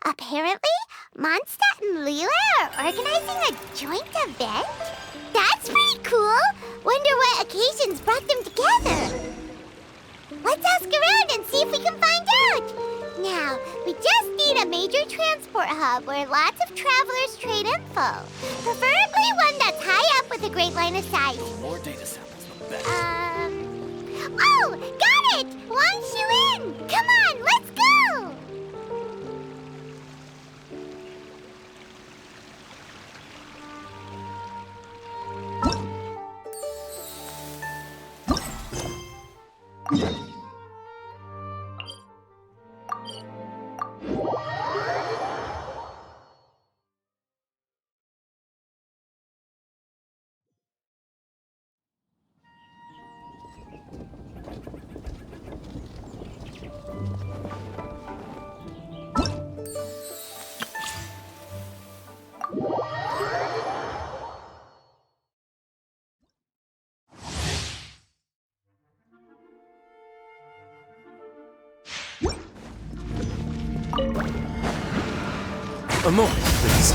Apparently, Mondstadt and Leela are organizing a joint event? That's pretty cool! Wonder what occasions brought them together. Let's ask around and see if we can find out. Now, we just need a major transport hub where lots of travelers trade info. Preferably one that's high up with a great line of sight. The more data samples, the better. Oh, got it! Wang Xuan! Come on, let's go! A moment, please.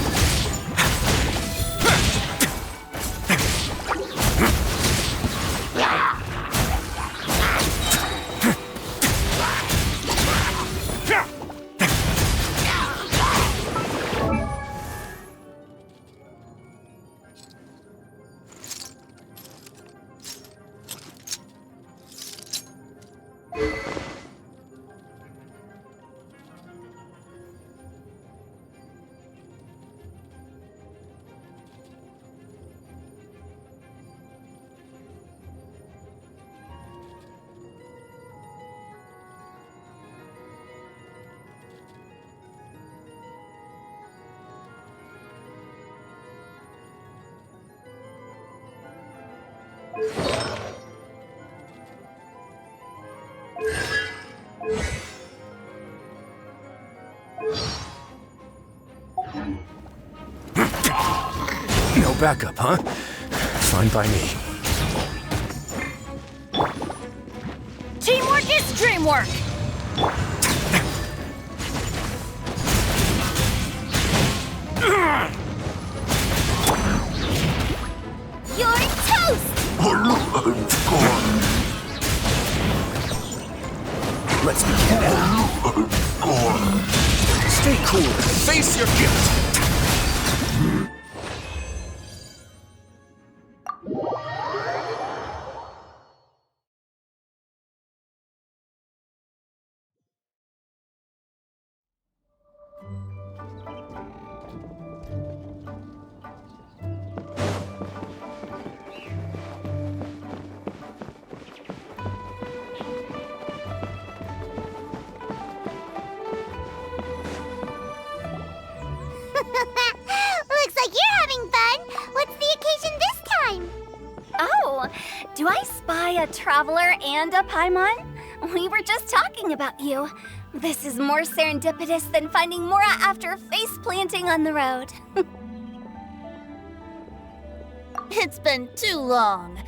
No backup, huh? Fine by me. Teamwork is dreamwork! You're toast! Let's begin. Stay cool and face your guilt. Looks like you're having fun. What's the occasion this time? Oh, do I spy a traveler and a Paimon? We were just talking about you. This is more serendipitous than finding Mora after face planting on the road. It's been too long.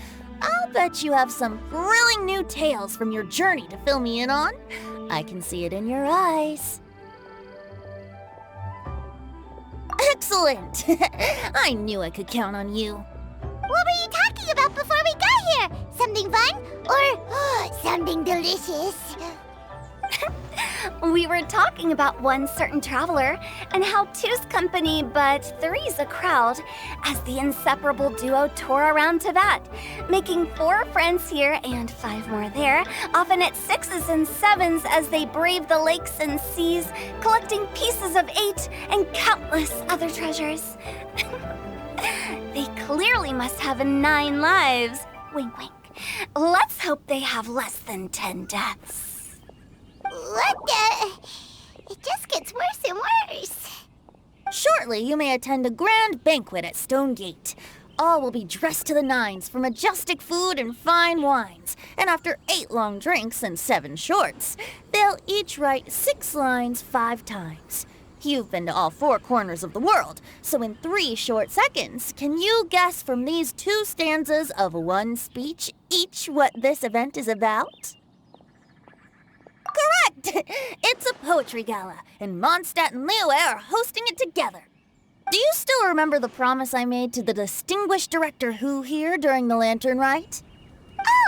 I'll bet you have some thrilling new tales from your journey to fill me in on. I can see it in your eyes. Excellent! I knew I could count on you. What were you talking about before we got here? Something fun? Or something delicious? We were talking about one certain traveler and how two's company but three's a crowd as the inseparable duo tour around Tibet, making 4 friends here and 5 more there, often at 6s and 7s as they brave the lakes and seas, collecting pieces of 8 and countless other treasures. They clearly must have 9 lives. Wink, wink. Let's hope they have less than 10 deaths. What the? It just gets worse and worse. Shortly, you may attend a grand banquet at Stone Gate. All will be dressed to the nines for majestic food and fine wines. And after 8 long drinks and 7 shorts, they'll each write 6 lines 5 times. You've been to all 4 corners of the world, so in 3 short seconds, can you guess from these 2 stanzas of 1 speech each what this event is about? It's a poetry gala, and Mondstadt and Liyue are hosting it together. Do you still remember the promise I made to the distinguished director Who here during the Lantern Rite?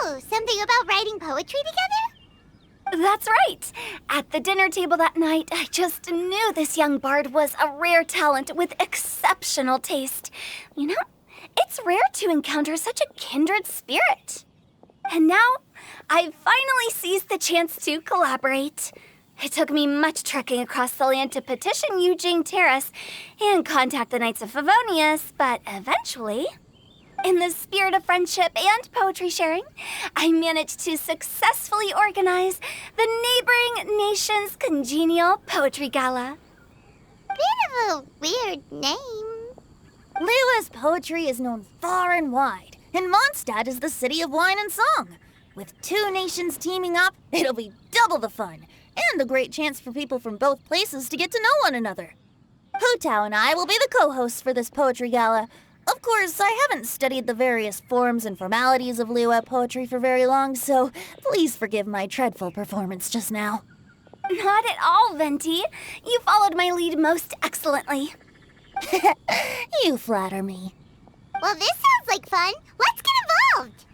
Oh, something about writing poetry together? That's right. At the dinner table that night, I just knew this young bard was a rare talent with exceptional taste. You know, it's rare to encounter such a kindred spirit. And now, I've finally seized the chance to collaborate. It took me much trekking across the land to petition Eugene Terrace and contact the Knights of Favonius, but eventually, in the spirit of friendship and poetry sharing, I managed to successfully organize the neighboring nation's congenial poetry gala. Bit of a weird name. Liyue's poetry is known far and wide, and Mondstadt is the city of wine and song. With two nations teaming up, it'll be double the fun, and a great chance for people from both places to get to know one another. Hu Tao and I will be the co-hosts for this poetry gala. Of course, I haven't studied the various forms and formalities of Liyue poetry for very long, so please forgive my dreadful performance just now. Not at all, Venti. You followed my lead most excellently. You flatter me. Well, this sounds like fun. Let's get involved.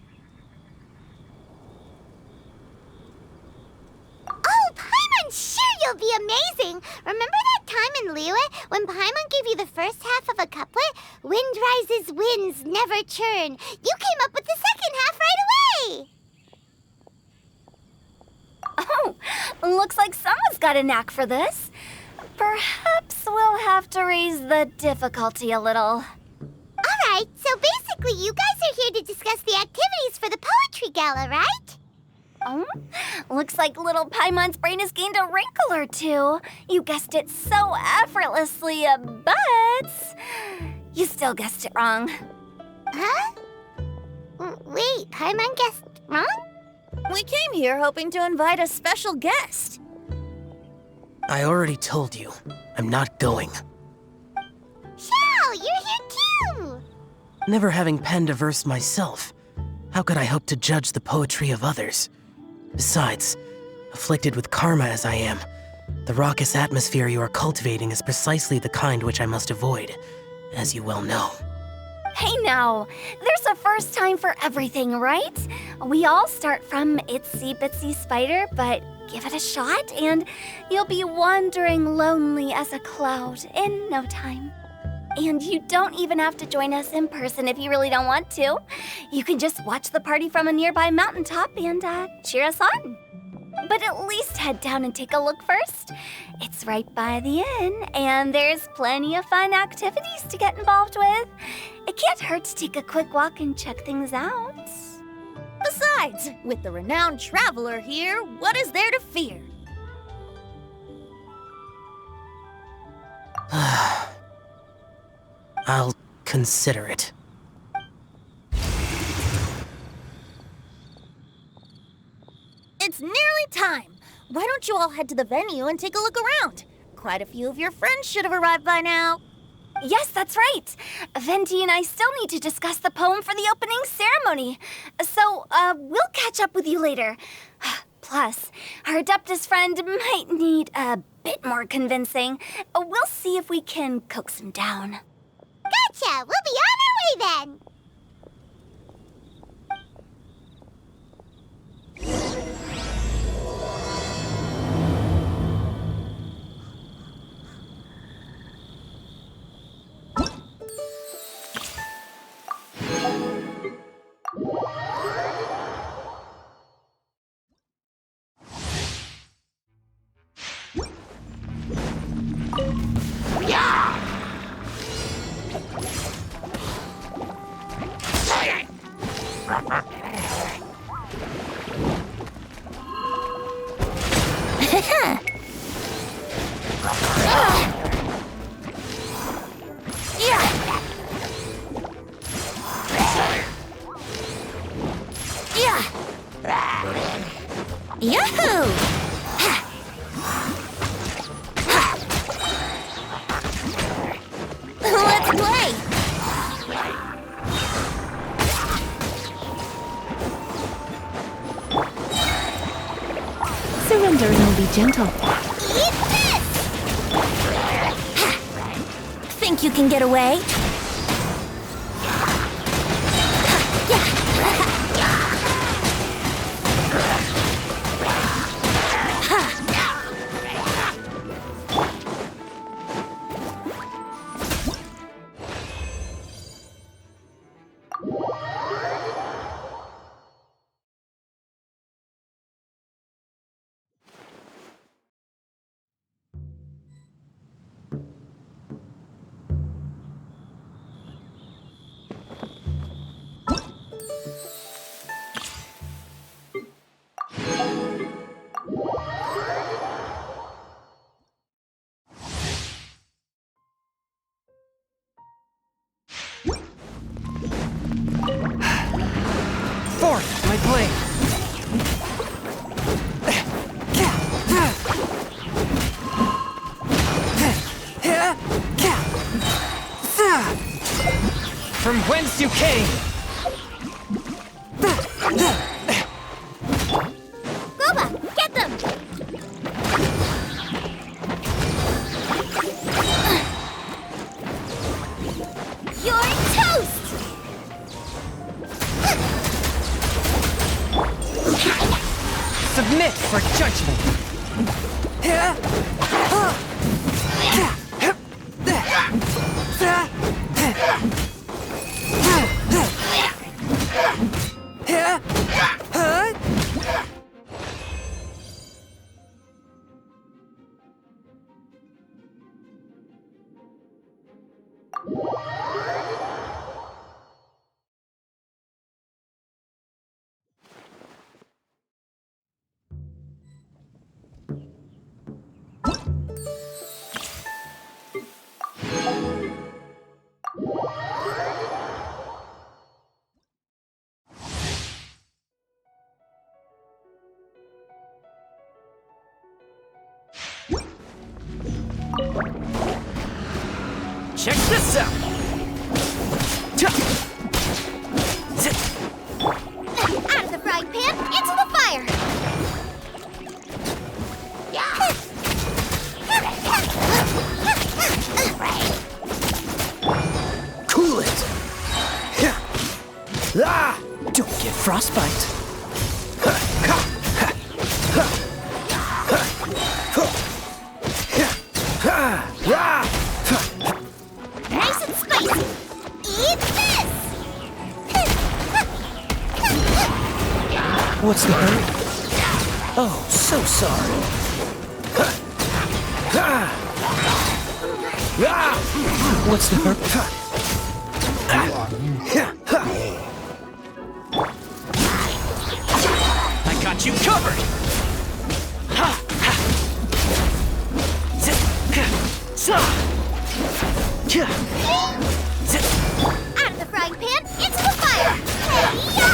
Oh, Paimon, sure you'll be amazing. Remember that time in Liyue when Paimon gave you the first half of a couplet? Wind rises, winds never churn. You came up with the second half right away. Oh, looks like someone's got a knack for this. Perhaps we'll have to raise the difficulty a little. All right, so basically you guys are here to discuss the activities for the poetry gala, right? Oh, looks like little Paimon's brain has gained a wrinkle or two. You guessed it so effortlessly, but you still guessed it wrong. Huh? Wait, Paimon guessed wrong? We came here hoping to invite a special guest. I already told you, I'm not going. Xiao, you're here too! Never having penned a verse myself, how could I hope to judge the poetry of others? Besides, afflicted with karma as I am, the raucous atmosphere you are cultivating is precisely the kind which I must avoid, as you well know. Hey now, there's a first time for everything, right? We all start from itsy bitsy spider, but give it a shot and you'll be wandering lonely as a cloud in no time. And you don't even have to join us in person if you really don't want to. You can just watch the party from a nearby mountaintop and cheer us on. But at least head down and take a look first. It's right by the inn, and there's plenty of fun activities to get involved with. It can't hurt to take a quick walk and check things out. Besides, with the renowned traveler here, what is there to fear? I'll consider it. It's nearly time. Why don't you all head to the venue and take a look around? Quite a few of your friends should have arrived by now. Yes, that's right. Venti and I still need to discuss the poem for the opening ceremony. So, we'll catch up with you later. Plus, our Adeptus friend might need a bit more convincing. We'll see if we can coax him down. Gotcha! We'll be on our way then! Yahoo! Let's play! Surrender and you'll be gentle. Eat this! Think you can get away? Fourth, my blade. From whence you came. Boba, get them! You're toast! Submit for judgment. Check this out! Out of the frying pan, into the fire! Cool it! Ah! Don't get frostbite. Nice and spicy! Eat this! What's the hurry? Oh, so sorry. What's the hurry? I got you covered! Out of the frying pan, into the fire! Hey-ya!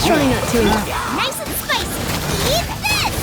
Try not to. Nice and spicy. Eat this!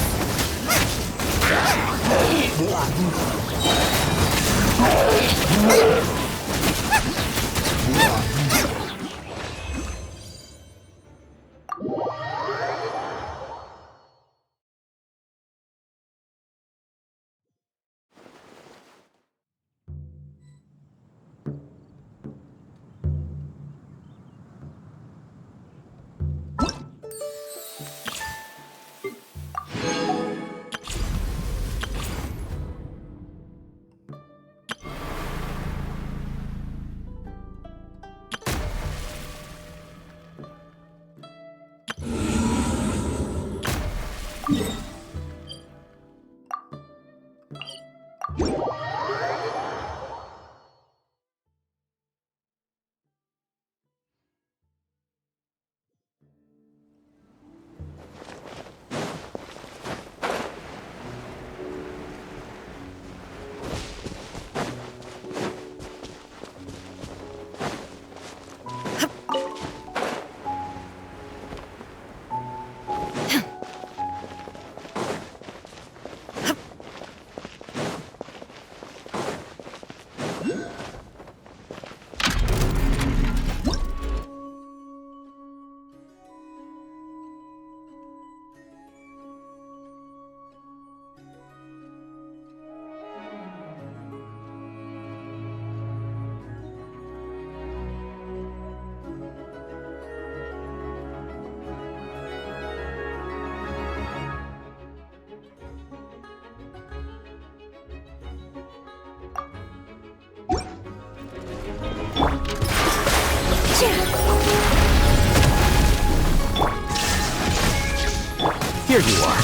Here you are.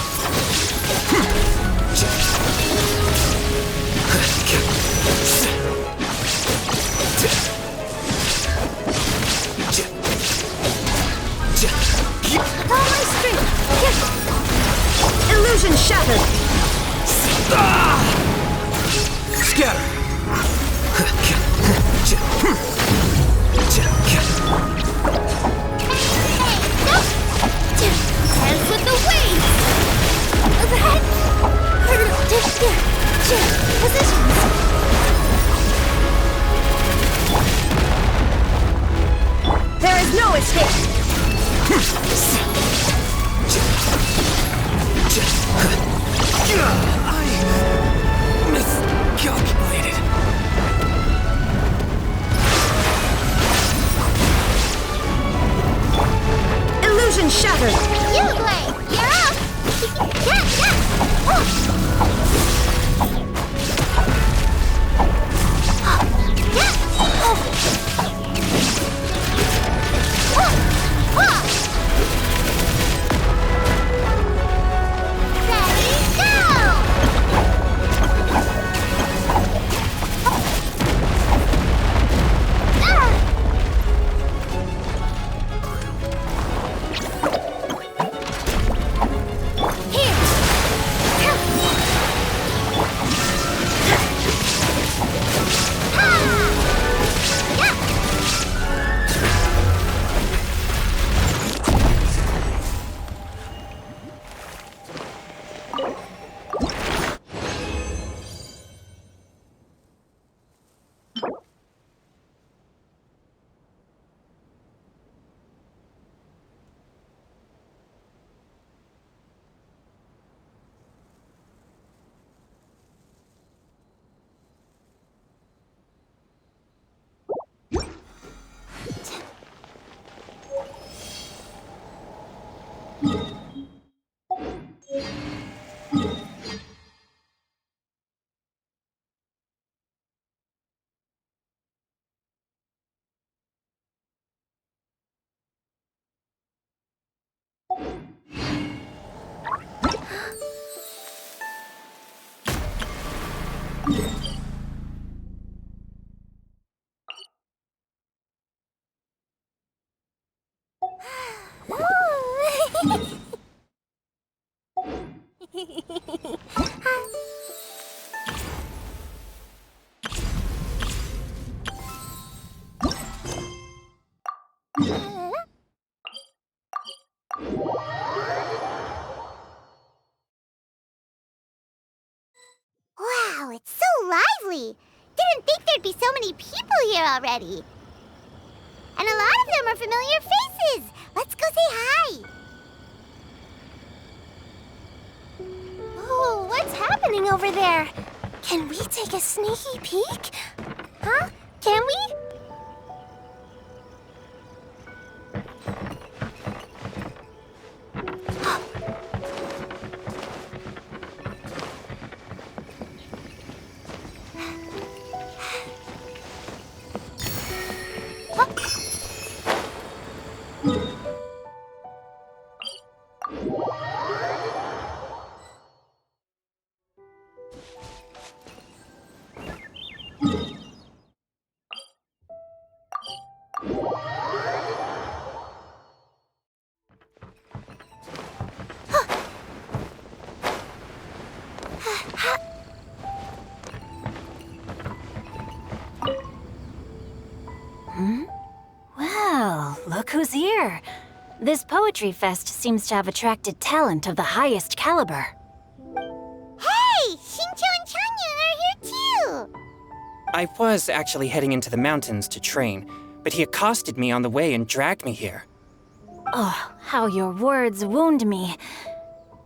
With all my strength. Illusion shattered. Scatter! Dance with the waves! Positions. There is no escape. I miscalculated. Illusion shattered. You play! You're up! Yeah, yeah! there'd be so many people here already. And a lot of them are familiar faces. Let's go say hi. Oh, what's happening over there? Can we take a sneaky peek? Huh? Can we? Well, look who's here. This poetry fest seems to have attracted talent of the highest caliber. Hey, Xingqiu and Changyun are here too. I was actually heading into the mountains to train, but he accosted me on the way and dragged me here. Oh, how your words wound me.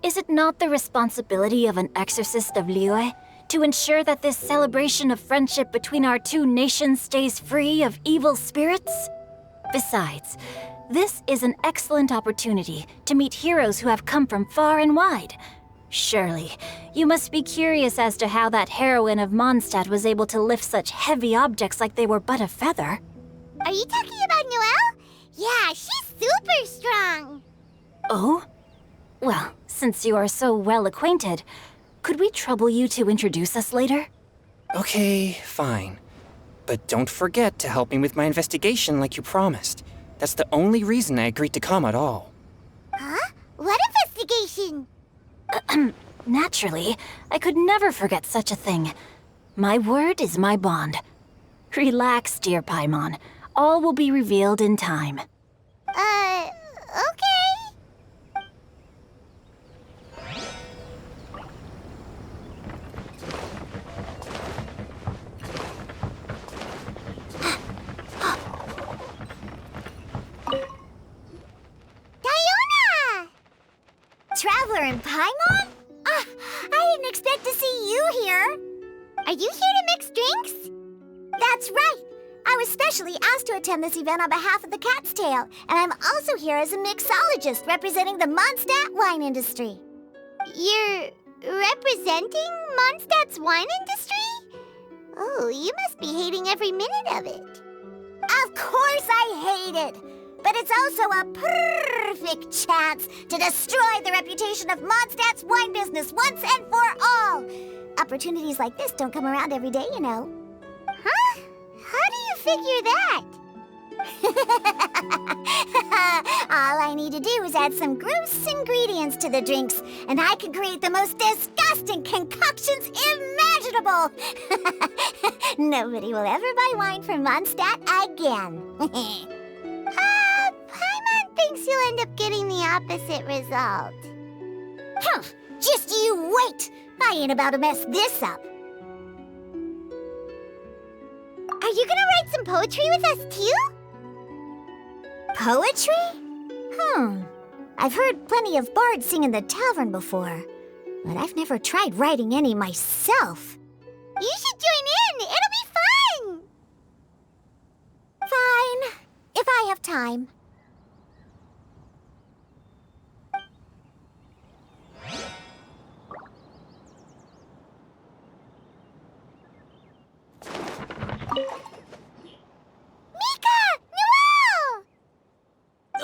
Is it not the responsibility of an exorcist of Liyue to ensure that this celebration of friendship between our two nations stays free of evil spirits? Besides, this is an excellent opportunity to meet heroes who have come from far and wide. Surely, you must be curious as to how that heroine of Mondstadt was able to lift such heavy objects like they were but a feather. Are you talking about Noelle? Yeah, she's super strong. Oh? Well, since you are so well acquainted, could we trouble you to introduce us later? Okay, fine. But don't forget to help me with my investigation like you promised. That's the only reason I agreed to come at all. Huh? What investigation? Naturally, I could never forget such a thing. My word is my bond. Relax, dear Paimon. All will be revealed in time. Okay. Diona! Traveler in Paimon? I didn't expect to see you here. Are you here to mix drinks? That's right. I was specially asked to attend this event on behalf of the Cat's Tail, and I'm also here as a mixologist representing the Mondstadt wine industry. You're representing Mondstadt's wine industry? Oh, you must be hating every minute of it. Of course I hate it, but it's also a perfect chance to destroy the reputation of Mondstadt's wine business once and for all. Opportunities like this don't come around every day, you know. Huh? How do you figure that? All I need to do is add some gross ingredients to the drinks, and I can create the most disgusting concoctions imaginable. Nobody will ever buy wine from Mondstadt again. Paimon thinks you'll end up getting the opposite result. Huh, just you wait. I ain't about to mess this up. Are you gonna write some poetry with us too? Poetry? I've heard plenty of bards sing in the tavern before, but I've never tried writing any myself. You should join in. It'll be fun. Fine, if I have time.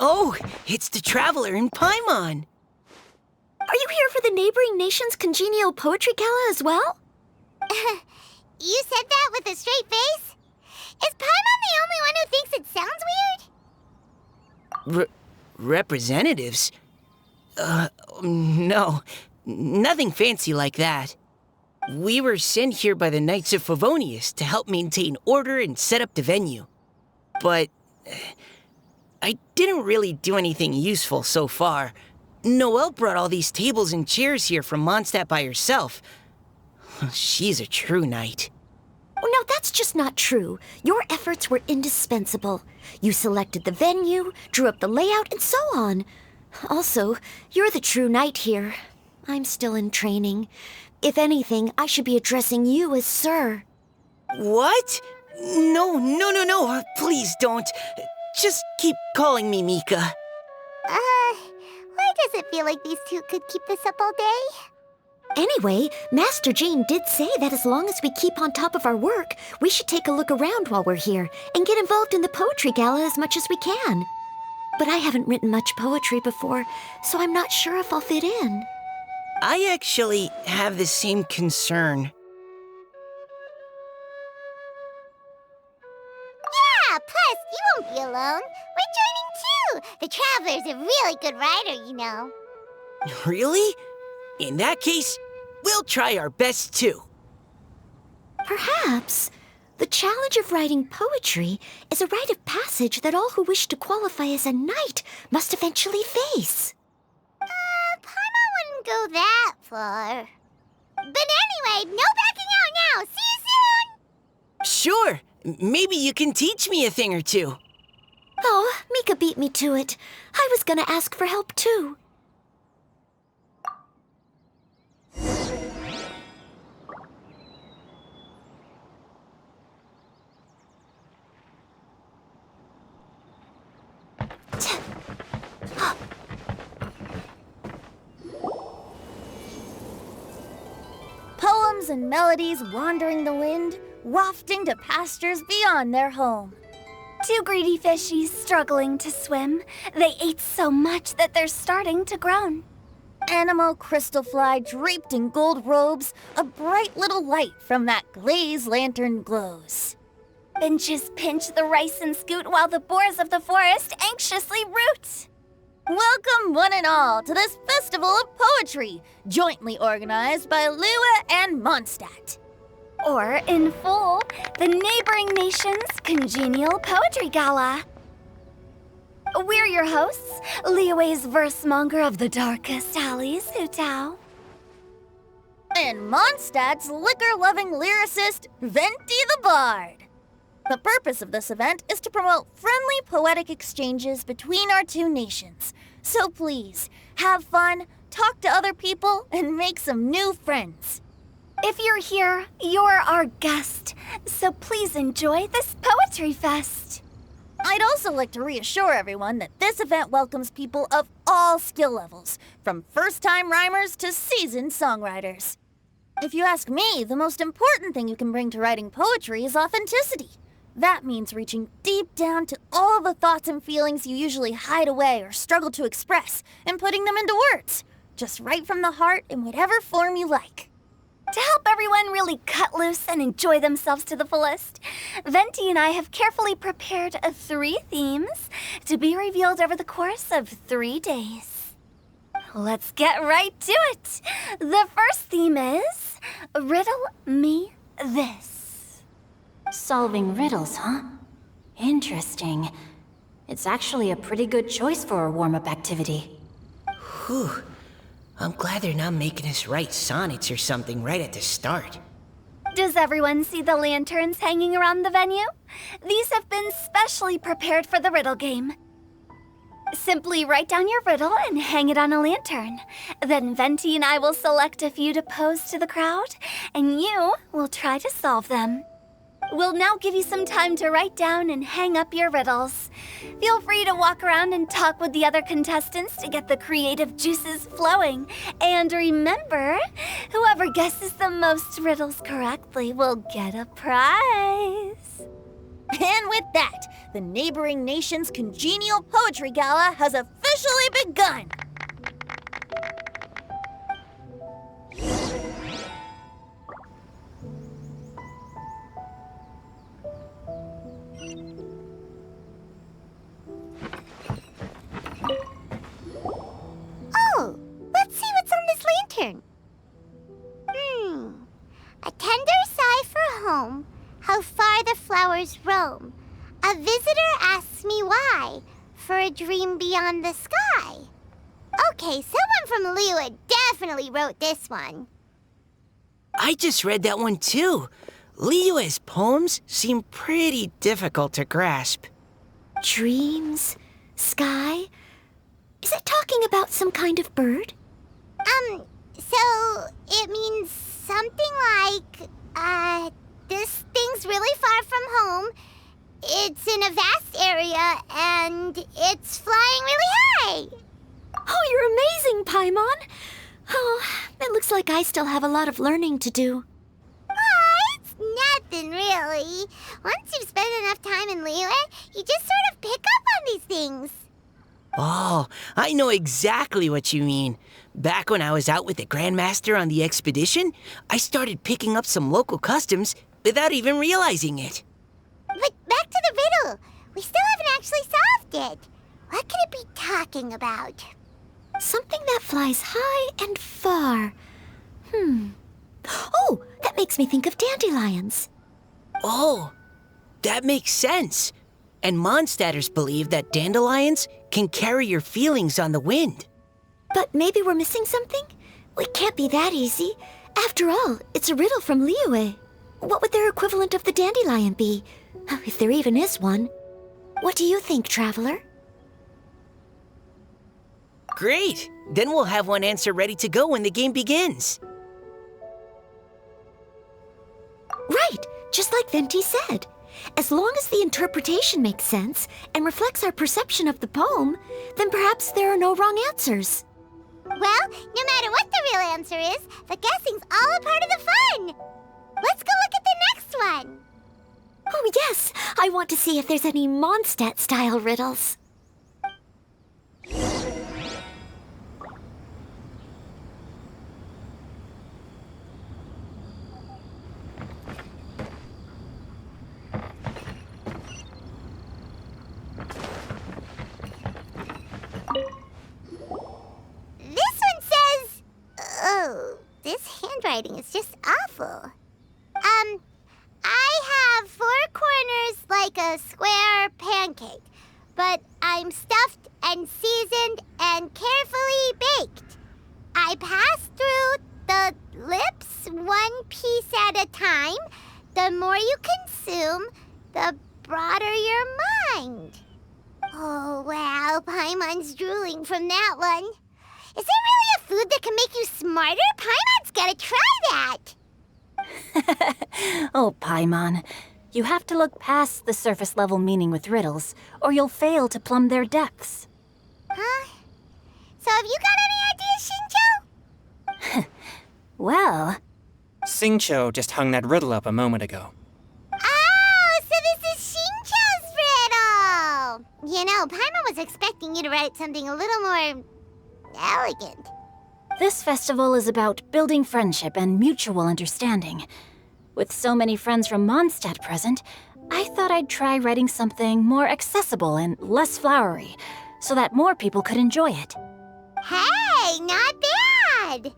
Oh, it's the Traveler in Paimon. Are you here for the neighboring nation's congenial poetry gala as well? You said that with a straight face? Is Paimon the only one who thinks it sounds weird? Representatives? No. Nothing fancy like that. We were sent here by the Knights of Favonius to help maintain order and set up the venue. But I didn't really do anything useful so far. Noelle brought all these tables and chairs here from Mondstadt by herself. She's a true knight. Oh, no, that's just not true. Your efforts were indispensable. You selected the venue, drew up the layout, and so on. Also, you're the true knight here. I'm still in training. If anything, I should be addressing you as Sir. What? No. Please don't. Just keep calling me Mika. Why does it feel like these two could keep this up all day? Anyway, Master Jane did say that as long as we keep on top of our work, we should take a look around while we're here and get involved in the poetry gala as much as we can. But I haven't written much poetry before, so I'm not sure if I'll fit in. I actually have the same concern. Yeah, plus you won't be alone. We're joining too. The Traveler's a really good writer, you know. Really? In that case, we'll try our best too. Perhaps the challenge of writing poetry is a rite of passage that all who wish to qualify as a knight must eventually face. Paimon wouldn't go that far. But anyway, no backing out now. See you soon! Sure, maybe you can teach me a thing or two. Oh, Mika beat me to it. I was gonna ask for help too. Poems and melodies wandering the wind, wafting to pastures beyond their home. Two greedy fishies struggling to swim. They ate so much that they're starting to groan. Animal crystal fly draped in gold robes, a bright little light from that glazed lantern glows. Benches pinch the rice and scoot while the boars of the forest anxiously root. Welcome one and all to this festival of poetry, jointly organized by Lua and Mondstadt. Or, in full, the neighboring nation's congenial poetry gala. We're your hosts, Liyue's verse monger of the darkest alleys, Hutao. And Mondstadt's liquor-loving lyricist, Venti the Bard. The purpose of this event is to promote friendly poetic exchanges between our two nations. So please, have fun, talk to other people, and make some new friends. If you're here, you're our guest, so please enjoy this Poetry Fest. I'd also like to reassure everyone that this event welcomes people of all skill levels, from first-time rhymers to seasoned songwriters. If you ask me, the most important thing you can bring to writing poetry is authenticity. That means reaching deep down to all the thoughts and feelings you usually hide away or struggle to express and putting them into words, just right from the heart in whatever form you like. To help everyone really cut loose and enjoy themselves to the fullest, Venti and I have carefully prepared 3 themes to be revealed over the course of 3 days. Let's get right to it. The first theme is Riddle Me This. Solving riddles, huh? Interesting. It's actually a pretty good choice for a warm-up activity. Whew. I'm glad they're not making us write sonnets or something right at the start. Does everyone see the lanterns hanging around the venue? These have been specially prepared for the riddle game. Simply write down your riddle and hang it on a lantern. Then Venti and I will select a few to pose to the crowd, and you will try to solve them. We'll now give you some time to write down and hang up your riddles. Feel free to walk around and talk with the other contestants to get the creative juices flowing. And remember, whoever guesses the most riddles correctly will get a prize. And with that, the neighboring nation's congenial poetry gala has officially begun. Oh, let's see what's on this lantern. A tender sigh for home, how far the flowers roam. A visitor asks me why, for a dream beyond the sky. Okay, someone from Lua definitely wrote this one. I just read that one too. Liyue's poems seem pretty difficult to grasp. Dreams? Sky? Is it talking about some kind of bird? So it means something like, this thing's really far from home. It's in a vast area, and it's flying really high. Oh, you're amazing, Paimon! Oh, it looks like I still have a lot of learning to do. It's nothing, really. Once you've spent enough time in Liyue, you just sort of pick up on these things. Oh, I know exactly what you mean. Back when I was out with the Grandmaster on the expedition, I started picking up some local customs without even realizing it. But back to the riddle. We still haven't actually solved it. What could it be talking about? Something that flies high and far. Oh, that makes me think of dandelions. Oh, that makes sense. And Mondstadters believe that dandelions can carry your feelings on the wind. But maybe we're missing something? It can't be that easy. After all, it's a riddle from Liyue. What would their equivalent of the dandelion be? If there even is one. What do you think, Traveler? Great! Then we'll have one answer ready to go when the game begins. Right, just like Venti said. As long as the interpretation makes sense and reflects our perception of the poem, then perhaps there are no wrong answers. Well, no matter what the real answer is, the guessing's all a part of the fun. Let's go look at the next one. Oh yes, I want to see if there's any Mondstadt-style riddles. This one says... Oh, this handwriting is just awful. I have 4 corners like a square pancake, but I'm stuffed and seasoned and carefully baked. I pass through the lips 1 piece at a time. The more you consume, the broader your mind. Oh, wow, Paimon's drooling from that one. Is there really a food that can make you smarter? Paimon's gotta try that. Oh, Paimon. You have to look past the surface level meaning with riddles, or you'll fail to plumb their depths. Huh? So have you got any ideas, Shinjo? Well, Xingqiu just hung that riddle up a moment ago. Oh, so this is Shinjo's riddle! You know, Paimon was expecting you to write something a little more... elegant. this festival is about building friendship and mutual understanding. With so many friends from Mondstadt present, I thought I'd try writing something more accessible and less flowery, so that more people could enjoy it. Hey, not bad!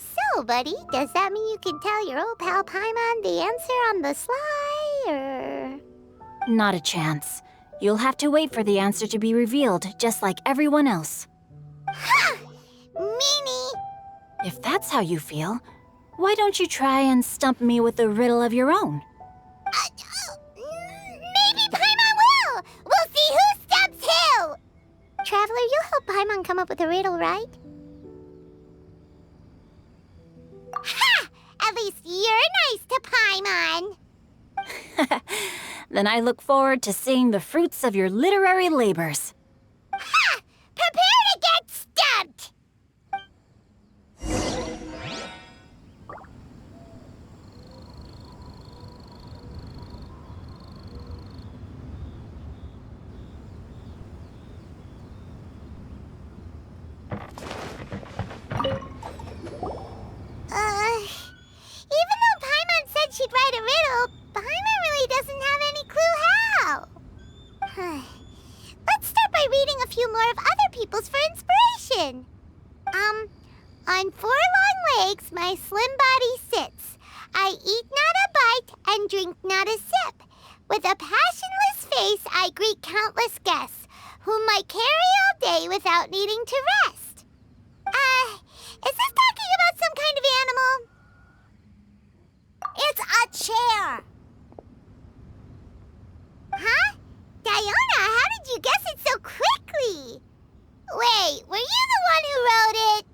So, buddy, does that mean you can tell your old pal Paimon the answer on the sly, or...? Not a chance. You'll have to wait for the answer to be revealed, just like everyone else. Ha! Meanie! If that's how you feel, why don't you try and stump me with a riddle of your own? Maybe Paimon will! We'll see who stumps who! Traveler, you'll help Paimon come up with a riddle, right? Ha! At least you're nice to Paimon! Then I look forward to seeing the fruits of your literary labors. Ha! Prepare to get stumped! Even though Paimon said she'd write a riddle, Paimon really doesn't have any clue how. Let's start by reading a few more of other people's for inspiration. On 4 long legs my slim body sits. I eat not a bite and drink not a sip. With a passionless face I greet countless guests, whom I carry all day without needing to rest. Is this talking about some kind of animal? It's a chair. Huh? Diona, how did you guess it so quickly? Wait, were you the one who wrote it?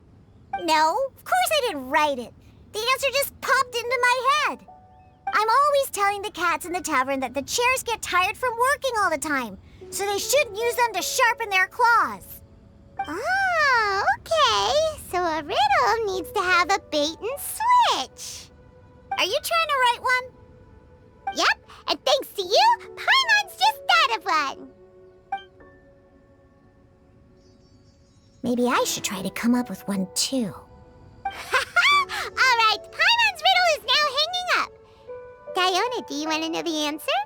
No, of course I didn't write it. The answer just popped into my head. I'm always telling the cats in the tavern that the chairs get tired from working all the time, so they shouldn't use them to sharpen their claws. Oh, okay. So a riddle needs to have a bait and switch. Are you trying to write one? Yep, and thanks to you, Paimon's just thought of one. Maybe I should try to come up with one too. All right, Paimon's riddle is now hanging up. Diona, do you want to know the answer?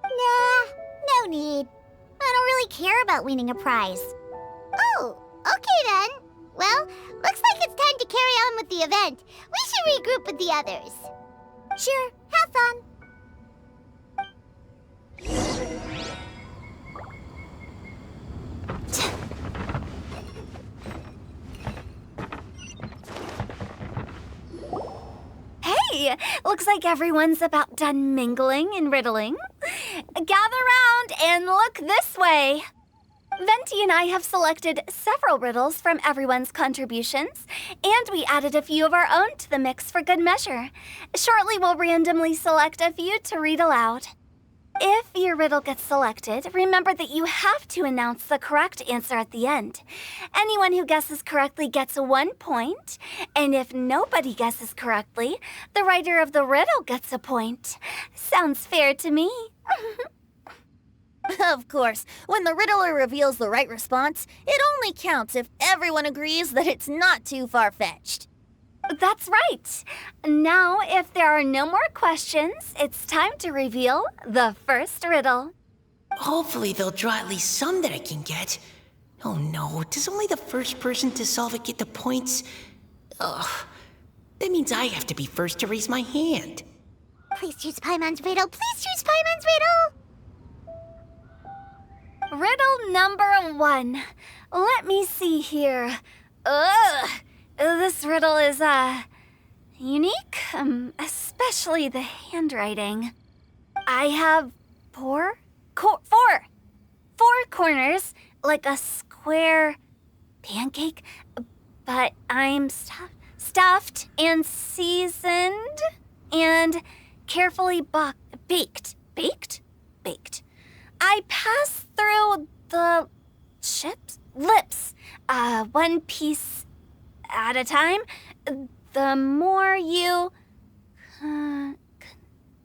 Nah, no need. I don't really care about winning a prize. Oh, okay then. Well, looks like it's time to carry on with the event. We should regroup with the others. Sure, have fun. Hey, looks like everyone's about done mingling and riddling. Gather round and look this way. Venti and I have selected several riddles from everyone's contributions, and we added a few of our own to the mix for good measure. Shortly, we'll randomly select a few to read aloud. If your riddle gets selected, remember that you have to announce the correct answer at the end. Anyone who guesses correctly gets 1 point, and if nobody guesses correctly, the writer of the riddle gets a point. Sounds fair to me. Of course, when the riddler reveals the right response, it only counts if everyone agrees that it's not too far-fetched. That's right. Now, if there are no more questions, it's time to reveal the first riddle. Hopefully they'll draw at least some that I can get. Oh no, does only the first person to solve it get the points? Ugh, that means I have to be first to raise my hand. Please choose Paimon's riddle. Please choose Paimon's riddle. Riddle number 1. Let me see here. Ugh, this riddle is, unique, especially the handwriting. I have four corners, like a square pancake, but I'm stuffed and seasoned and carefully baked. Baked. I pass through the lips, one piece at a time. The more you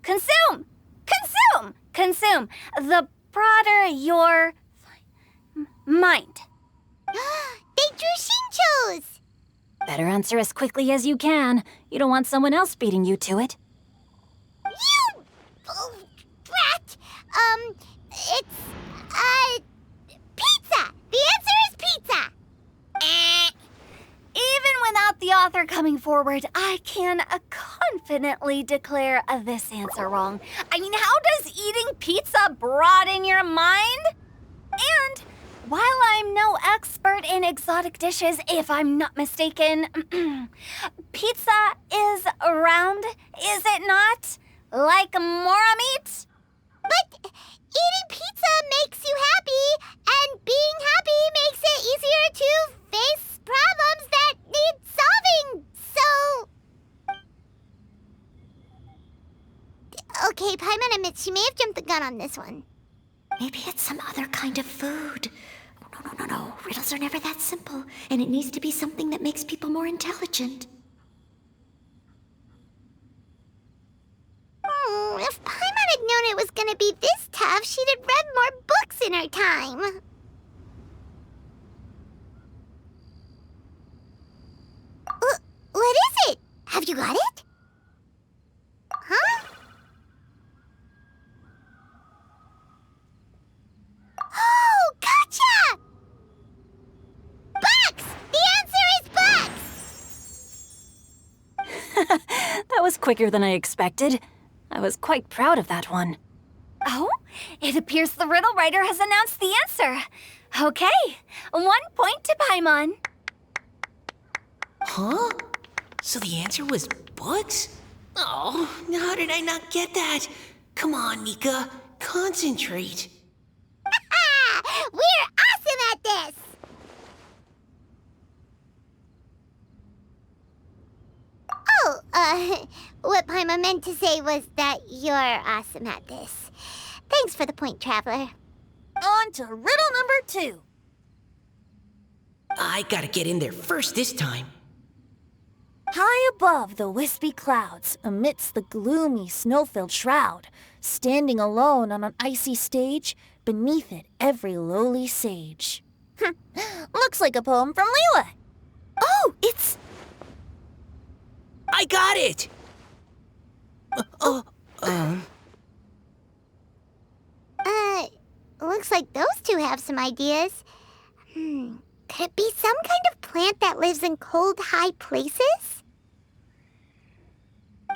consume, the broader your mind. They drew Shinchos! Better answer as quickly as you can. You don't want someone else beating you to it. You brat! It's, pizza! The answer is pizza! Even without the author coming forward, I can confidently declare this answer wrong. I mean, how does eating pizza broaden your mind? And while I'm no expert in exotic dishes, if I'm not mistaken, pizza is round, is it not? Like mora meat? But eating pizza makes you happy, and being happy makes it easier to face problems that need solving, so... Okay, Paimon admits she may have jumped the gun on this one. Maybe it's some other kind of food. Oh, no. Riddles are never that simple, and it needs to be something that makes people more intelligent. If Paimon had known it was gonna be this tough, she'd have read more books in her time. What is it? Have you got it? Huh? Oh, gotcha! Bucks! The answer is bucks! That was quicker than I expected. I was quite proud of that one. Oh, it appears the riddle writer has announced the answer. Okay, 1 point to Paimon. Huh? So the answer was books? Oh, how did I not get that? Come on, Mika. Concentrate. We're awesome at this! Oh, what Paimon meant to say was that you're awesome at this. Thanks for the point, Traveler. On to riddle number 2. I gotta get in there first this time. High above the wispy clouds, amidst the gloomy snow-filled shroud, standing alone on an icy stage, beneath it every lowly sage. Looks like a poem from Leela. Oh, it's... I got it! Looks like those two have some ideas. Could it be some kind of plant that lives in cold, high places?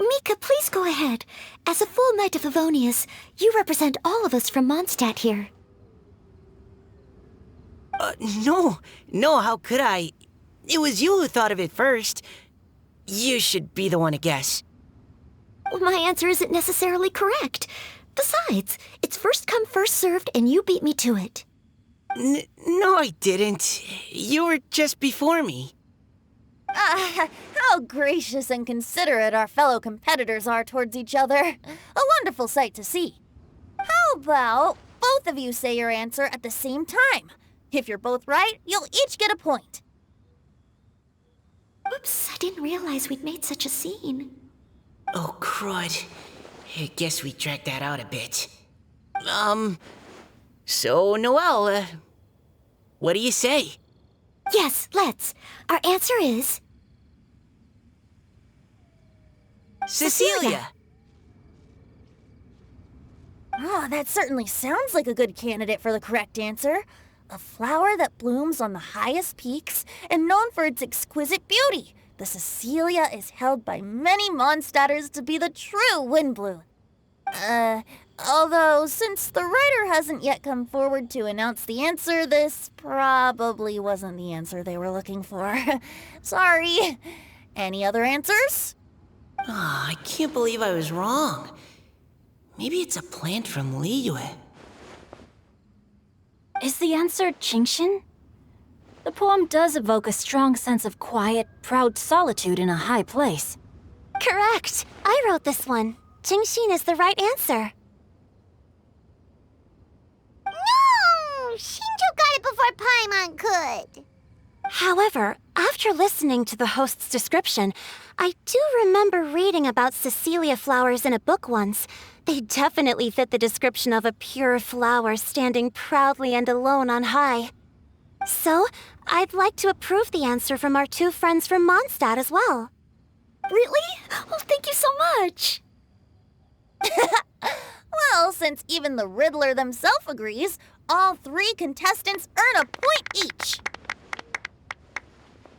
Mika, please go ahead. As a full Knight of Favonius, you represent all of us from Mondstadt here. No, how could I? It was you who thought of it first. You should be the one to guess. Well, my answer isn't necessarily correct. Besides, it's first come, first served, and you beat me to it. No, I didn't. You were just before me. How gracious and considerate our fellow competitors are towards each other. A wonderful sight to see. How about both of you say your answer at the same time? If you're both right, you'll each get a point. Oops, I didn't realize we'd made such a scene. Oh, crud. I guess we dragged that out a bit. So, Noelle, what do you say? Yes, let's. Our answer is... Cecilia! Oh, that certainly sounds like a good candidate for the correct answer. A flower that blooms on the highest peaks and known for its exquisite beauty. The Cecilia is held by many Mondstadters to be the true Windbloom. Although, since the writer hasn't yet come forward to announce the answer, this probably wasn't the answer they were looking for. Sorry. Any other answers? I can't believe I was wrong. Maybe it's a plant from Liyue. Is the answer Qingshin? The poem does evoke a strong sense of quiet, proud solitude in a high place. Correct. I wrote this one. Qingshin is the right answer. No! Shinjo got it before Paimon could. However, after listening to the host's description, I do remember reading about Cecilia flowers in a book once. They definitely fit the description of a pure flower standing proudly and alone on high. So, I'd like to approve the answer from our two friends from Mondstadt as well. Really? Oh, thank you so much. Well, since even the Riddler themselves agrees, all 3 contestants earn a point each.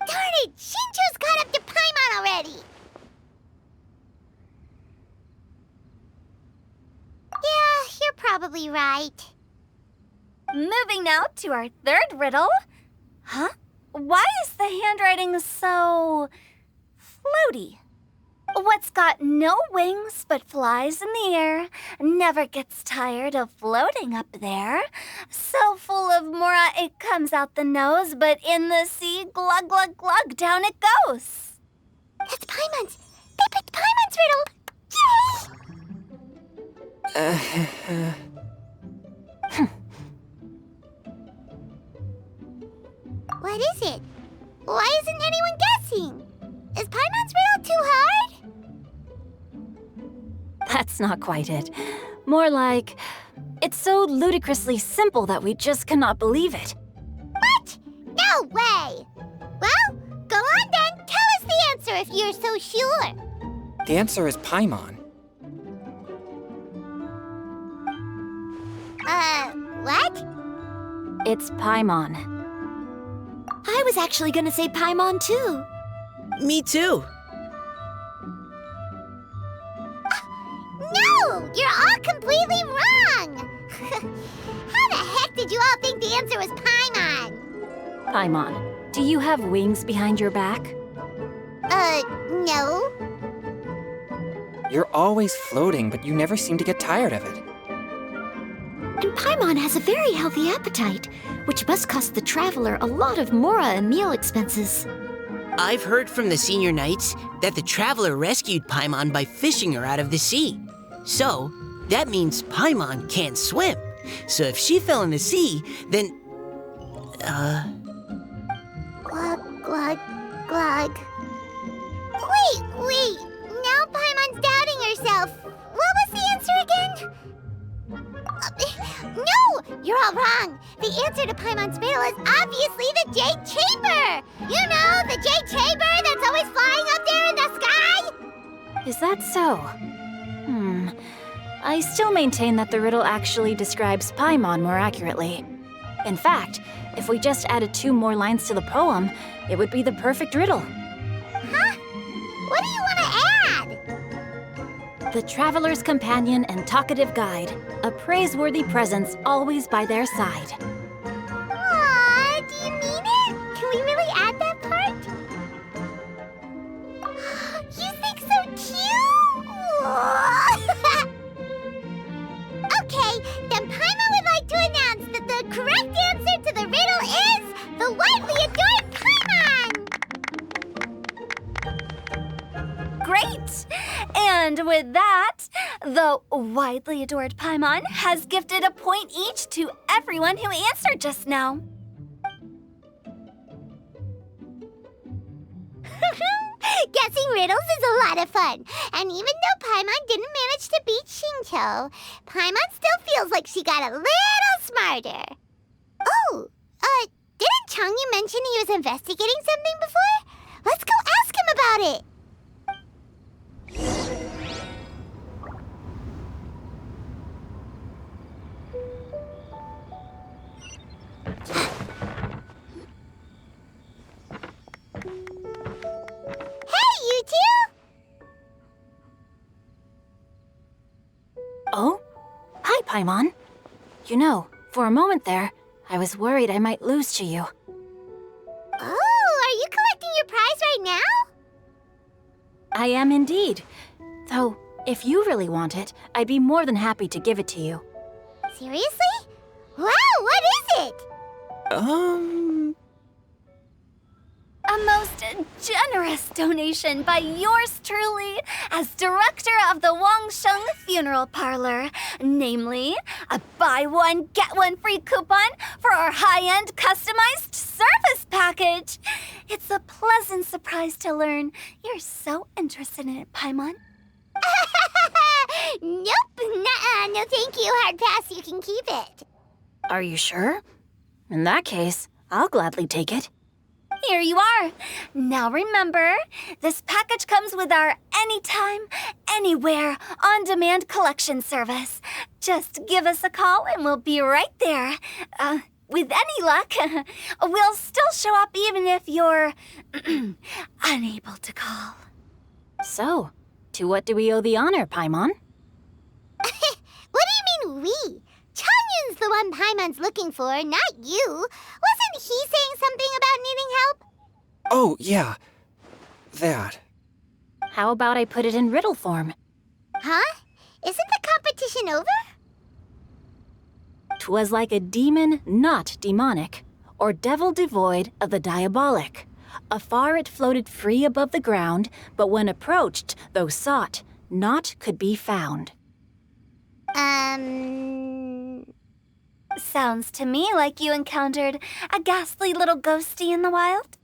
Darn it! Shinjo's caught up to Paimon already! Yeah, you're probably right. Moving now to our third riddle. Huh? Why is the handwriting so... floaty? What's got no wings but flies in the air, never gets tired of floating up there. So full of mora it comes out the nose, but in the sea, glug, glug, glug, down it goes. That's Paimon's! They picked Paimon's riddle! Yay! What is it? Why isn't anyone guessing? Is Paimon's riddle too hard? That's not quite it. More like, it's so ludicrously simple that we just cannot believe it. What? No way! Well, go on then. Tell us the answer if you're so sure. The answer is Paimon. What? It's Paimon. I was actually gonna say Paimon too. Me too. No! You're all completely wrong! How the heck did you all think the answer was Paimon? Paimon, do you have wings behind your back? No. You're always floating, but you never seem to get tired of it. And Paimon has a very healthy appetite, which must cost the traveler a lot of mora and meal expenses. I've heard from the senior knights that the traveler rescued Paimon by fishing her out of the sea. So, that means Paimon can't swim. So if she fell in the sea, then... Glug, glug, glug. Wait. Now Paimon's doubting herself. What was the answer again? No! You're all wrong. The answer to Paimon's riddle is obviously the jade chamber! You know, the jade chamber that's always flying up there in the sky? Is that so? I still maintain that the riddle actually describes Paimon more accurately. In fact, if we just added 2 more lines to the poem, it would be the perfect riddle. Huh? What do you want to add? The traveler's companion and talkative guide, a praiseworthy presence always by their side. Aw, do you mean it? Can we really add that part? You think so too? Okay, then Paimon would like to announce that the correct answer to the riddle is the widely adored Paimon! Great! And with that, the widely adored Paimon has gifted a point each to everyone who answered just now. Guessing riddles is a lot of fun. And even though Paimon didn't manage to beat Shinto, Paimon still feels like she got a little smarter. Oh, didn't Changyu mention he was investigating something before? Let's go ask him about it. Hey, you two! Oh? Hi, Paimon. You know, for a moment there, I was worried I might lose to you. Oh, are you collecting your prize right now? I am indeed. Though, if you really want it, I'd be more than happy to give it to you. Seriously? Wow, what is it? A most generous donation by yours truly as director of the Wangsheng Funeral Parlor. Namely, a buy one, get one free coupon for our high-end customized service package. It's a pleasant surprise to learn you're so interested in it, Paimon. Nope, nuh-uh, no thank you, hard pass, you can keep it. Are you sure? In that case, I'll gladly take it. Here you are. Now remember, this package comes with our anytime, anywhere, on-demand collection service. Just give us a call and we'll be right there. With any luck, we'll still show up even if you're unable to call. So, to what do we owe the honor, Paimon? What do you mean we? Changyun's the one Paimon's looking for, not you. Wasn't he saying something about needing help? Oh, yeah. That. How about I put it in riddle form? Huh? Isn't the competition over? 'Twas like a demon not demonic, or devil devoid of the diabolic. Afar it floated free above the ground, but when approached, though sought, naught could be found. Sounds to me like you encountered a ghastly little ghostie in the wild.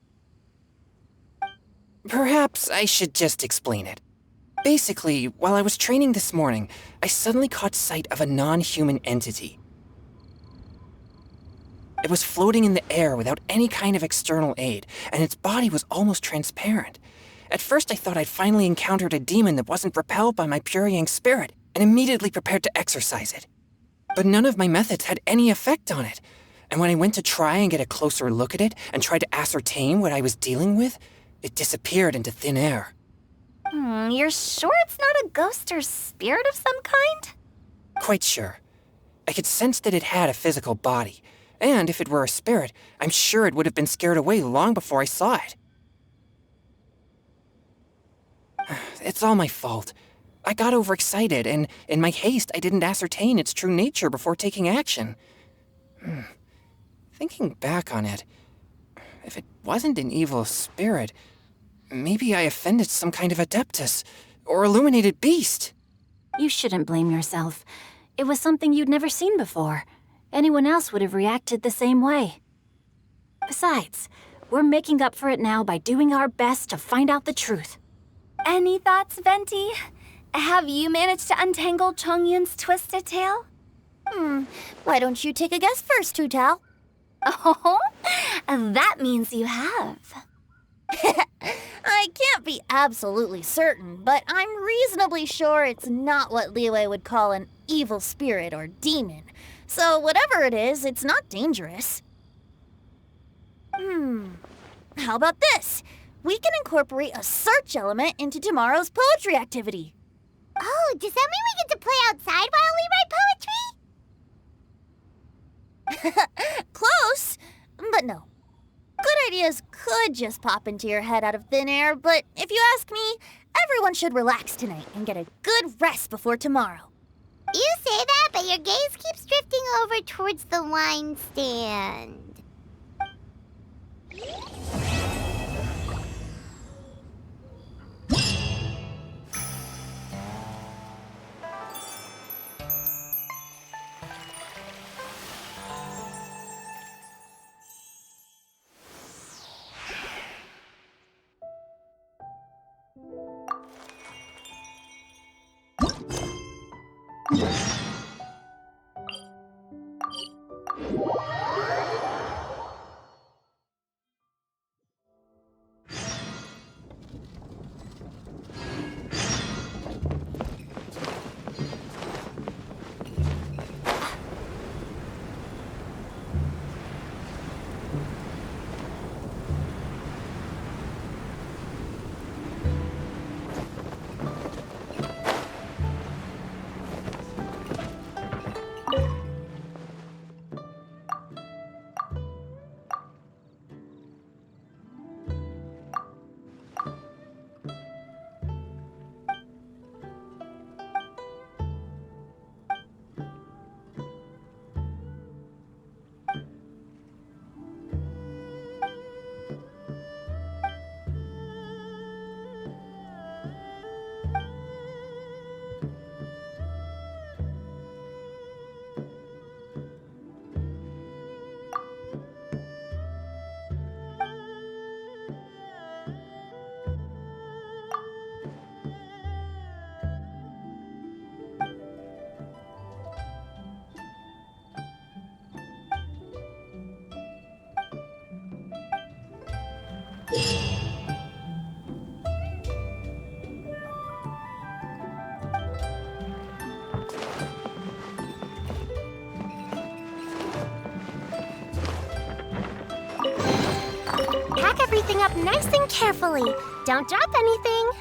Perhaps I should just explain it. Basically, while I was training this morning, I suddenly caught sight of a non-human entity. It was floating in the air without any kind of external aid, and its body was almost transparent. At first I thought I'd finally encountered a demon that wasn't repelled by my pure yang spirit, and immediately prepared to exorcise it. But none of my methods had any effect on it, and when I went to try and get a closer look at it and try to ascertain what I was dealing with, it disappeared into thin air. You're sure it's not a ghost or spirit of some kind? Quite sure. I could sense that it had a physical body, and if it were a spirit, I'm sure it would have been scared away long before I saw it. It's all my fault. I got overexcited, and in my haste, I didn't ascertain its true nature before taking action. Thinking back on it, if it wasn't an evil spirit, maybe I offended some kind of adeptus or illuminated beast. You shouldn't blame yourself. It was something you'd never seen before. Anyone else would have reacted the same way. Besides, we're making up for it now by doing our best to find out the truth. Any thoughts, Venti? Have you managed to untangle Chongyun's twisted tail? Why don't you take a guess first, Tutao? Oh, that means you have. I can't be absolutely certain, but I'm reasonably sure it's not what Liyue would call an evil spirit or demon. So whatever it is, it's not dangerous. How about this? We can incorporate a search element into tomorrow's poetry activity. Oh, does that mean we get to play outside while we write poetry? Close, but no. Good ideas could just pop into your head out of thin air, but if you ask me, everyone should relax tonight and get a good rest before tomorrow. You say that, but your gaze keeps drifting over towards the wine stand. Pack everything up nice and carefully. Don't drop anything.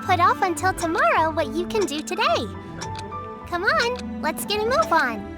put off until tomorrow what you can do today. Come on, let's get a move on.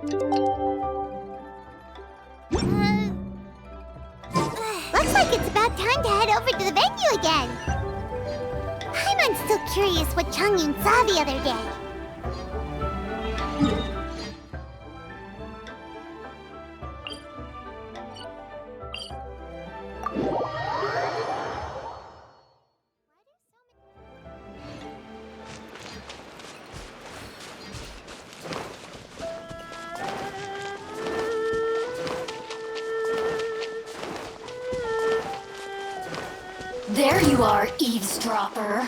Looks like it's about time to head over to the venue again. I'm still curious what Changyin saw the other day. There you are, eavesdropper.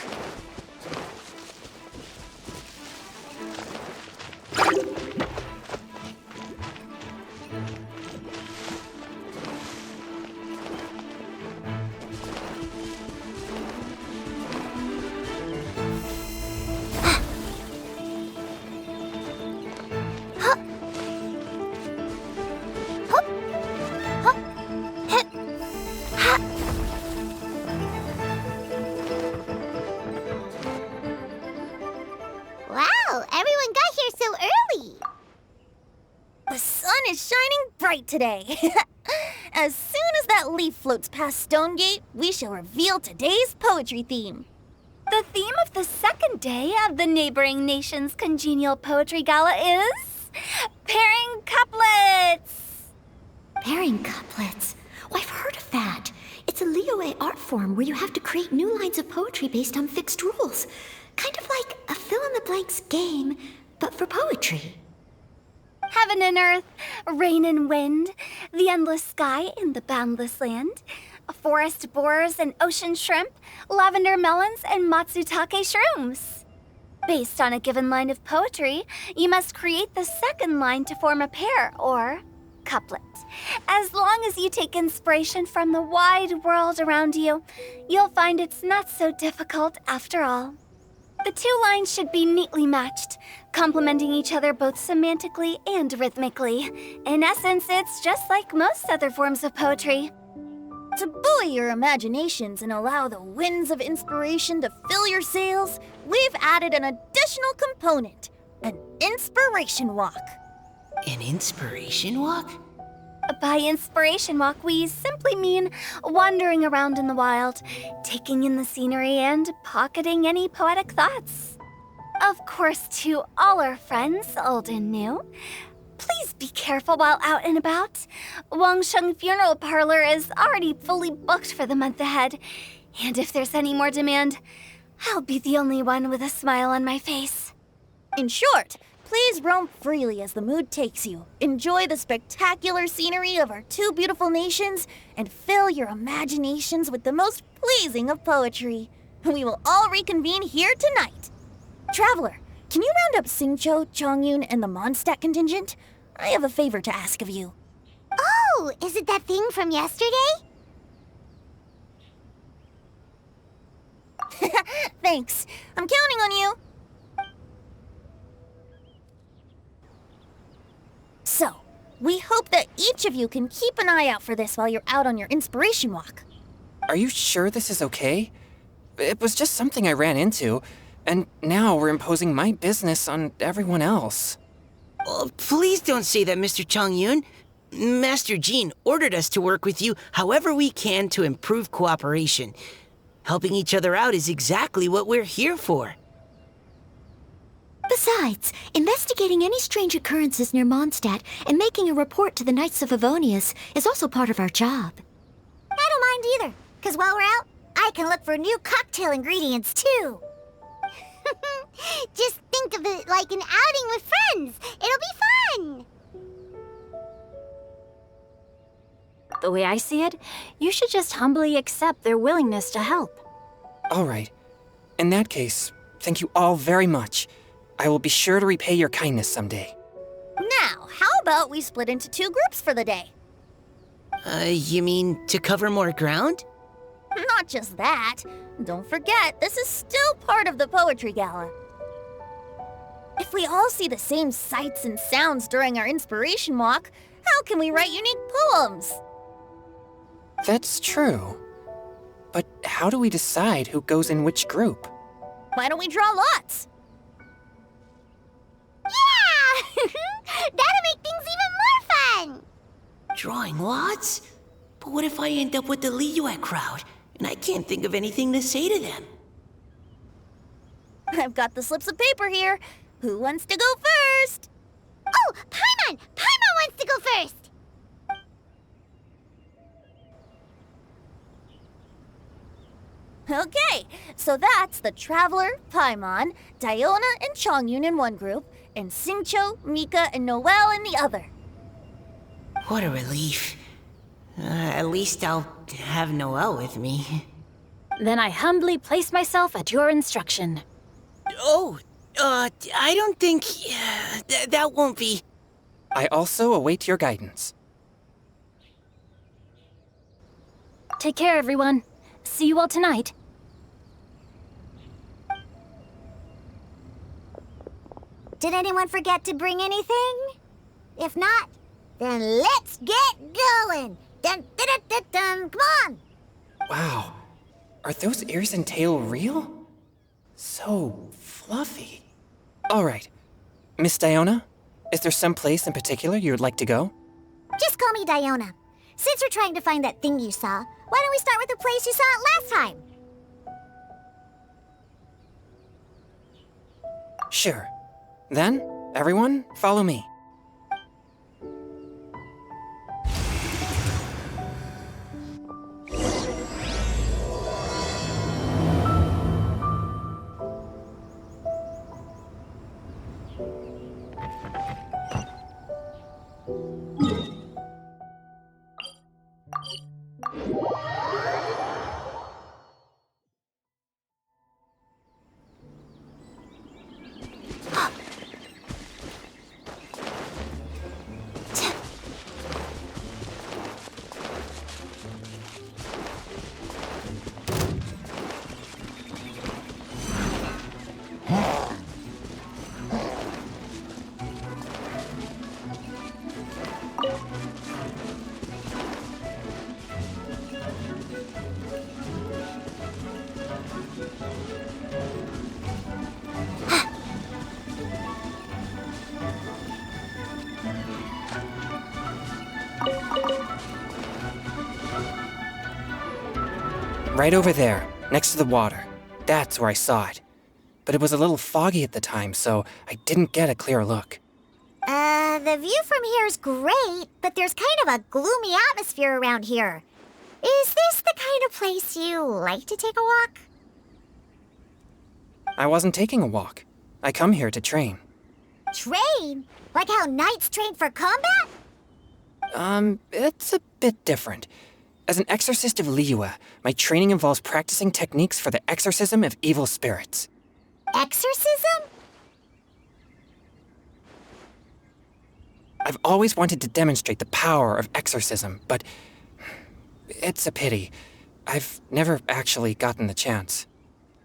Wow, everyone got here so early. The sun is shining bright today. As soon as that leaf floats past Stonegate, we shall reveal today's poetry theme. The theme of the second day of the neighboring nation's congenial poetry gala is pairing couplets. Pairing couplets. Oh, I've heard of that. It's a Liyue art form where you have to create new lines of poetry based on fixed rules. Kind of like a fill-in-the-blanks game, but for poetry. Heaven and earth, rain and wind, the endless sky and the boundless land, forest borers and ocean shrimp, lavender melons and matsutake shrooms. Based on a given line of poetry, you must create the second line to form a pair, or couplet. As long as you take inspiration from the wide world around you, you'll find it's not so difficult after all. The two lines should be neatly matched, complementing each other both semantically and rhythmically. In essence, it's just like most other forms of poetry. To buoy your imaginations and allow the winds of inspiration to fill your sails, we've added an additional component, an inspiration walk. An inspiration walk? By inspiration walk, we simply mean wandering around in the wild, taking in the scenery and pocketing any poetic thoughts. Of course, to all our friends, old and new, please be careful while out and about. Wangsheng Funeral Parlor is already fully booked for the month ahead, and if there's any more demand, I'll be the only one with a smile on my face. In short, please roam freely as the mood takes you. Enjoy the spectacular scenery of our two beautiful nations and fill your imaginations with the most pleasing of poetry. We will all reconvene here tonight. Traveler, can you round up Xingqiu, Chongyun, and the Mondstadt contingent? I have a favor to ask of you. Oh, is it that thing from yesterday? Thanks. I'm counting on you. So, we hope that each of you can keep an eye out for this while you're out on your inspiration walk. Are you sure this is okay? It was just something I ran into, and now we're imposing my business on everyone else. Oh, please don't say that, Mr. Chongyun. Master Jean ordered us to work with you however we can to improve cooperation. Helping each other out is exactly what we're here for. Besides, investigating any strange occurrences near Mondstadt and making a report to the Knights of Avonius is also part of our job. I don't mind either, because while we're out, I can look for new cocktail ingredients too. Just think of it like an outing with friends. It'll be fun. The way I see it, you should just humbly accept their willingness to help. All right. In that case, thank you all very much. I will be sure to repay your kindness someday. Now, how about we split into two groups for the day? You mean to cover more ground? Not just that. Don't forget, this is still part of the Poetry Gala. If we all see the same sights and sounds during our inspiration walk, how can we write unique poems? That's true. But how do we decide who goes in which group? Why don't we draw lots? Yeah! That'll make things Drawing lots? But what if I end up with the Liyue crowd, and I can't think of anything to say to them? I've got the slips of paper here. Who wants to go first? Oh, Paimon! Paimon wants to go first! Okay, so that's the Traveler, Paimon, Diona, and Chongyun in one group, and Xingqiu, Mika, and Noelle in the other. What a relief. At least I'll have Noelle with me. Then I humbly place myself at your instruction. Oh, I don't think... that won't be... I also await your guidance. Take care, everyone. See you all tonight. Did anyone forget to bring anything? If not, then let's get going! Dun, dun, dun, dun, dun. Come on! Wow. Are those ears and tail real? So fluffy. All right. Miss Diona, is there some place in particular you would like to go? Just call me Diona. Since we're trying to find that thing you saw, why don't we start with the place you saw it last time? Sure. Then, everyone, follow me. Right over there, next to the water. That's where I saw it. But it was a little foggy at the time, so I didn't get a clear look. The view from here is great, but there's kind of a gloomy atmosphere around here. Is this the kind of place you like to take a walk? I wasn't taking a walk. I come here to train. Train? Like how knights train for combat? It's a bit different. As an exorcist of Liyue, my training involves practicing techniques for the exorcism of evil spirits. Exorcism? I've always wanted to demonstrate the power of exorcism, but it's a pity. I've never actually gotten the chance.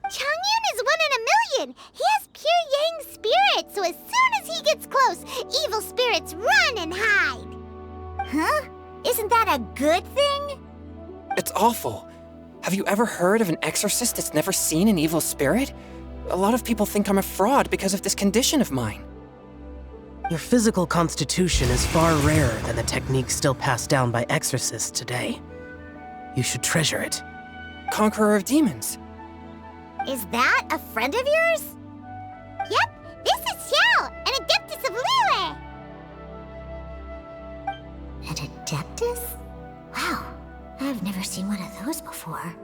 Chongyun is 1 in a million. He has pure yang spirit, so as soon as he gets close, evil spirits run and hide. Huh? Isn't that a good thing? It's awful. Have you ever heard of an exorcist that's never seen an evil spirit? A lot of people think I'm a fraud because of this condition of mine. Your physical constitution is far rarer than the techniques still passed down by exorcists today. You should treasure it. Conqueror of demons. Is that a friend of yours? Yep, this is Xiao, an adeptus of Liyue. An adeptus? Wow, I've never seen one of those before.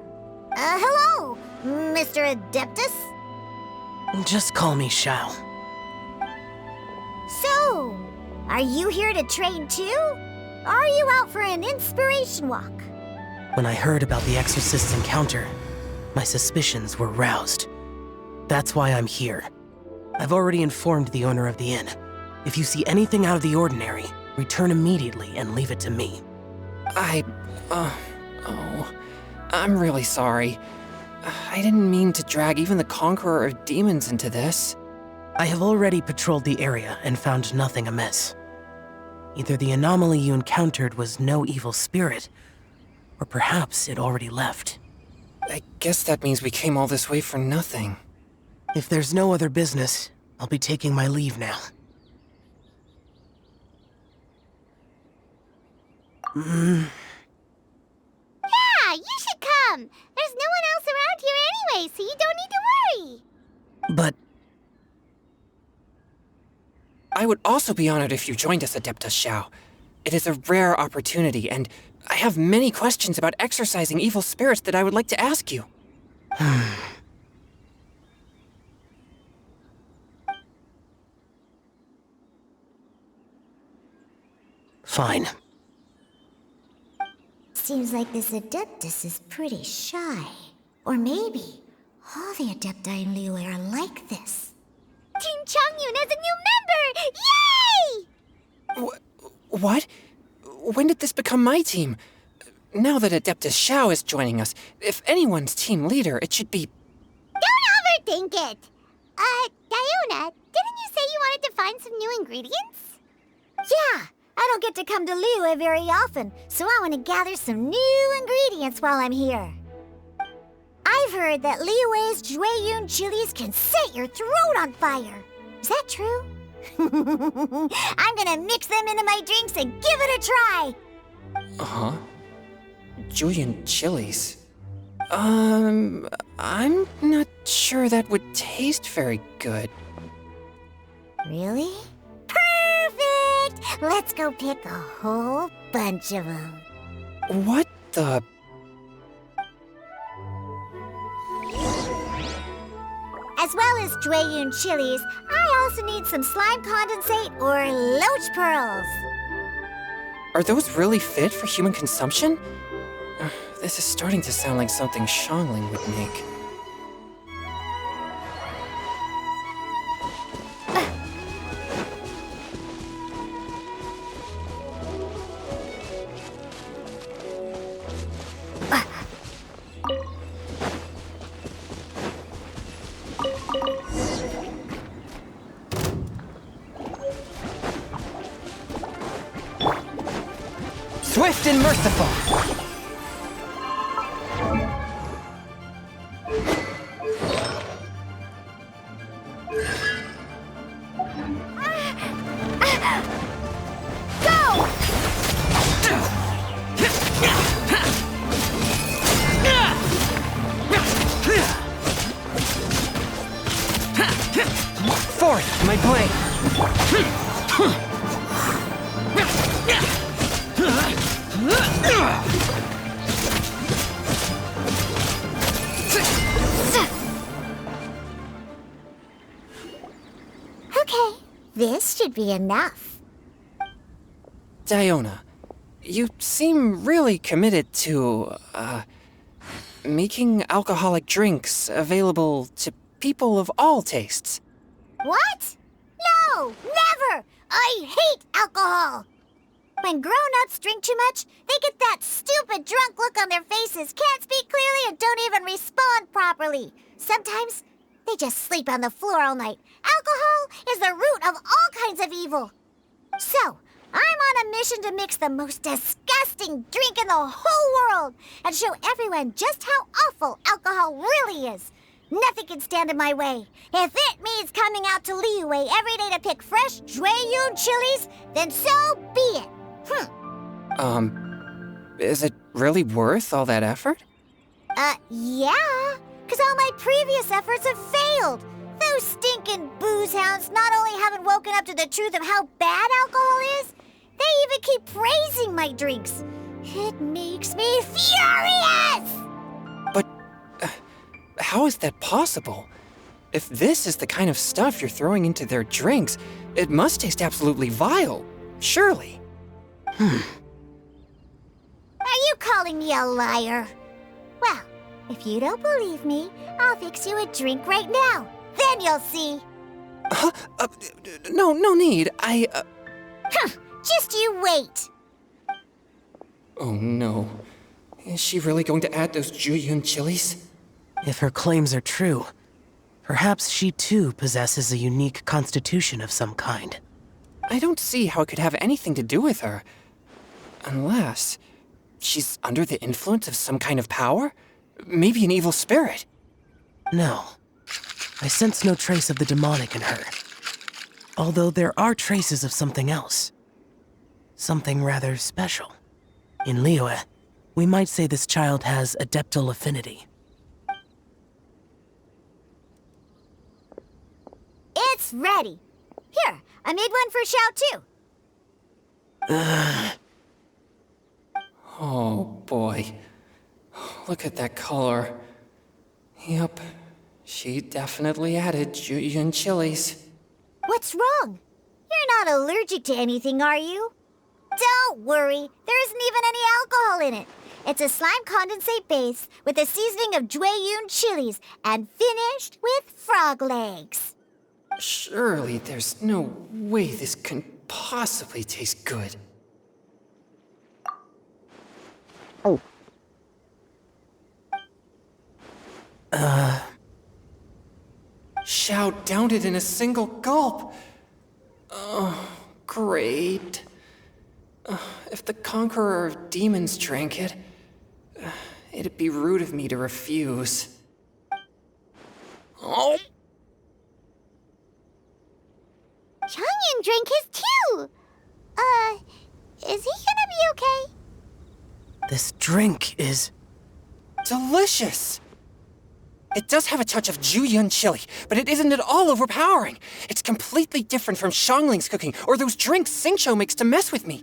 Hello, Mr. Adeptus? Just call me Xiao. So, are you here to train too? Or are you out for an inspiration walk? When I heard about the exorcist's encounter, my suspicions were roused. That's why I'm here. I've already informed the owner of the inn. If you see anything out of the ordinary, return immediately and leave it to me. I'm really sorry. I didn't mean to drag even the Conqueror of Demons into this. I have already patrolled the area and found nothing amiss. Either the anomaly you encountered was no evil spirit, or perhaps it already left. I guess that means we came all this way for nothing. If there's no other business, I'll be taking my leave now. Yeah, you should come. There's no one else around here anyway, so you don't need to worry. But I would also be honored if you joined us, Adeptus Xiao. It is a rare opportunity, and I have many questions about exorcising evil spirits that I would like to ask you. fine. Seems like this Adeptus is pretty shy. Or maybe all the Adepti in Liyue are like this. Team Changyun has a new member! Yay! What? When did this become my team? Now that Adeptus Xiao is joining us, if anyone's team leader, it should be... Don't overthink it! Diona, didn't you say you wanted to find some new ingredients? Yeah, I don't get to come to Liyue very often, so I want to gather some new ingredients while I'm here. I've heard that Liyue's Jueyun chilies can set your throat on fire. Is that true? I'm gonna mix them into my drinks and give it a try. Uh-huh. Julian chilies. I'm not sure that would taste very good. Really? Perfect! Let's go pick a whole bunch of them. What the... As well as Jueyun chilies, I also need some slime condensate or loach pearls. Are those really fit for human consumption? This is starting to sound like something Xiangling would make. Swift and merciful! Forth, my blade! Okay, this should be enough. Diona, you seem really committed to, making alcoholic drinks available to people of all tastes. What? No, never! I hate alcohol! When grown-ups drink too much, they get that stupid drunk look on their faces, can't speak clearly, and don't even respond properly. Sometimes they just sleep on the floor all night. Alcohol is the root of all kinds of evil. So, I'm on a mission to mix the most disgusting drink in the whole world and show everyone just how awful alcohol really is. Nothing can stand in my way. If it means coming out to Liyue every day to pick fresh Jueyun chilies, then so be it. Is it really worth all that effort? Yeah, because all my previous efforts have failed. Those stinking booze hounds not only haven't woken up to the truth of how bad alcohol is, they even keep praising my drinks. It makes me furious! But how is that possible? If this is the kind of stuff you're throwing into their drinks, it must taste absolutely vile, surely. Are you calling me a liar? Well, if you don't believe me, I'll fix you a drink right now. Then you'll see. No need. Just you wait. Oh no. Is she really going to add those Jueyun chilies? If her claims are true, perhaps she too possesses a unique constitution of some kind. I don't see how it could have anything to do with her. Unless she's under the influence of some kind of power? Maybe an evil spirit. No. I sense no trace of the demonic in her. Although there are traces of something else. Something rather special. In Liyue, we might say this child has adeptal affinity. It's ready. Here, I made one for Xiao too. Oh boy. Look at that color. Yep, she definitely added Julian chilies. What's wrong? You're not allergic to anything, are you? Don't worry, there isn't even any alcohol in it. It's a slime condensate base with a seasoning of Jueyun chilies and finished with frog legs. Surely there's no way this can possibly taste good. Xiao downed it in a single gulp. Oh, great. If the Conqueror of Demons drank it, it'd be rude of me to refuse. Oh! Changyun drank his too. Is he gonna be okay? This drink is... Delicious! It does have a touch of Jueyun chili, but it isn't at all overpowering. It's completely different from Xiangling's cooking or those drinks Xingqiu makes to mess with me.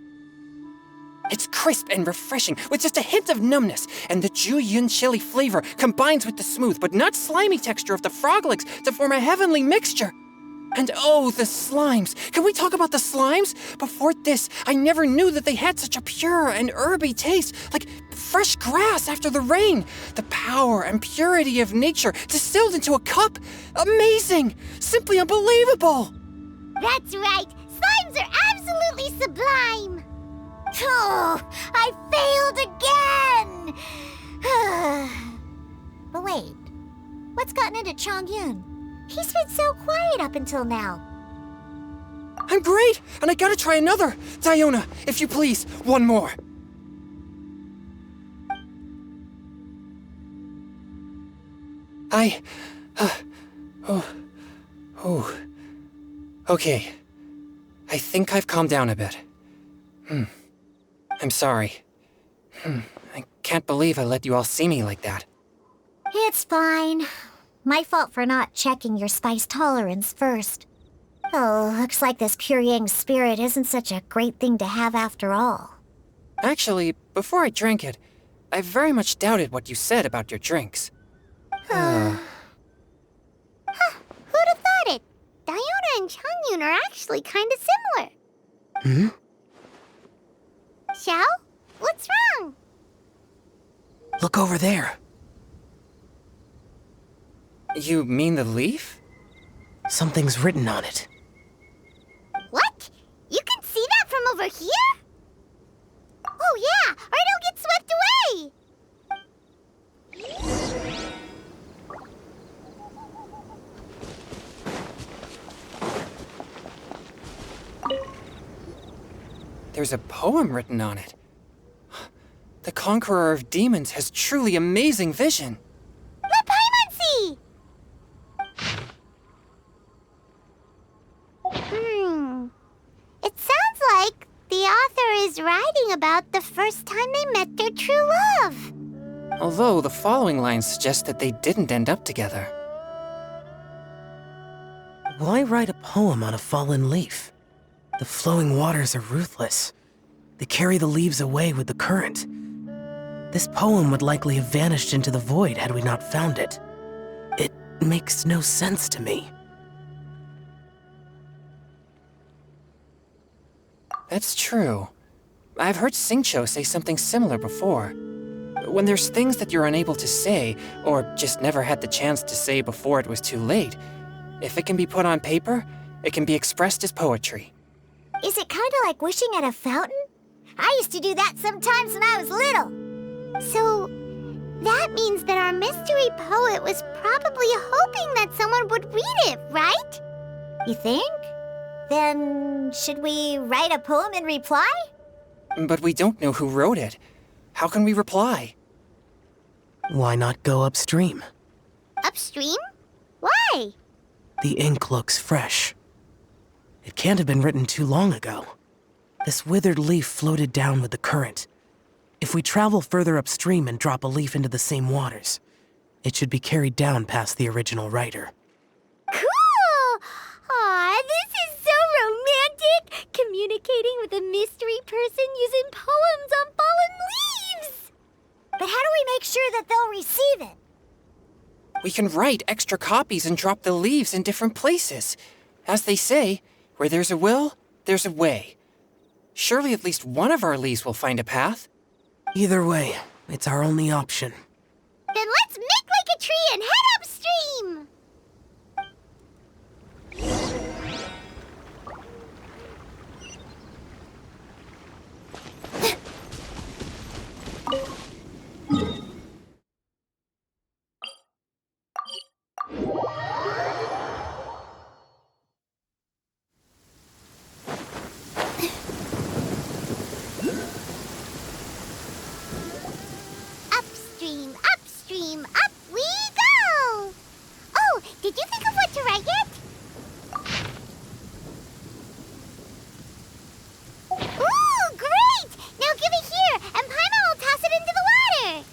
It's crisp and refreshing, with just a hint of numbness, and the Jueyun chili flavor combines with the smooth but not slimy texture of the frog legs to form a heavenly mixture. And oh, the slimes! Can we talk about the slimes? Before this, I never knew that they had such a pure and herby taste, like fresh grass after the rain. The power and purity of nature distilled into a cup. Amazing! Simply unbelievable! That's right. Slimes are absolutely sublime. Oh, I failed again. But wait, what's gotten into Changyun? He's been so quiet up until now. I'm great, and I gotta try another. Diona, if you please, one more. Okay. I think I've calmed down a bit. I'm sorry. I can't believe I let you all see me like that. It's fine. My fault for not checking your spice tolerance first. Oh, looks like this pure yang spirit isn't such a great thing to have after all. Actually, before I drank it, I very much doubted what you said about your drinks. Who'd have thought it? Diona and Changyun are actually kind of similar. Xiao? What's wrong? Look over there. You mean the leaf? Something's written on it. What? You can see that from over here? Oh yeah, or it'll get swept away! There's a poem written on it. The Conqueror of Demons has truly amazing vision. Let Paimon see! It sounds like the author is writing about the first time they met their true love. Although the following lines suggest that they didn't end up together. Why write a poem on a fallen leaf? The flowing waters are ruthless. They carry the leaves away with the current. This poem would likely have vanished into the void had we not found it. It makes no sense to me. That's true. I've heard Xingqiu say something similar before. When there's things that you're unable to say, or just never had the chance to say before it was too late, if it can be put on paper, it can be expressed as poetry. Is it kind of like wishing at a fountain? I used to do that sometimes when I was little. So, that means that our mystery poet was probably hoping that someone would read it, right? You think? Then, should we write a poem in reply? But we don't know who wrote it. How can we reply? Why not go upstream? Upstream? Why? The ink looks fresh. It can't have been written too long ago. This withered leaf floated down with the current. If we travel further upstream and drop a leaf into the same waters, it should be carried down past the original writer. Cool! Aw, this is so romantic! Communicating with a mystery person using poems on fallen leaves! But how do we make sure that they'll receive it? We can write extra copies and drop the leaves in different places. As they say, where there's a will, there's a way. Surely at least one of our leaves will find a path. Either way, it's our only option. Then let's make like a tree and head upstream! Upstream, upstream, up we go! Oh, did you think of what to write yet? Ooh, great! Now give it here, and Paimon will toss it into the water!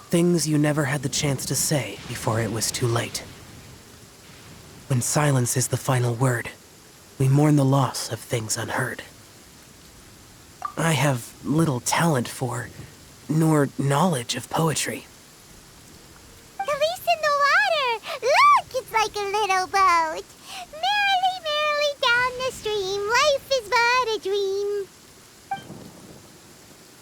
Things you never had the chance to say before it was too late. When silence is the final word, we mourn the loss of things unheard. I have little talent for, nor knowledge of poetry. The leaf's in the water! Look, it's like a little boat! Merrily, merrily down the stream, life is but a dream.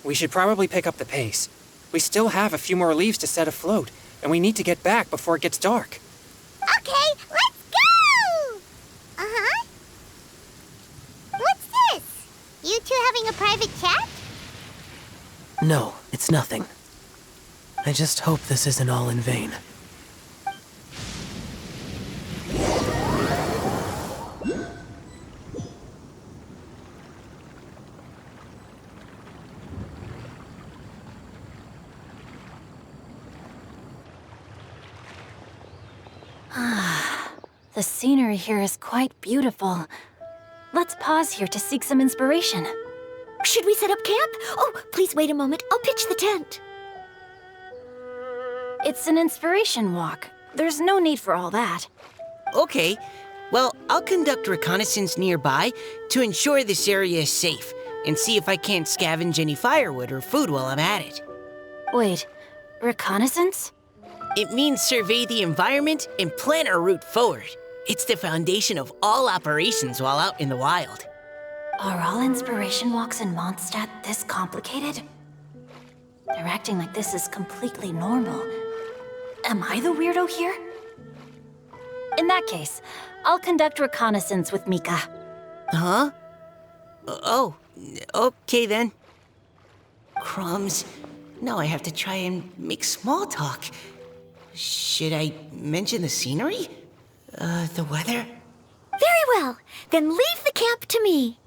We should probably pick up the pace. We still have a few more leaves to set afloat, and we need to get back before it gets dark. Okay, let's go! Uh-huh. What's this? You two having a private chat? No, it's nothing. I just hope this isn't all in vain. The scenery here is quite beautiful. Let's pause here to seek some inspiration. Should we set up camp? Oh, please wait a moment. I'll pitch the tent. It's an inspiration walk. There's no need for all that. Okay, well, I'll conduct reconnaissance nearby to ensure this area is safe and see if I can't scavenge any firewood or food while I'm at it. Wait, reconnaissance? It means survey the environment and plan our route forward. It's the foundation of all operations while out in the wild. Are all inspiration walks in Mondstadt this complicated? They're acting like this is completely normal. Am I the weirdo here? In that case, I'll conduct reconnaissance with Mika. Huh? Oh, okay then. Crumbs. Now I have to try and make small talk. Should I mention the scenery? The weather? Very well. Then leave the camp to me.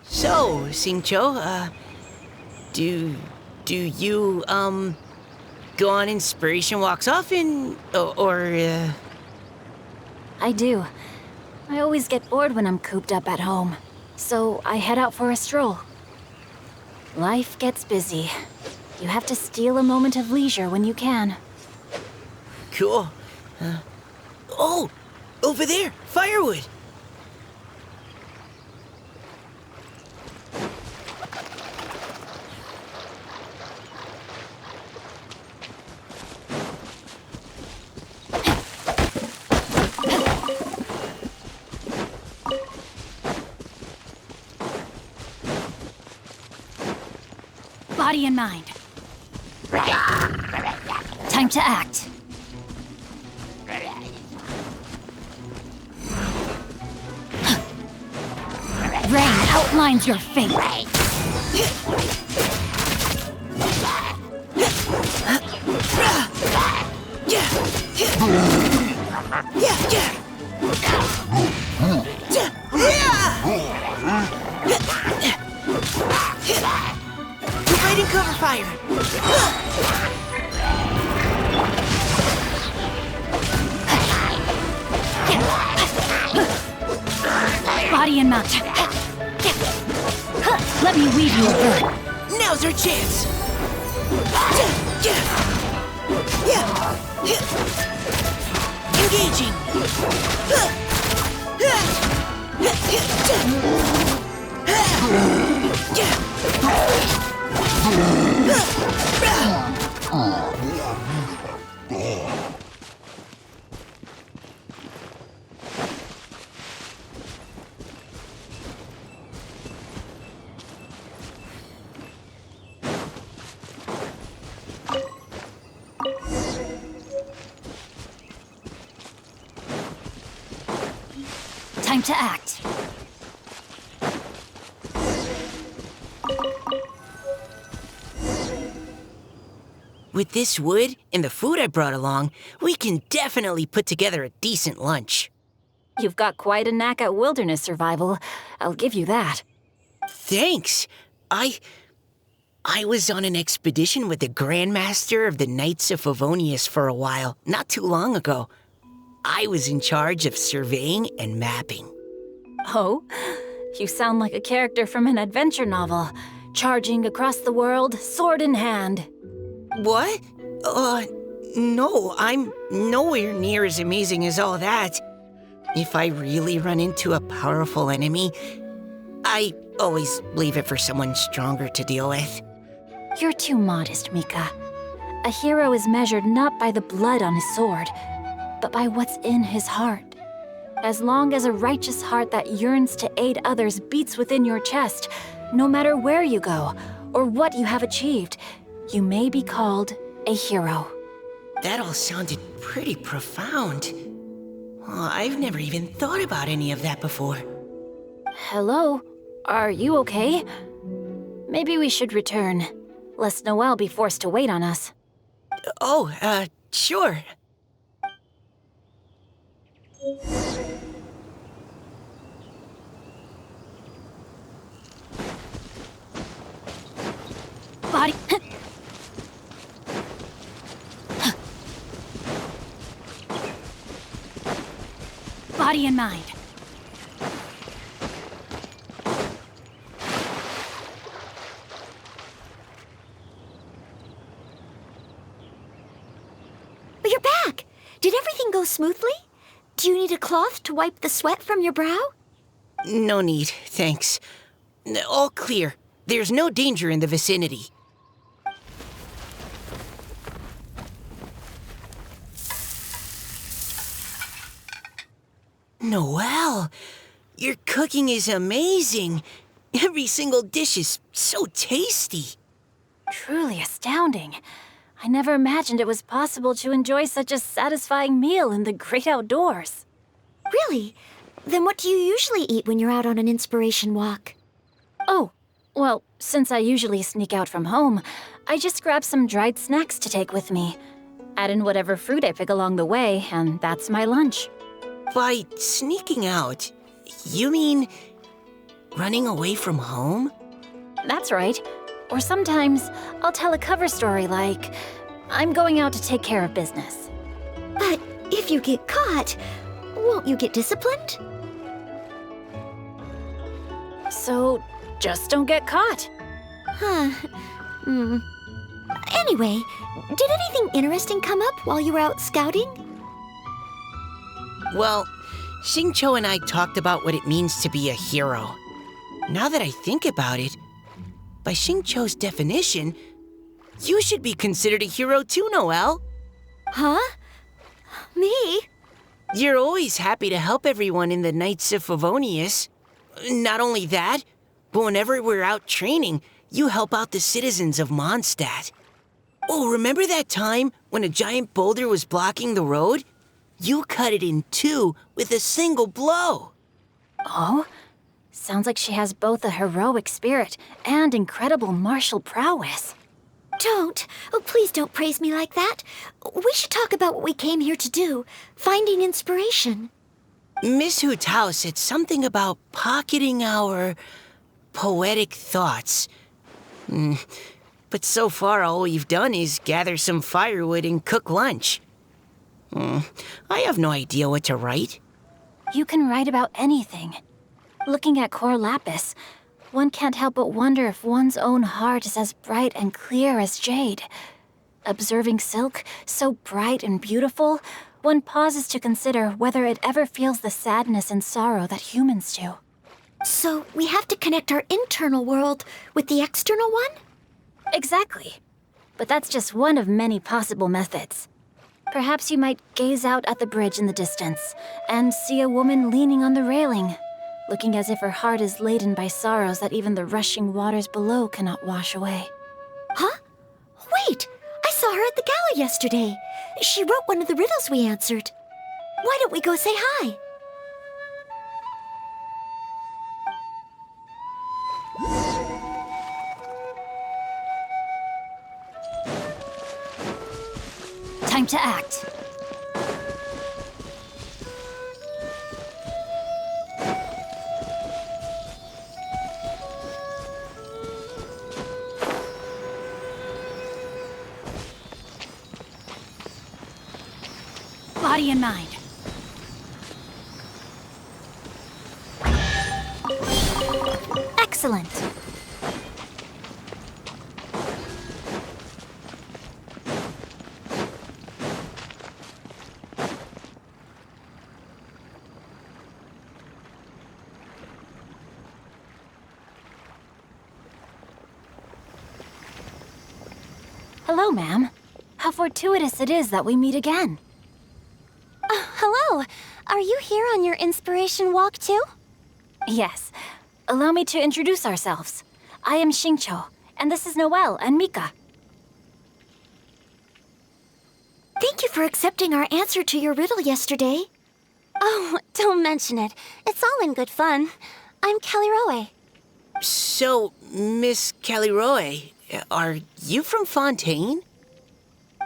So, Singcho, do you, go on inspiration walks often, or? I do. I always get bored when I'm cooped up at home, so I head out for a stroll. Life gets busy. You have to steal a moment of leisure when you can. Cool. Oh, over there, firewood. Body and mind. Time to act. Rain outlines your fate. fire! Body and mount. Let me weave you a bird. Now's our chance! Engaging! Time to act. With this wood and the food I brought along, we can definitely put together a decent lunch. You've got quite a knack at wilderness survival. I'll give you that. Thanks. I was on an expedition with the Grandmaster of the Knights of Favonius for a while, not too long ago. I was in charge of surveying and mapping. Oh? You sound like a character from an adventure novel. Charging across the world, sword in hand. What? No, I'm nowhere near as amazing as all that. If I really run into a powerful enemy, I always leave it for someone stronger to deal with. You're too modest, Mika. A hero is measured not by the blood on his sword, but by what's in his heart. As long as a righteous heart that yearns to aid others beats within your chest, no matter where you go or what you have achieved, you may be called a hero. That all sounded pretty profound. Oh, I've never even thought about any of that before. Hello? Are you okay? Maybe we should return, lest Noelle be forced to wait on us. Oh, sure. Body... Body and mind. You're back! Did everything go smoothly? Do you need a cloth to wipe the sweat from your brow? No need, thanks. All clear. There's no danger in the vicinity. Noelle, your cooking is amazing. Every single dish is so tasty. Truly astounding. I never imagined it was possible to enjoy such a satisfying meal in the great outdoors. Really? Then what do you usually eat when you're out on an inspiration walk? Oh, well, since I usually sneak out from home, I just grab some dried snacks to take with me. Add in whatever fruit I pick along the way, and that's my lunch. By sneaking out, you mean running away from home? That's right. Or sometimes I'll tell a cover story like, I'm going out to take care of business. But if you get caught, won't you get disciplined? So just don't get caught. Anyway, did anything interesting come up while you were out scouting? Well, Xingqiu and I talked about what it means to be a hero. Now that I think about it, by Xingqiu's definition, you should be considered a hero too, Noelle. Huh? Me? You're always happy to help everyone in the Knights of Favonius. Not only that, but whenever we're out training, you help out the citizens of Mondstadt. Oh, remember that time when a giant boulder was blocking the road? You cut it in two with a single blow. Oh? Sounds like she has both a heroic spirit and incredible martial prowess. Don't. Oh, please don't praise me like that. We should talk about what we came here to do, finding inspiration. Miss Hu Tao said something about pocketing our poetic thoughts. But so far, all we've done is gather some firewood and cook lunch. I have no idea what to write. You can write about anything. Looking at Cor Lapis, one can't help but wonder if one's own heart is as bright and clear as jade. Observing silk, so bright and beautiful, one pauses to consider whether it ever feels the sadness and sorrow that humans do. So we have to connect our internal world with the external one? Exactly. But that's just one of many possible methods. Perhaps you might gaze out at the bridge in the distance and see a woman leaning on the railing, looking as if her heart is laden by sorrows that even the rushing waters below cannot wash away. Huh? Wait! I saw her at the gala yesterday. She wrote one of the riddles we answered. Why don't we go say hi? Time to act. Body and mind. Excellent. Hello, ma'am. How fortuitous it is that we meet again. Hello. Are you here on your inspiration walk too? Yes. Allow me to introduce ourselves. I am Xingqiu, and this is Noelle and Mika. Thank you for accepting our answer to your riddle yesterday. Oh, don't mention it. It's all in good fun. I'm Kelly Roe. So, Miss Caliroe, are you from Fontaine?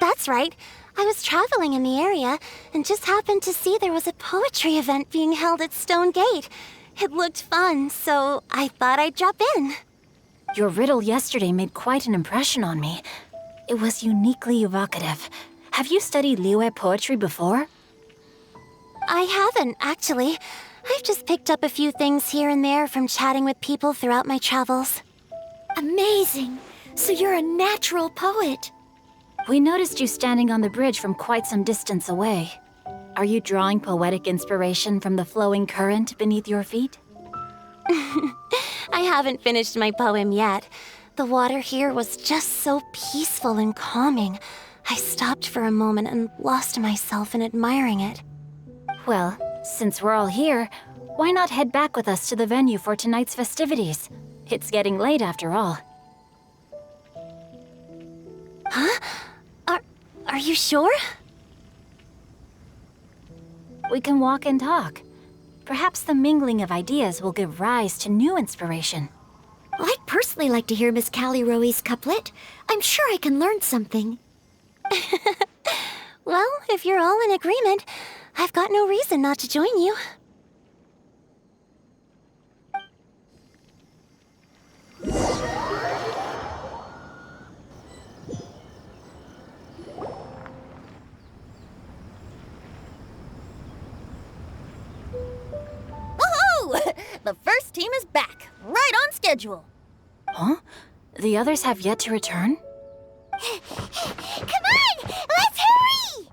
That's right. I was traveling in the area and just happened to see there was a poetry event being held at Stone Gate. It looked fun, so I thought I'd drop in. Your riddle yesterday made quite an impression on me. It was uniquely evocative. Have you studied Liyue poetry before? I haven't, actually. I've just picked up a few things here and there from chatting with people throughout my travels. Amazing! So you're a natural poet. We noticed you standing on the bridge from quite some distance away. Are you drawing poetic inspiration from the flowing current beneath your feet? I haven't finished my poem yet. The water here was just so peaceful and calming. I stopped for a moment and lost myself in admiring it. Well, since we're all here, why not head back with us to the venue for tonight's festivities? It's getting late after all. Huh? Are you sure? We can walk and talk. Perhaps the mingling of ideas will give rise to new inspiration. Well, I'd personally like to hear Miss Callie Roe's couplet. I'm sure I can learn something. Well, if you're all in agreement, I've got no reason not to join you. Woohoo! The first team is back, right on schedule. Huh? The others have yet to return? Come on! Let's hurry!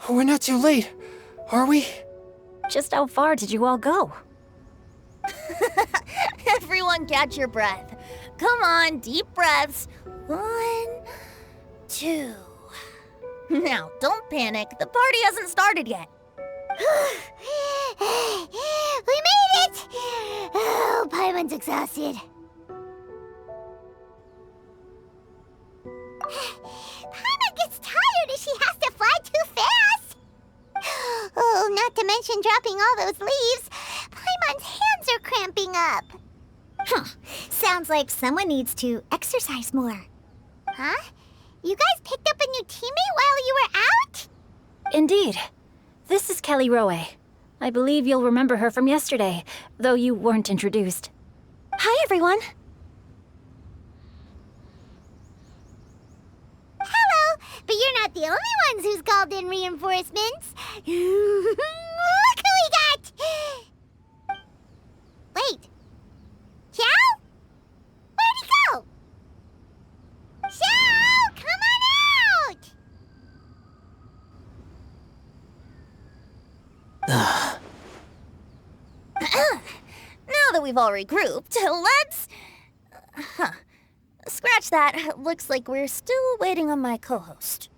We're not too late, are we? Just how far did you all go? Everyone catch your breath. Come on, deep breaths. 1, 2. Now, don't panic. The party hasn't started yet. We made it! Oh, Paimon's exhausted. Paimon gets tired if she has to fly too fast. Oh, not to mention dropping all those leaves. Paimon's hands are cramping up. Sounds like someone needs to exercise more. Huh? You guys picked up a new teammate while you were out? Indeed. This is Kelly Roe. I believe you'll remember her from yesterday, though you weren't introduced. Hi, everyone. Hello, but you're not the only ones who's called in reinforcements. Look who we got! Wait. Xiao? Where'd he go? Xiao, come on out! Now that we've all regrouped, let's... Scratch that. Looks like we're still waiting on my co-host.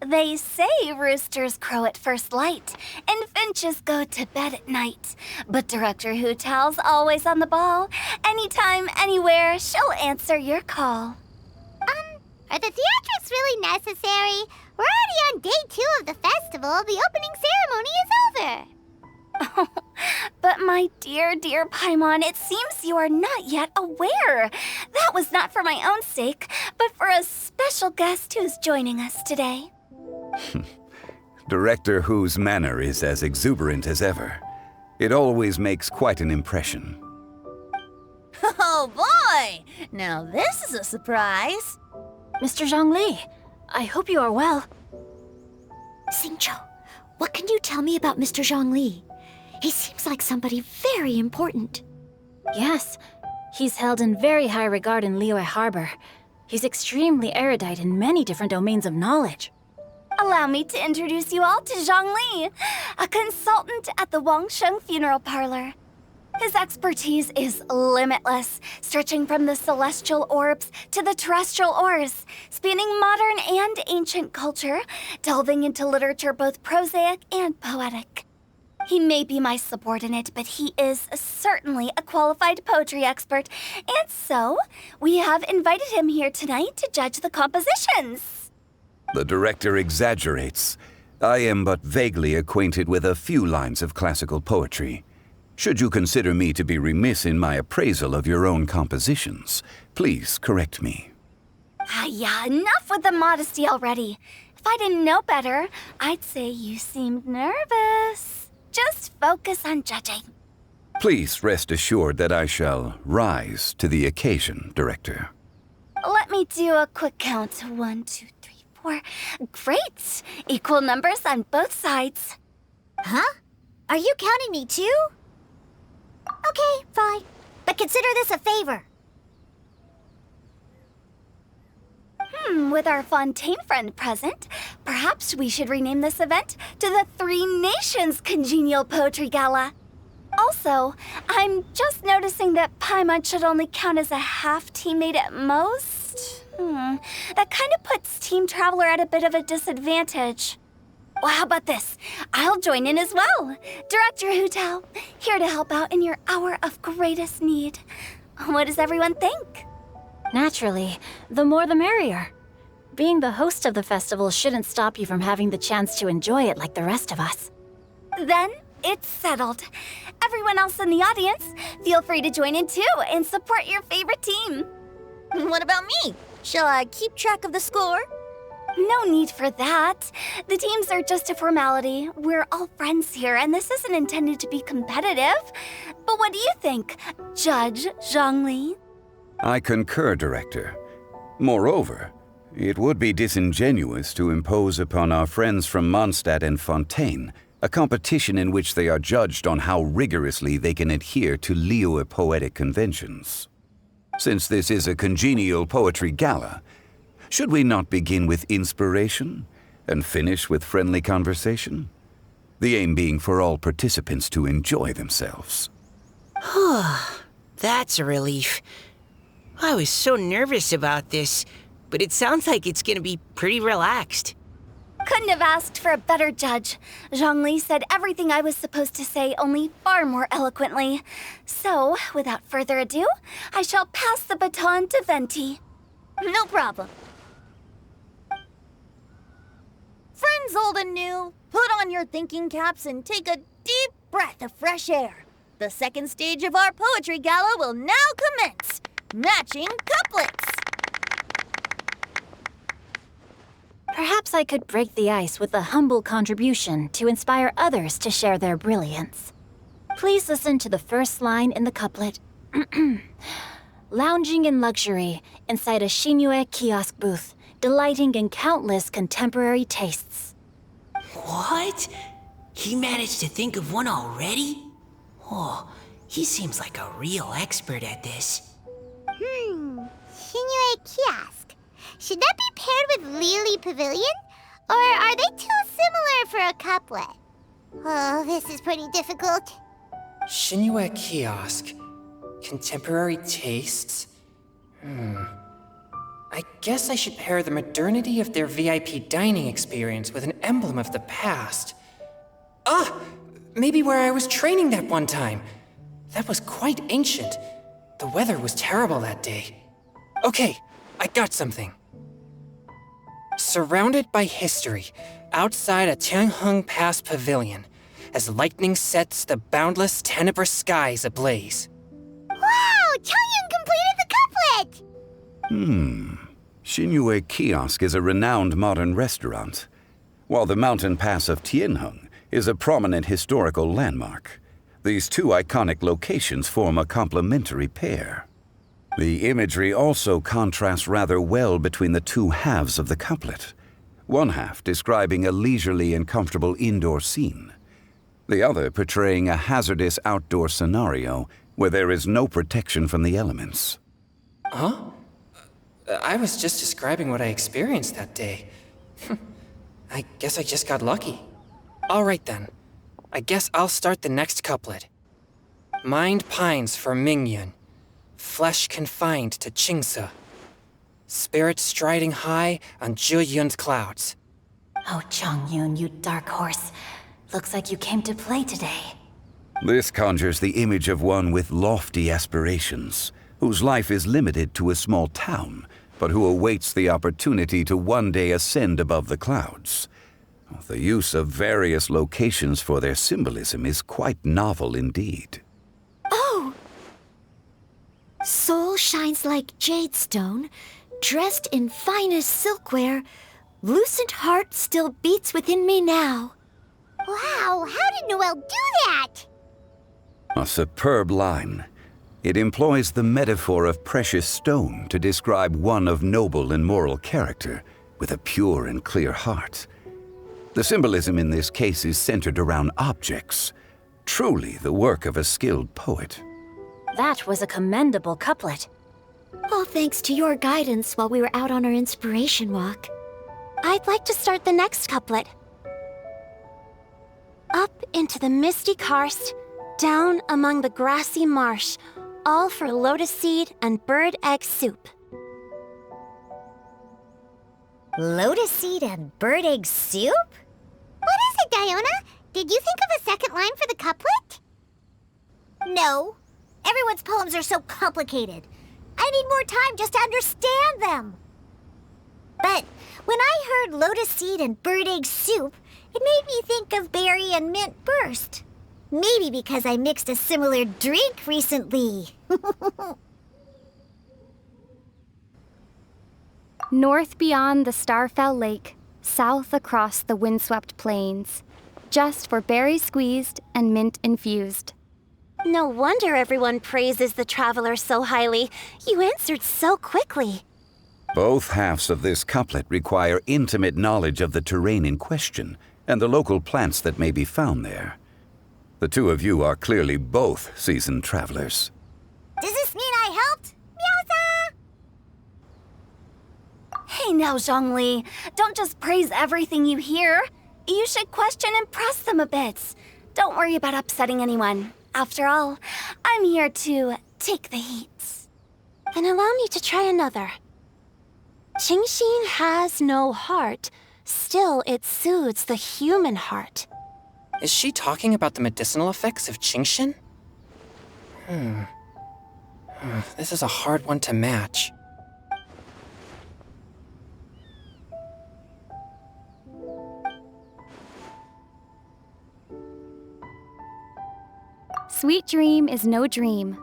They say roosters crow at first light, and finches go to bed at night. But Director Hu Tao's always on the ball. Anytime, anywhere, she'll answer your call. Are the theatrics really necessary? We're already on day 2 of the festival. The opening ceremony is over. But my dear, dear Paimon, it seems you are not yet aware. That was not for my own sake, but for a special guest who's joining us today. Director Hu's manner is as exuberant as ever. It always makes quite an impression. Oh boy! Now this is a surprise. Mr. Zhongli, I hope you are well. Xingqiu, what can you tell me about Mr. Zhongli? He seems like somebody very important. Yes, he's held in very high regard in Liyue Harbor. He's extremely erudite in many different domains of knowledge. Allow me to introduce you all to Zhang Li, a consultant at the Wangsheng Funeral Parlor. His expertise is limitless, stretching from the celestial orbs to the terrestrial ores, spanning modern and ancient culture, delving into literature both prosaic and poetic. He may be my subordinate, but he is certainly a qualified poetry expert, and so we have invited him here tonight to judge the compositions. The director exaggerates. I am but vaguely acquainted with a few lines of classical poetry. Should you consider me to be remiss in my appraisal of your own compositions, please correct me. Yeah, enough with the modesty already. If I didn't know better, I'd say you seemed nervous. Just focus on judging. Please rest assured that I shall rise to the occasion, Director. Let me do a quick count. 1, 2, 3, 4. Great! Equal numbers on both sides. Huh? Are you counting me too? Okay, fine. But consider this a favor. With our Fontaine friend present, perhaps we should rename this event to the Three Nations Congenial Poetry Gala. Also, I'm just noticing that Paimon should only count as a half teammate at most. That kind of puts Team Traveler at a bit of a disadvantage. Well, how about this? I'll join in as well. Director Hu Tao, here to help out in your hour of greatest need. What does everyone think? Naturally, the more the merrier. Being the host of the festival shouldn't stop you from having the chance to enjoy it like the rest of us. Then it's settled. Everyone else in the audience, feel free to join in too and support your favorite team. What about me? Shall I keep track of the score? No need for that. The teams are just a formality. We're all friends here, and this isn't intended to be competitive. But what do you think, Judge Zhongli? I concur, Director. Moreover, it would be disingenuous to impose upon our friends from Mondstadt and Fontaine a competition in which they are judged on how rigorously they can adhere to Liyue poetic conventions. Since this is a congenial poetry gala, should we not begin with inspiration and finish with friendly conversation? The aim being for all participants to enjoy themselves. That's a relief. I was so nervous about this, but it sounds like it's gonna be pretty relaxed. Couldn't have asked for a better judge. Zhongli said everything I was supposed to say, only far more eloquently. So, without further ado, I shall pass the baton to Venti. No problem. Friends old and new, put on your thinking caps and take a deep breath of fresh air. The second stage of our poetry gala will now commence. Matching couplets. Perhaps I could break the ice with a humble contribution to inspire others to share their brilliance. Please listen to the first line in the couplet. Lounging in luxury inside a Shinue kiosk booth, delighting in countless contemporary tastes. What? He managed to think of one already? Oh, he seems like a real expert at this. Shinue Kiosk. Should that be paired with Lily Pavilion? Or are they too similar for a couplet? Oh, this is pretty difficult. Shinue Kiosk. Contemporary tastes? I guess I should pair the modernity of their VIP dining experience with an emblem of the past. Ah! Maybe where I was training that one time. That was quite ancient. The weather was terrible that day. Okay, I got something. Surrounded by history, outside a Tianheng Pass pavilion, as lightning sets the boundless tenebrous skies ablaze. Wow! Chongyun completed the couplet! Shinue Kiosk is a renowned modern restaurant, while the mountain pass of Tianheng is a prominent historical landmark. These two iconic locations form a complementary pair. The imagery also contrasts rather well between the two halves of the couplet, one half describing a leisurely and comfortable indoor scene, the other portraying a hazardous outdoor scenario where there is no protection from the elements. Huh? I was just describing what I experienced that day. I guess I just got lucky. All right then. I guess I'll start the next couplet. Mind pines for Mingyun, flesh confined to Qingse, spirit striding high on Zheyun's clouds. Oh, Chongyun, you dark horse. Looks like you came to play today. This conjures the image of one with lofty aspirations, whose life is limited to a small town, but who awaits the opportunity to one day ascend above the clouds. The use of various locations for their symbolism is quite novel indeed. Oh! Soul shines like jade stone, dressed in finest silkware. Lucent heart still beats within me now. Wow, how did Noelle do that? A superb line. It employs the metaphor of precious stone to describe one of noble and moral character, with a pure and clear heart. The symbolism in this case is centered around objects, truly the work of a skilled poet. That was a commendable couplet. All thanks to your guidance while we were out on our inspiration walk. I'd like to start the next couplet. Up into the misty karst, down among the grassy marsh, all for lotus seed and bird egg soup. Lotus seed and bird egg soup? What is it, Diona? Did you think of a second line for the couplet? No. Everyone's poems are so complicated. I need more time just to understand them. But when I heard lotus seed and bird egg soup, it made me think of berry and mint burst. Maybe because I mixed a similar drink recently. North beyond the Starfell Lake, south across the windswept plains, just for berries squeezed and mint infused. No wonder everyone praises the traveler so highly. You answered so quickly. Both halves of this couplet require intimate knowledge of the terrain in question and the local plants that may be found there. The two of you are clearly both seasoned travelers. Does this mean I helped? Meowza! Hey now, Zhongli. Don't just praise everything you hear. You should question and press them a bit. Don't worry about upsetting anyone. After all, I'm here to take the heat. Then allow me to try another. Qingxin has no heart. Still, it soothes the human heart. Is she talking about the medicinal effects of Qingxin? This is a hard one to match. Sweet dream is no dream,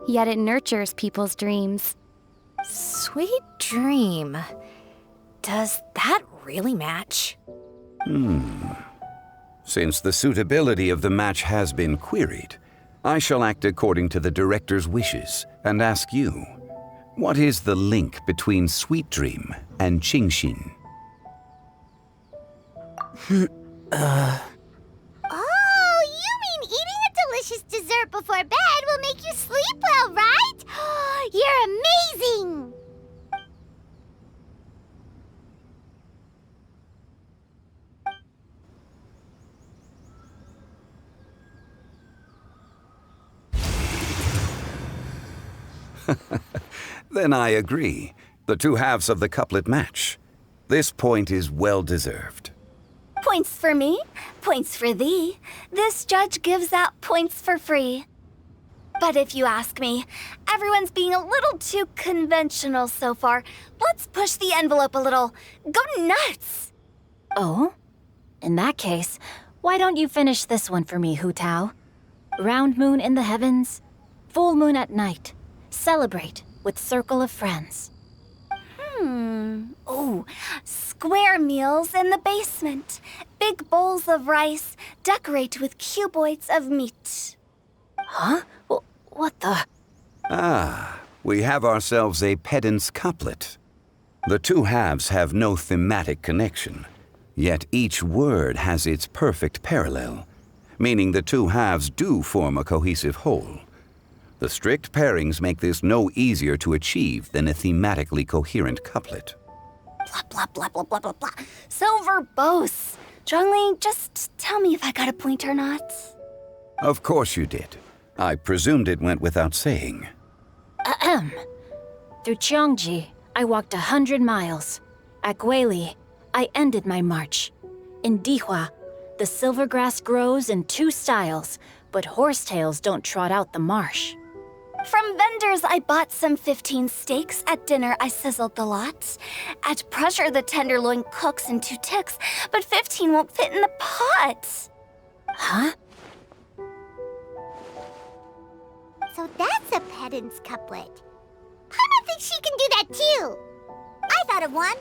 yet it nurtures people's dreams. Sweet dream. Does that really match? Since the suitability of the match has been queried, I shall act according to the director's wishes and ask you, what is the link between Sweet Dream and Qingxin? Oh, you mean eating a delicious dessert before bed will make you sleep well, right? You're amazing! Then I agree. The two halves of the couplet match. This point is well deserved. Points for me, points for thee. This judge gives out points for free. But if you ask me, everyone's being a little too conventional so far. Let's push the envelope a little. Go nuts! Oh? In that case, why don't you finish this one for me, Hu Tao? Round moon in the heavens, full moon at night. Celebrate with circle of friends. Oh, square meals in the basement. Big bowls of rice, decorate with cuboids of meat. Huh? What the? Ah, we have ourselves a pedant's couplet. The two halves have no thematic connection, yet each word has its perfect parallel, meaning the two halves do form a cohesive whole. The strict pairings make this no easier to achieve than a thematically coherent couplet. Blah, blah, blah, blah, blah, blah, blah. So verbose. Zhongli, just tell me if I got a point or not. Of course you did. I presumed it went without saying. Ahem. Through Cheongji, I walked 100 miles. At Guili, I ended my march. In Dihua, the silver grass grows in two styles, but horsetails don't trot out the marsh. From vendors, I bought some 15 steaks. At dinner, I sizzled the lots. At pressure, the tenderloin cooks in 2 ticks, but 15 won't fit in the pot. Huh? So that's a pedant's couplet. Paimon thinks she can do that too. I thought of one.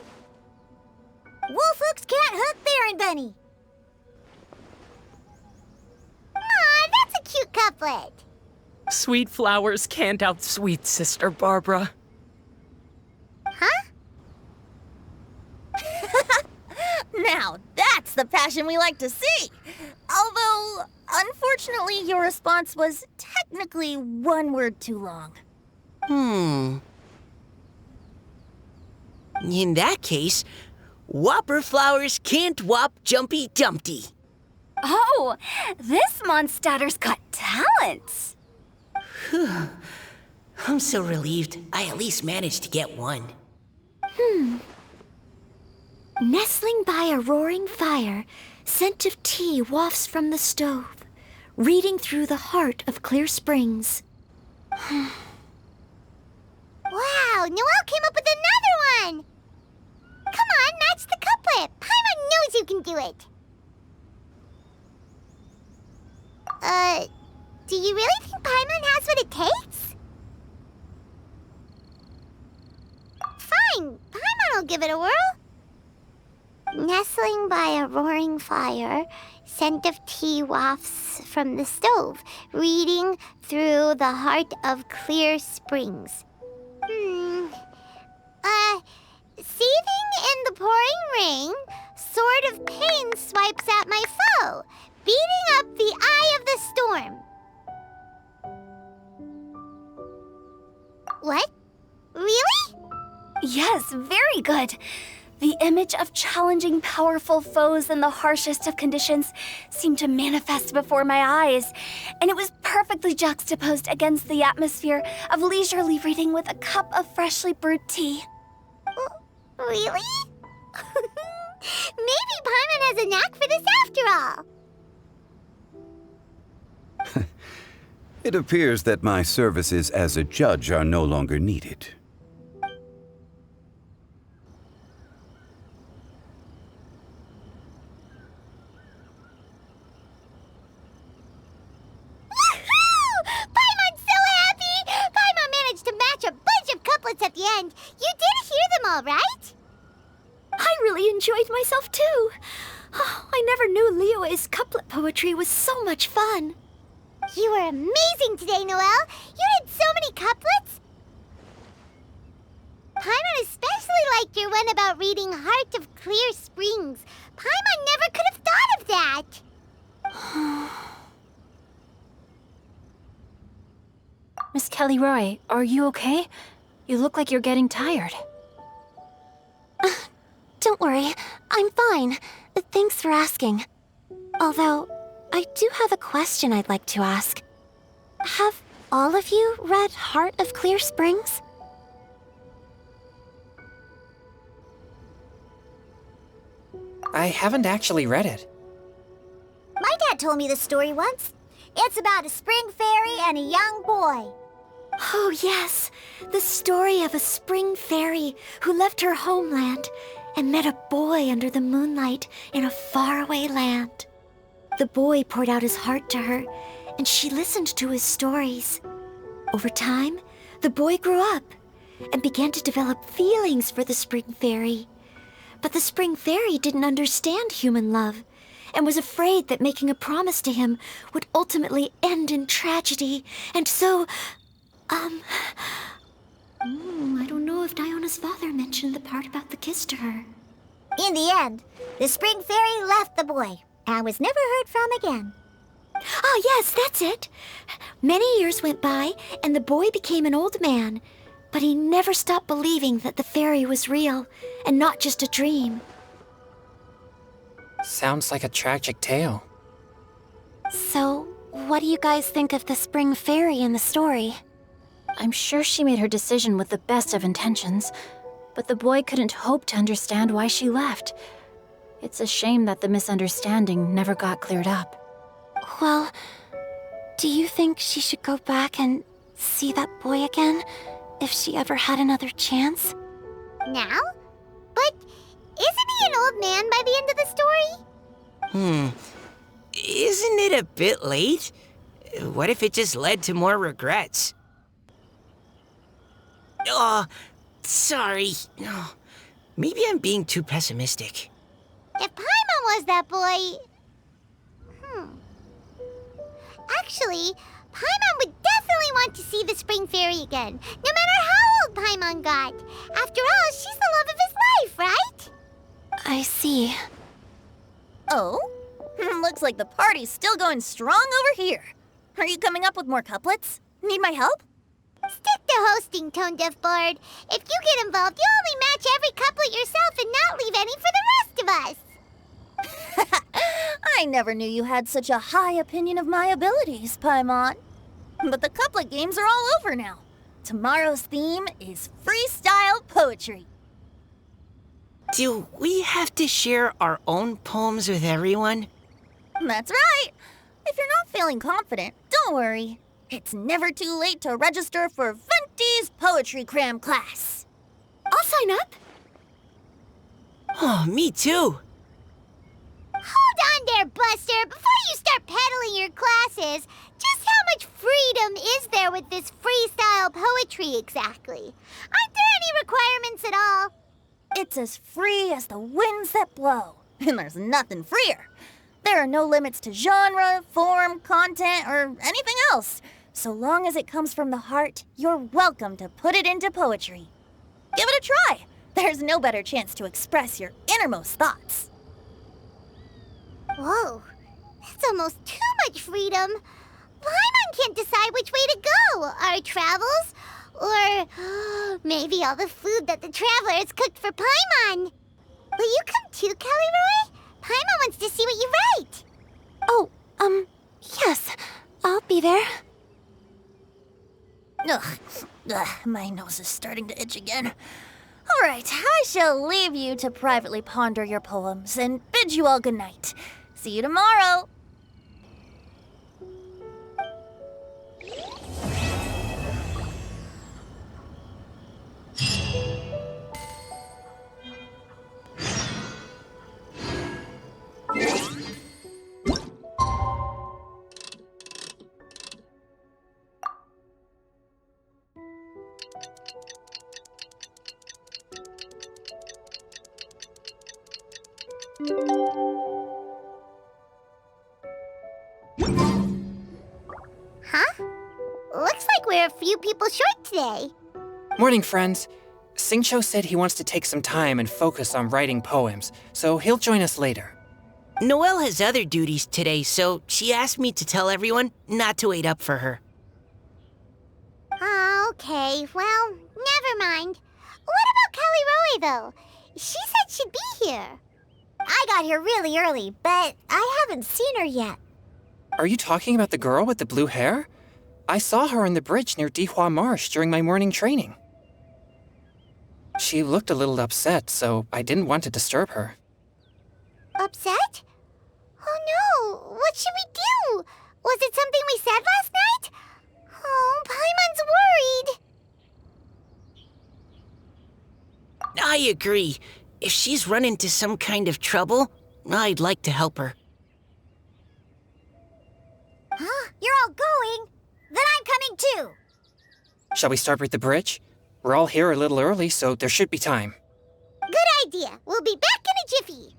Wolf hooks can't hook Baron Bunny. Aw, that's a cute couplet. Sweet flowers can't outsweet Sister Barbara. Huh? Now, that's the passion we like to see. Although, unfortunately, your response was technically one word too long. In that case, Whopper flowers can't whop Jumpy Dumpty. Oh, this Mondstadter's got talent. I'm so relieved I at least managed to get one. Nestling by a roaring fire, scent of tea wafts from the stove, reading through the heart of clear springs. Wow, Noelle came up with another one! Come on, match the couplet. Paimon knows you can do it. Do you really think Paimon has what it takes? Fine, Paimon will give it a whirl. Nestling by a roaring fire, scent of tea wafts from the stove, reading through the heart of clear springs. Seething in the pouring rain, sword of pain swipes at my foe, beating up the eye of the storm. What? Really? Yes, very good. The image of challenging powerful foes in the harshest of conditions seemed to manifest before my eyes, and it was perfectly juxtaposed against the atmosphere of leisurely reading with a cup of freshly brewed tea. Really? Maybe Paimon has a knack for this after all. It appears that my services as a judge are no longer needed. Paimon's so happy! Paimon managed to match a bunch of couplets at the end. You did hear them all, right? I really enjoyed myself too. Oh, I never knew Liyue's couplet poetry was so much fun. You were amazing today, Noelle. You did so many couplets. Paimon especially liked your one about reading Heart of Clear Springs. Paimon never could have thought of that. Miss Kelly Roy, are you okay? You look like you're getting tired. Don't worry, I'm fine. Thanks for asking. Although, I do have a question I'd like to ask. Have all of you read Heart of Clear Springs? I haven't actually read it. My dad told me this story once. It's about a spring fairy and a young boy. Oh, yes. The story of a spring fairy who left her homeland and met a boy under the moonlight in a faraway land. The boy poured out his heart to her, and she listened to his stories. Over time, the boy grew up and began to develop feelings for the spring fairy. But the spring fairy didn't understand human love and was afraid that making a promise to him would ultimately end in tragedy. And so, I don't know if Diona's father mentioned the part about the kiss to her. In the end, the spring fairy left the boy and was never heard from again. Oh, yes, that's it. Many years went by, and the boy became an old man, but he never stopped believing that the fairy was real and not just a dream. Sounds like a tragic tale. So, what do you guys think of the spring fairy in the story? I'm sure she made her decision with the best of intentions, but the boy couldn't hope to understand why she left. It's a shame that the misunderstanding never got cleared up. Well, do you think she should go back and see that boy again if she ever had another chance? Now? But isn't he an old man by the end of the story? Isn't it a bit late? What if it just led to more regrets? Oh, sorry. Oh, maybe I'm being too pessimistic. If Paimon was that boy... Actually, Paimon would definitely want to see the spring fairy again, no matter how old Paimon got. After all, she's the love of his life, right? I see. Oh? Looks like the party's still going strong over here. Are you coming up with more couplets? Need my help? Stick to hosting, Tone Deaf Bard. If you get involved, you'll only match every couplet yourself and not leave any for the rest of us. I never knew you had such a high opinion of my abilities, Paimon. But the couplet games are all over now. Tomorrow's theme is freestyle poetry. Do we have to share our own poems with everyone? That's right. If you're not feeling confident, don't worry. It's never too late to register for Venti's Poetry Cram class. I'll sign up. Oh, me too. Hold on there, Buster. Before you start peddling your classes, just how much freedom is there with this freestyle poetry exactly? Aren't there any requirements at all? It's as free as the winds that blow, and there's nothing freer. There are no limits to genre, form, content, or anything else. So long as it comes from the heart, you're welcome to put it into poetry. Give it a try. There's no better chance to express your innermost thoughts. Whoa, that's almost too much freedom. Paimon can't decide which way to go. Our travels, or maybe all the food that the travelers cooked for Paimon. Will you come too, Kelly Roy? Paimon wants to see what you write. Oh, yes. I'll be there. Ugh, my nose is starting to itch again. All right, I shall leave you to privately ponder your poems and bid you all good night. See you tomorrow. Huh? Looks like we're a few people short today. Morning, friends. Singcho said he wants to take some time and focus on writing poems, so he'll join us later. Noelle has other duties today, so she asked me to tell everyone not to wait up for her. Oh, okay, well, never mind. What about Kelly Roy, though? She said she'd be here. I got here really early, but I haven't seen her yet. Are you talking about the girl with the blue hair? I saw her on the bridge near Dihua Marsh during my morning training. She looked a little upset, so I didn't want to disturb her. Upset? Oh no, what should we do? Was it something we said last night? Oh, Paimon's worried. I agree. If she's run into some kind of trouble, I'd like to help her. Huh? You're all going? Then I'm coming too. Shall we start with the bridge? We're all here a little early, so there should be time. Good idea. We'll be back in a jiffy.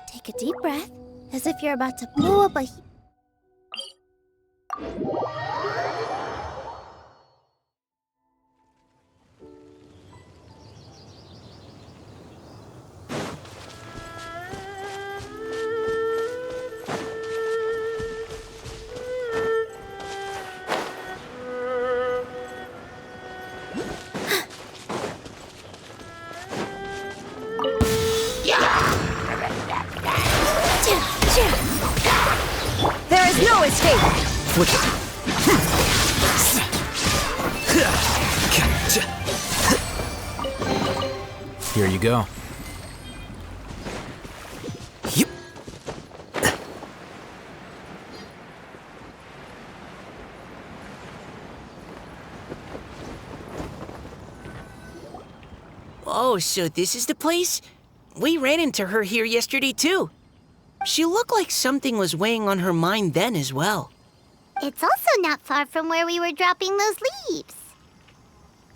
Take a deep breath, as if you're about to blow up a heap. There is no escape! Here you go. Oh, so this is the place? We ran into her here yesterday, too. She looked like something was weighing on her mind then as well. It's also not far from where we were dropping those leaves.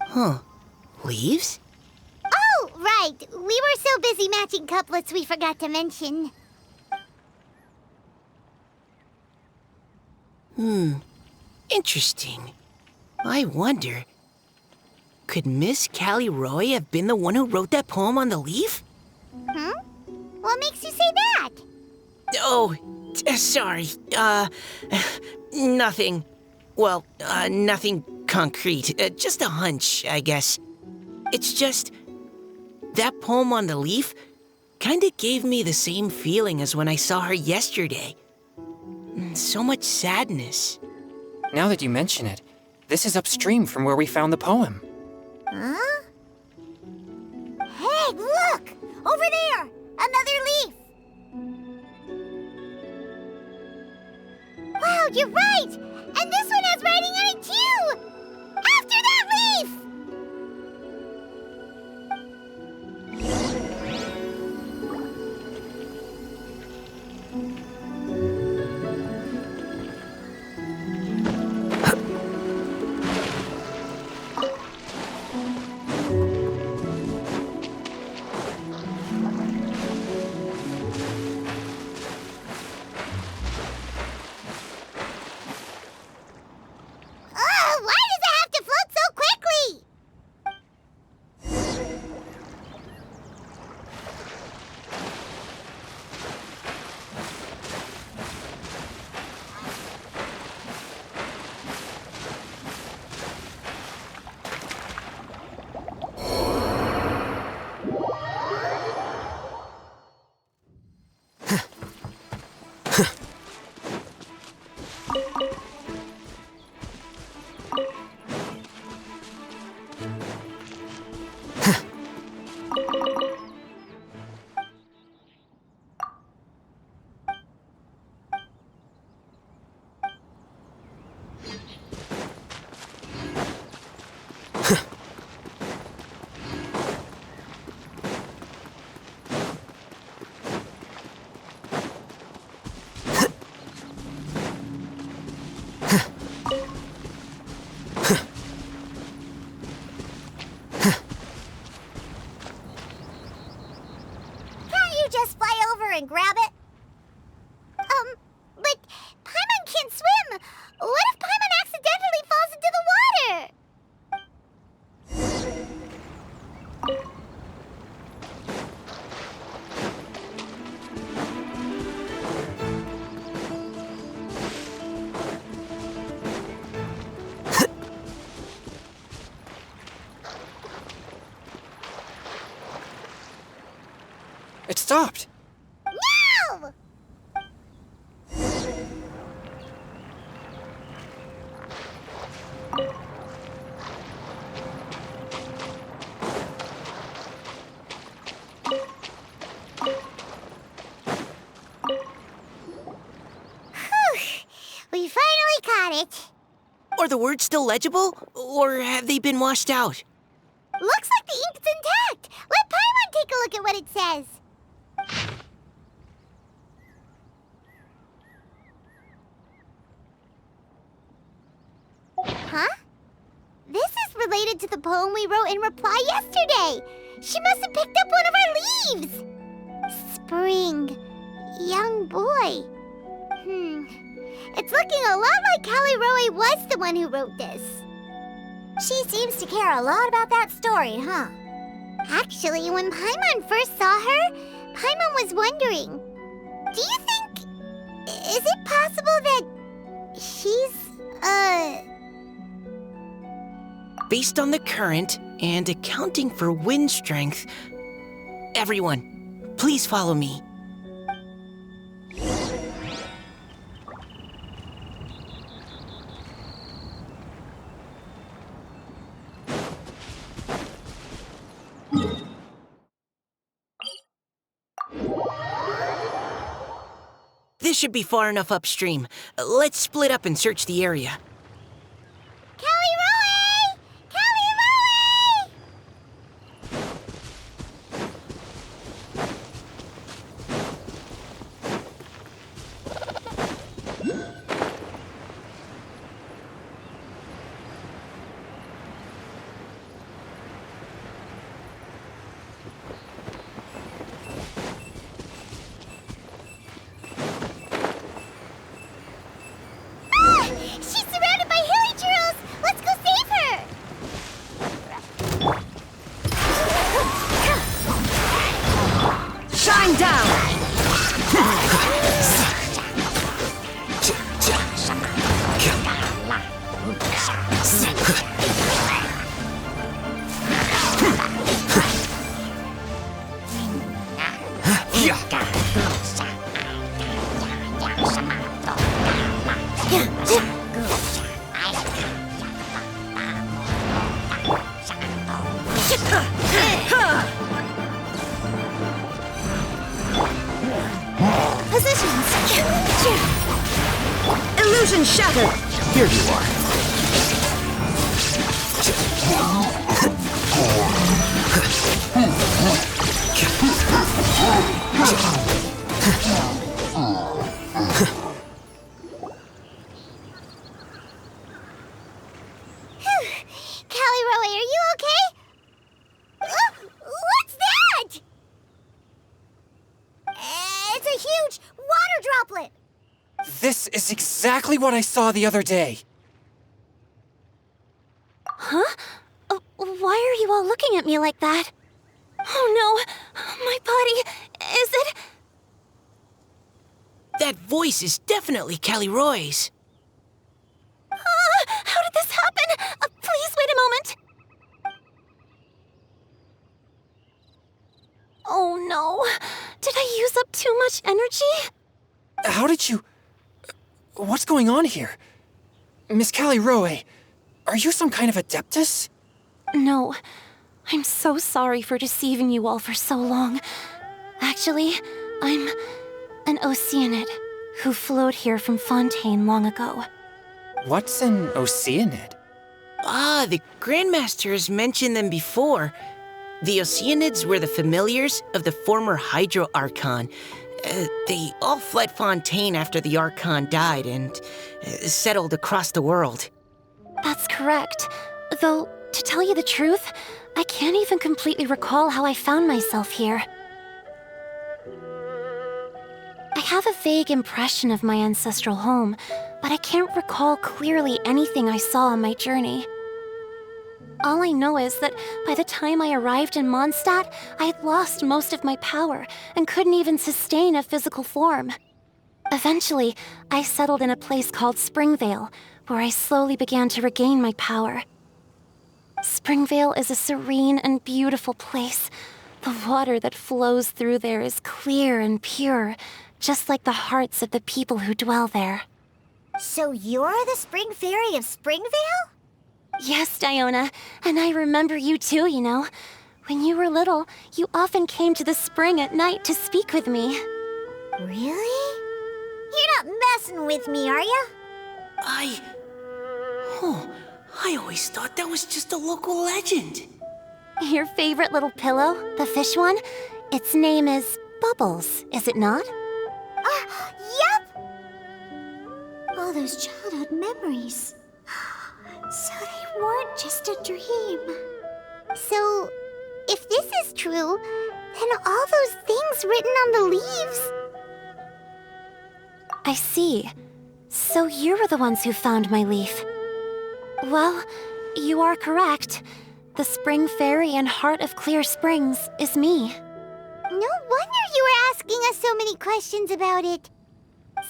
Huh. Leaves? Oh, right. We were so busy matching couplets we forgot to mention. Interesting. I wonder, could Miss Callie Roy have been the one who wrote that poem on the leaf? What makes you say that? Oh, sorry. Nothing. Well, nothing concrete. Just a hunch, I guess. It's just, that poem on the leaf kinda gave me the same feeling as when I saw her yesterday. So much sadness. Now that you mention it, this is upstream from where we found the poem. Huh? Hey, look! Over there! Another leaf! Wow, you're right! And this one has writing on it too! After that leaf! stopped. No! We finally caught it. Are the words still legible, or have they been washed out? Looks like the ink's intact. Let Paimon take a look at what it says. Huh? This is related to the poem we wrote in reply yesterday. She must have picked up one of our leaves. Spring. Young boy. It's looking a lot like Callie Roe was the one who wrote this. She seems to care a lot about that story, huh? Actually, when Paimon first saw her, Paimon was wondering, do you think... is it possible that she's, Based on the current and accounting for wind strength, everyone, please follow me. This should be far enough upstream. Let's split up and search the area. Callie Roe! Callie Roe! She's surrounded by hilly churls! Let's go save her! Shine down! Positions! Illusion shattered! Here you are. Callie Roe, are you okay? What's that? It's a huge water droplet. This is exactly what I saw the other day. Huh? Why are you all looking at me like that? Oh no! My body... is it... That voice is definitely Callie Roy's. How did this happen? Please wait a moment. Oh no. Did I use up too much energy? How did you... What's going on here? Miss Callie Roe, are you some kind of adeptus? No. I'm so sorry for deceiving you all for so long. Actually, I'm an oceanid who flowed here from Fontaine long ago. What's an oceanid? Ah, the Grandmaster has mentioned them before. The Oceanids were the familiars of the former Hydro Archon. They all fled Fontaine after the Archon died and settled across the world. That's correct. Though, to tell you the truth, I can't even completely recall how I found myself here. I have a vague impression of my ancestral home, but I can't recall clearly anything I saw on my journey. All I know is that by the time I arrived in Mondstadt, I had lost most of my power and couldn't even sustain a physical form. Eventually, I settled in a place called Springvale, where I slowly began to regain my power. Springvale is a serene and beautiful place, The water that flows through there is clear and pure, just like the hearts of the people who dwell there. So you're the spring fairy of Springvale? Yes, Diona, and I remember you too, you know. When you were little, you often came to the spring at night to speak with me. Really? You're not messing with me, are you? I always thought that was just a local legend. Your favorite little pillow, the fish one, its name is Bubbles, is it not? Yep! All those childhood memories. So they weren't just a dream. So, if this is true, then all those things written on the leaves... I see. So you were the ones who found my leaf. Well, you are correct. The Spring Fairy and Heart of Clear Springs is me. No wonder you were asking us so many questions about it.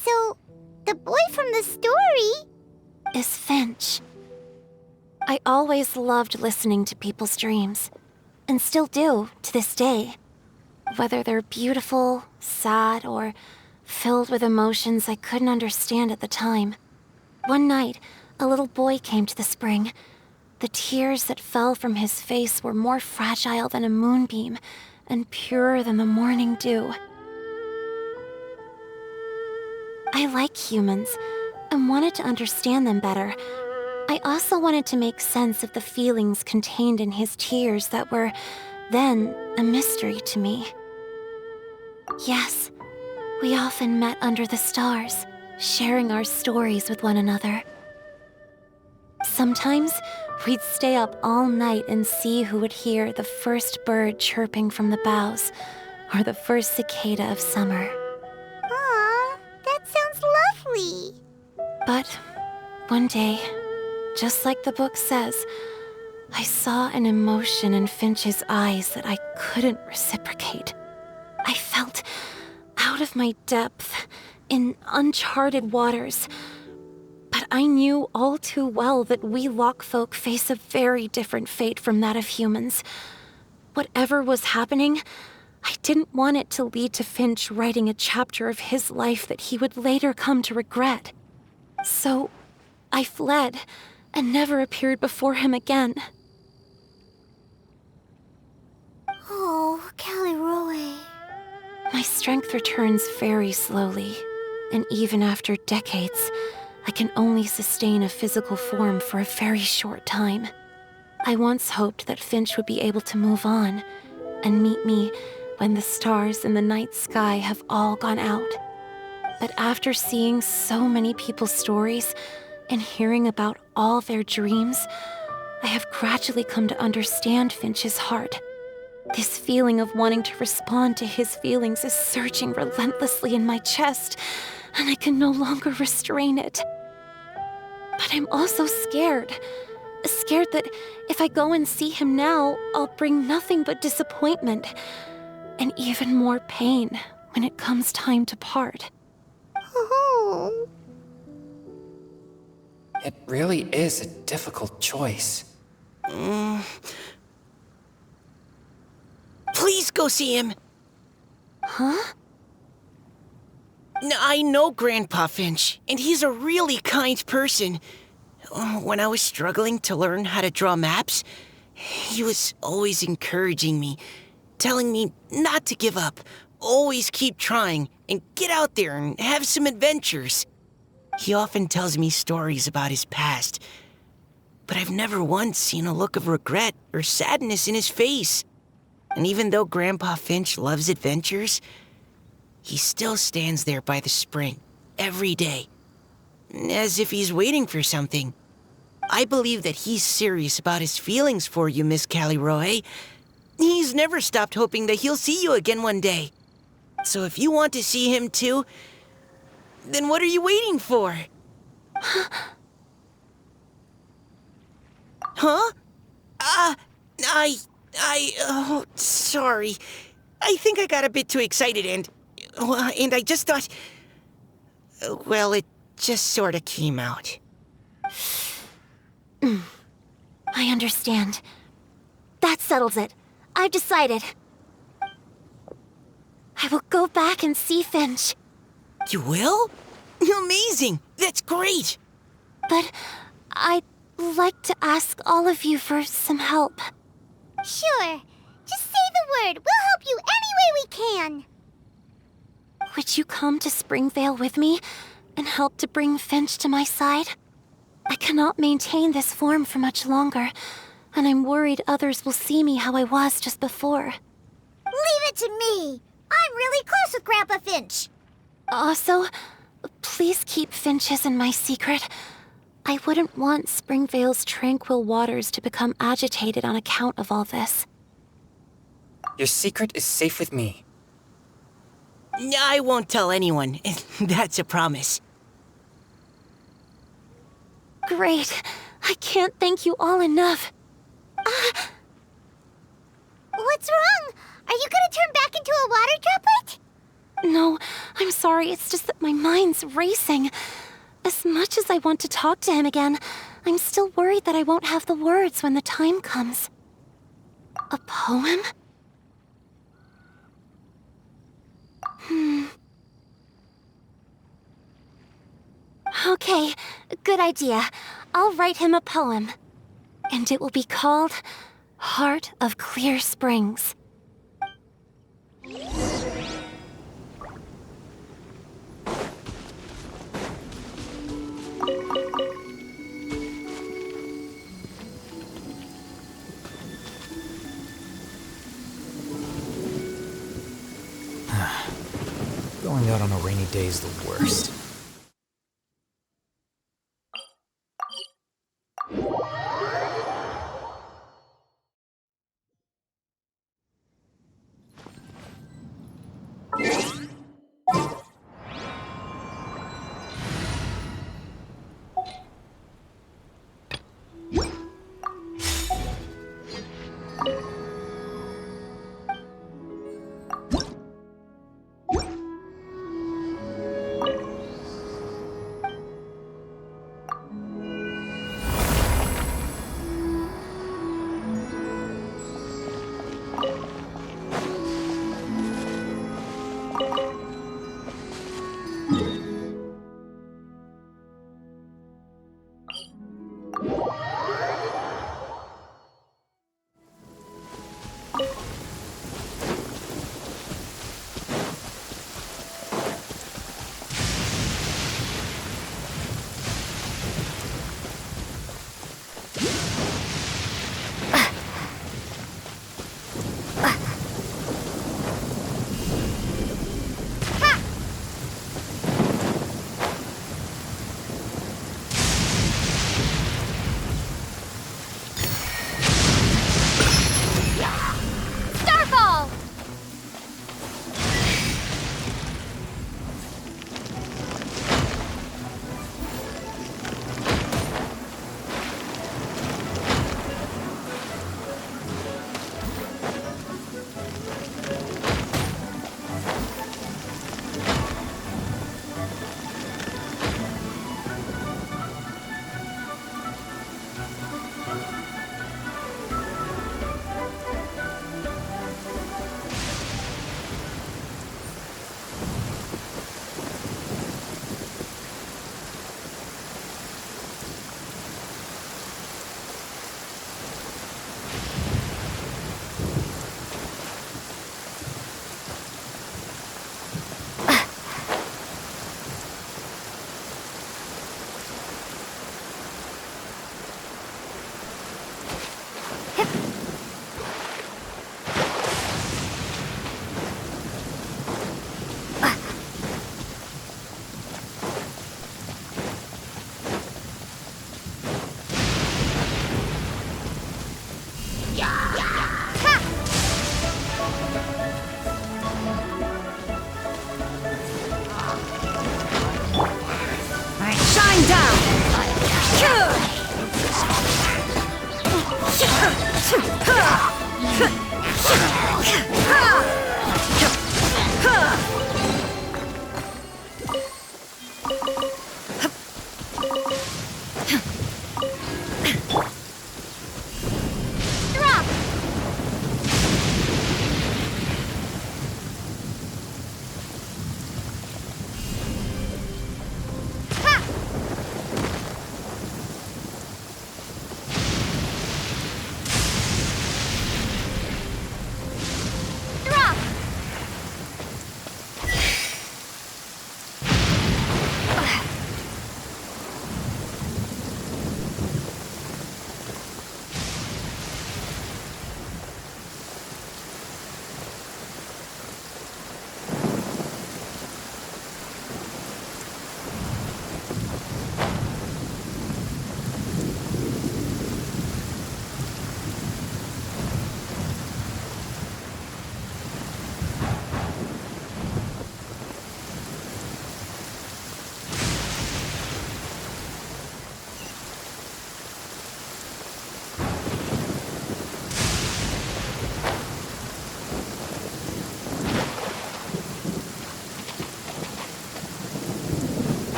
So, the boy from the story... is Finch. I always loved listening to people's dreams, and still do to this day. Whether they're beautiful, sad, or filled with emotions I couldn't understand at the time. One night, a little boy came to the spring. The tears that fell from his face were more fragile than a moonbeam and purer than the morning dew. I like humans and wanted to understand them better. I also wanted to make sense of the feelings contained in his tears that were, then, a mystery to me. Yes, we often met under the stars, sharing our stories with one another. Sometimes, we'd stay up all night and see who would hear the first bird chirping from the boughs, or the first cicada of summer. Aw, that sounds lovely. But one day, just like the book says, I saw an emotion in Finch's eyes that I couldn't reciprocate. I felt out of my depth, in uncharted waters. But I knew all too well that we Lockfolk face a very different fate from that of humans. Whatever was happening, I didn't want it to lead to Finch writing a chapter of his life that he would later come to regret. So, I fled, and never appeared before him again. Oh, Caliroe. My strength returns very slowly, and even after decades, I can only sustain a physical form for a very short time. I once hoped that Finch would be able to move on and meet me when the stars in the night sky have all gone out. But after seeing so many people's stories and hearing about all their dreams, I have gradually come to understand Finch's heart. This feeling of wanting to respond to his feelings is surging relentlessly in my chest, and I can no longer restrain it. But I'm also scared. Scared that if I go and see him now, I'll bring nothing but disappointment, and even more pain when it comes time to part. Oh. It really is a difficult choice. Please go see him. Huh? I know Grandpa Finch, and he's a really kind person. When I was struggling to learn how to draw maps, he was always encouraging me, telling me not to give up, always keep trying, and get out there and have some adventures. He often tells me stories about his past, but I've never once seen a look of regret or sadness in his face. And even though Grandpa Finch loves adventures, he still stands there by the spring, every day, as if he's waiting for something. I believe that he's serious about his feelings for you, Miss Caliroe. He's never stopped hoping that he'll see you again one day. So if you want to see him too, then what are you waiting for? Huh? Sorry. I think I got a bit too excited and I just thought, well, it just sort of came out. I understand. That settles it. I've decided. I will go back and see Finch. You will? Amazing! That's great! But I'd like to ask all of you for some help. Sure. Just say the word. We'll help you any way we can. Would you come to Springvale with me and help to bring Finch to my side? I cannot maintain this form for much longer, and I'm worried others will see me how I was just before. Leave it to me. I'm really close with Grandpa Finch. Also, please keep Finch's in my secret. I wouldn't want Springvale's tranquil waters to become agitated on account of all this. Your secret is safe with me. I won't tell anyone. That's a promise. Great. I can't thank you all enough. What's wrong? Are you gonna turn back into a water droplet? No, I'm sorry. It's just that my mind's racing. As much as I want to talk to him again, I'm still worried that I won't have the words when the time comes. A poem? Okay, good idea. I'll write him a poem. And it will be called Heart of Clear Springs. Going out on a rainy day is the worst.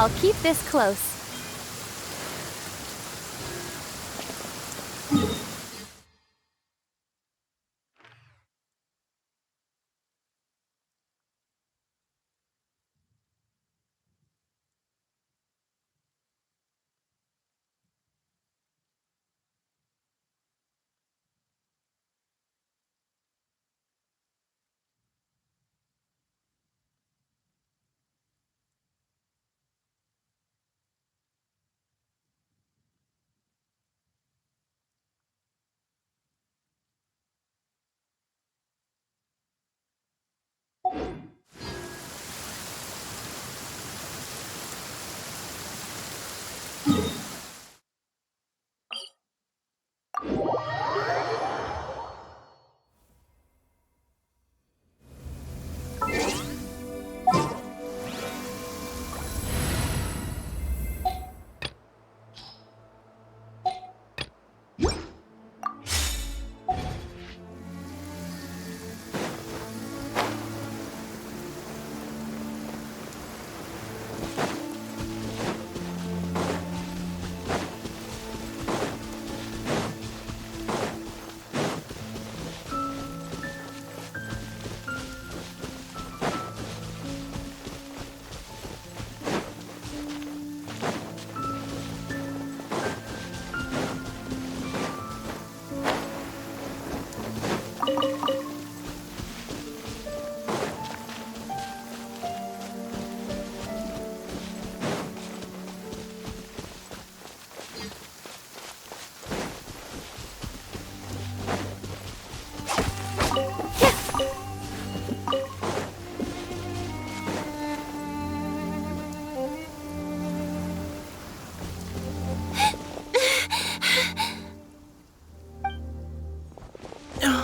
I'll keep this close.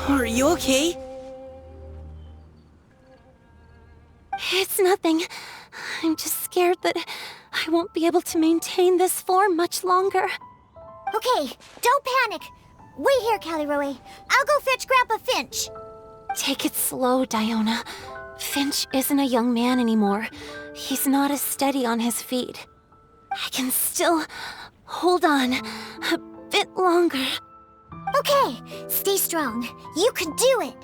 Are you okay? It's nothing. I'm just scared that I won't be able to maintain this form much longer. Okay, don't panic. Wait here, Caliroe. I'll go fetch Grandpa Finch. Take it slow, Diona. Finch isn't a young man anymore. He's not as steady on his feet. I can still hold on a bit longer. Okay, stay strong. You can do it.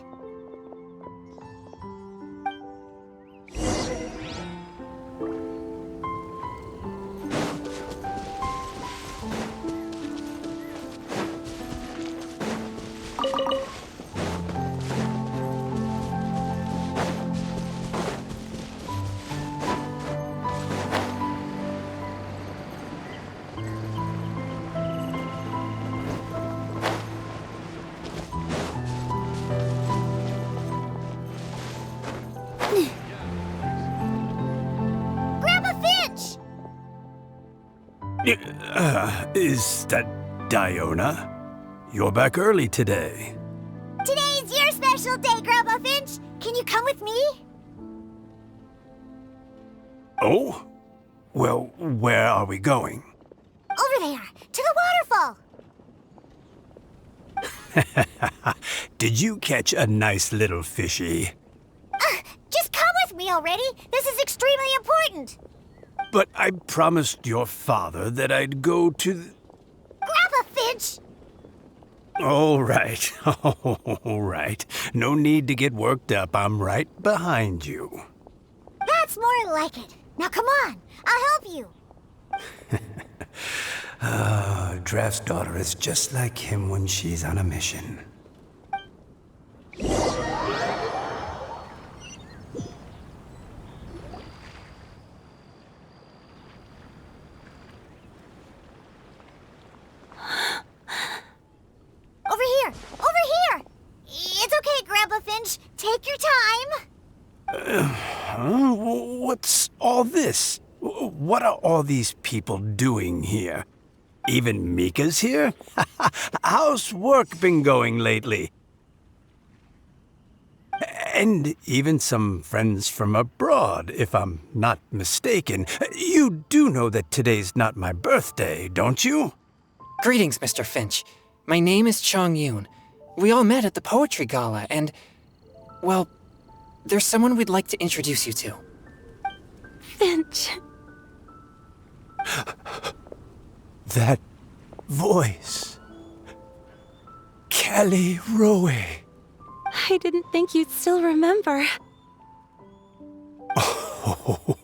Grandpa Finch! Is that Diona? You're back early today. Today's your special day, Grandpa Finch. Can you come with me? Oh? Well, where are we going? Over there, to the waterfall. Did you catch a nice little fishy? Just come with me already. This is extremely important. But I promised your father that I'd go to Grandpa Finch! All right, all right. No need to get worked up. I'm right behind you. That's more like it. Now come on, I'll help you. Draft's daughter is just like him when she's on a mission. Over here! Over here! It's okay, Grandpa Finch. Take your time. What's all this? What are all these people doing here? Even Mika's here? How's work been going lately? And even some friends from abroad, if I'm not mistaken. You do know that today's not my birthday, don't you? Greetings, Mr. Finch. My name is Chong Yoon. We all met at the poetry gala, and, well, there's someone we'd like to introduce you to. Finch. That voice. Kelly Rowe. I didn't think you'd still remember. Oh,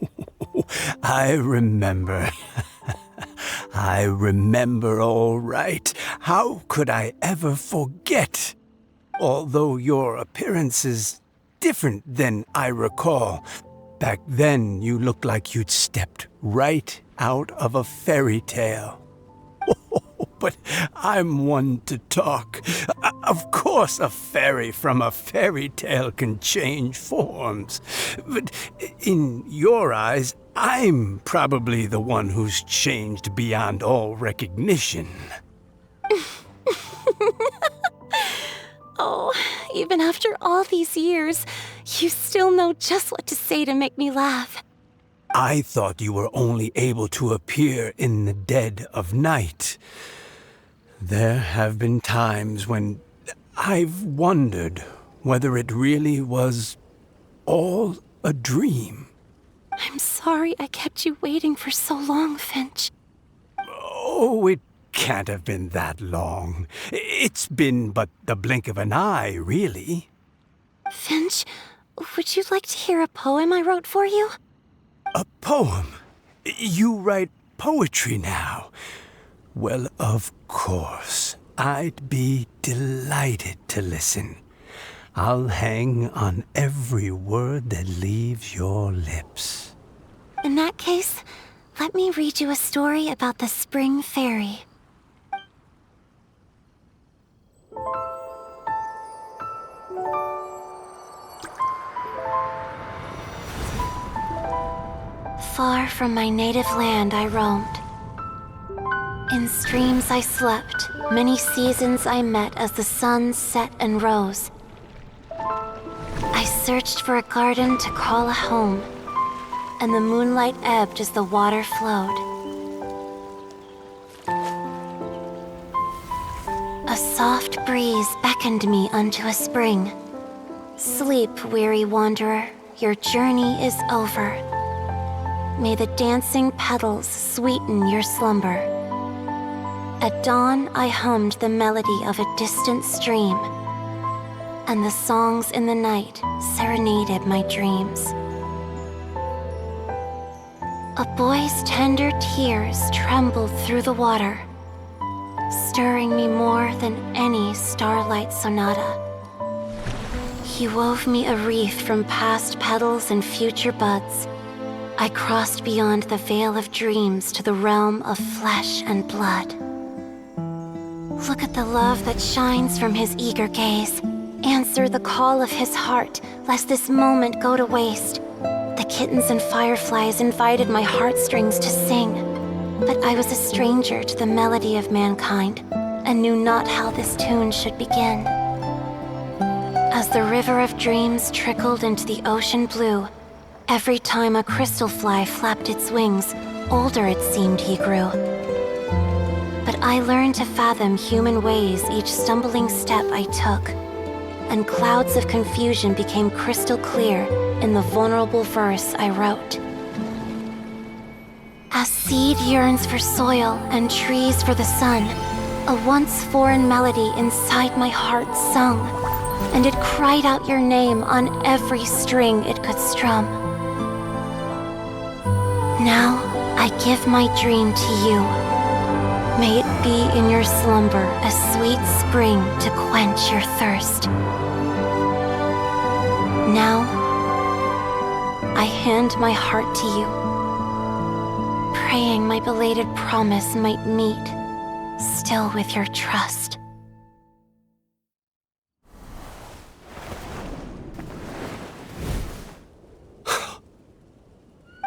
I remember. I remember all right. How could I ever forget? Although your appearance is different than I recall. Back then, you looked like you'd stepped right out of a fairy tale. But I'm one to talk. Of course, a fairy from a fairy tale can change forms. But in your eyes, I'm probably the one who's changed beyond all recognition. Oh, even after all these years, you still know just what to say to make me laugh. I thought you were only able to appear in the dead of night. There have been times when I've wondered whether it really was all a dream. I'm sorry I kept you waiting for so long, Finch. Oh, it can't have been that long. It's been but the blink of an eye, really. Finch, would you like to hear a poem I wrote for you? A poem? You write poetry now? Well, of course. I'd be delighted to listen. I'll hang on every word that leaves your lips. In that case, let me read you a story about the Spring Fairy. Far from my native land I roamed. In streams I slept, many seasons I met as the sun set and rose. I searched for a garden to call a home, and the moonlight ebbed as the water flowed. A soft breeze beckoned me unto a spring. Sleep, weary wanderer, your journey is over. May the dancing petals sweeten your slumber. At dawn, I hummed the melody of a distant stream, and the songs in the night serenaded my dreams. A boy's tender tears trembled through the water, stirring me more than any starlight sonata. He wove me a wreath from past petals and future buds. I crossed beyond the veil of dreams to the realm of flesh and blood. Look at the love that shines from his eager gaze. Answer the call of his heart, lest this moment go to waste. The kittens and fireflies invited my heartstrings to sing, but I was a stranger to the melody of mankind, and knew not how this tune should begin. As the river of dreams trickled into the ocean blue, every time a crystal fly flapped its wings, older it seemed he grew. But I learned to fathom human ways each stumbling step I took, and clouds of confusion became crystal clear in the vulnerable verse I wrote. As seed yearns for soil and trees for the sun, a once foreign melody inside my heart sung, and it cried out your name on every string it could strum. Now I give my dream to you. May it be in your slumber a sweet spring to quench your thirst. Now I hand my heart to you, praying my belated promise might meet, still with your trust.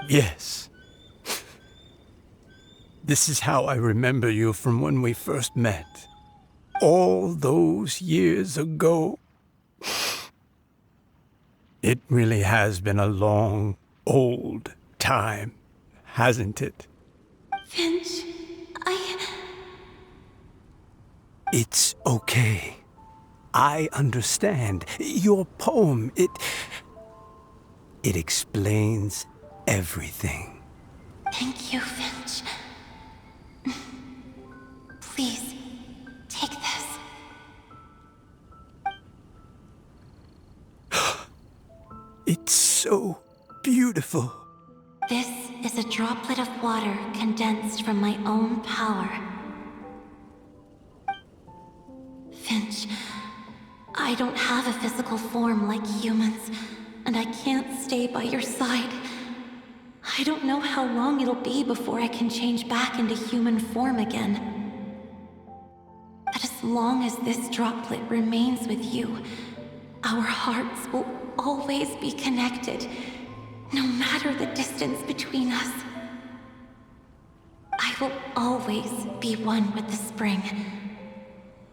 Yes. This is how I remember you from when we first met. All those years ago. It really has been a long, old time, hasn't it? Finch, It's okay. I understand. Your poem, it explains everything. Thank you, Finch. Please, take this. It's so beautiful. This is a droplet of water condensed from my own power. Finch, I don't have a physical form like humans, and I can't stay by your side. I don't know how long it'll be before I can change back into human form again. But as long as this droplet remains with you, our hearts will always be connected, no matter the distance between us. I will always be one with the spring.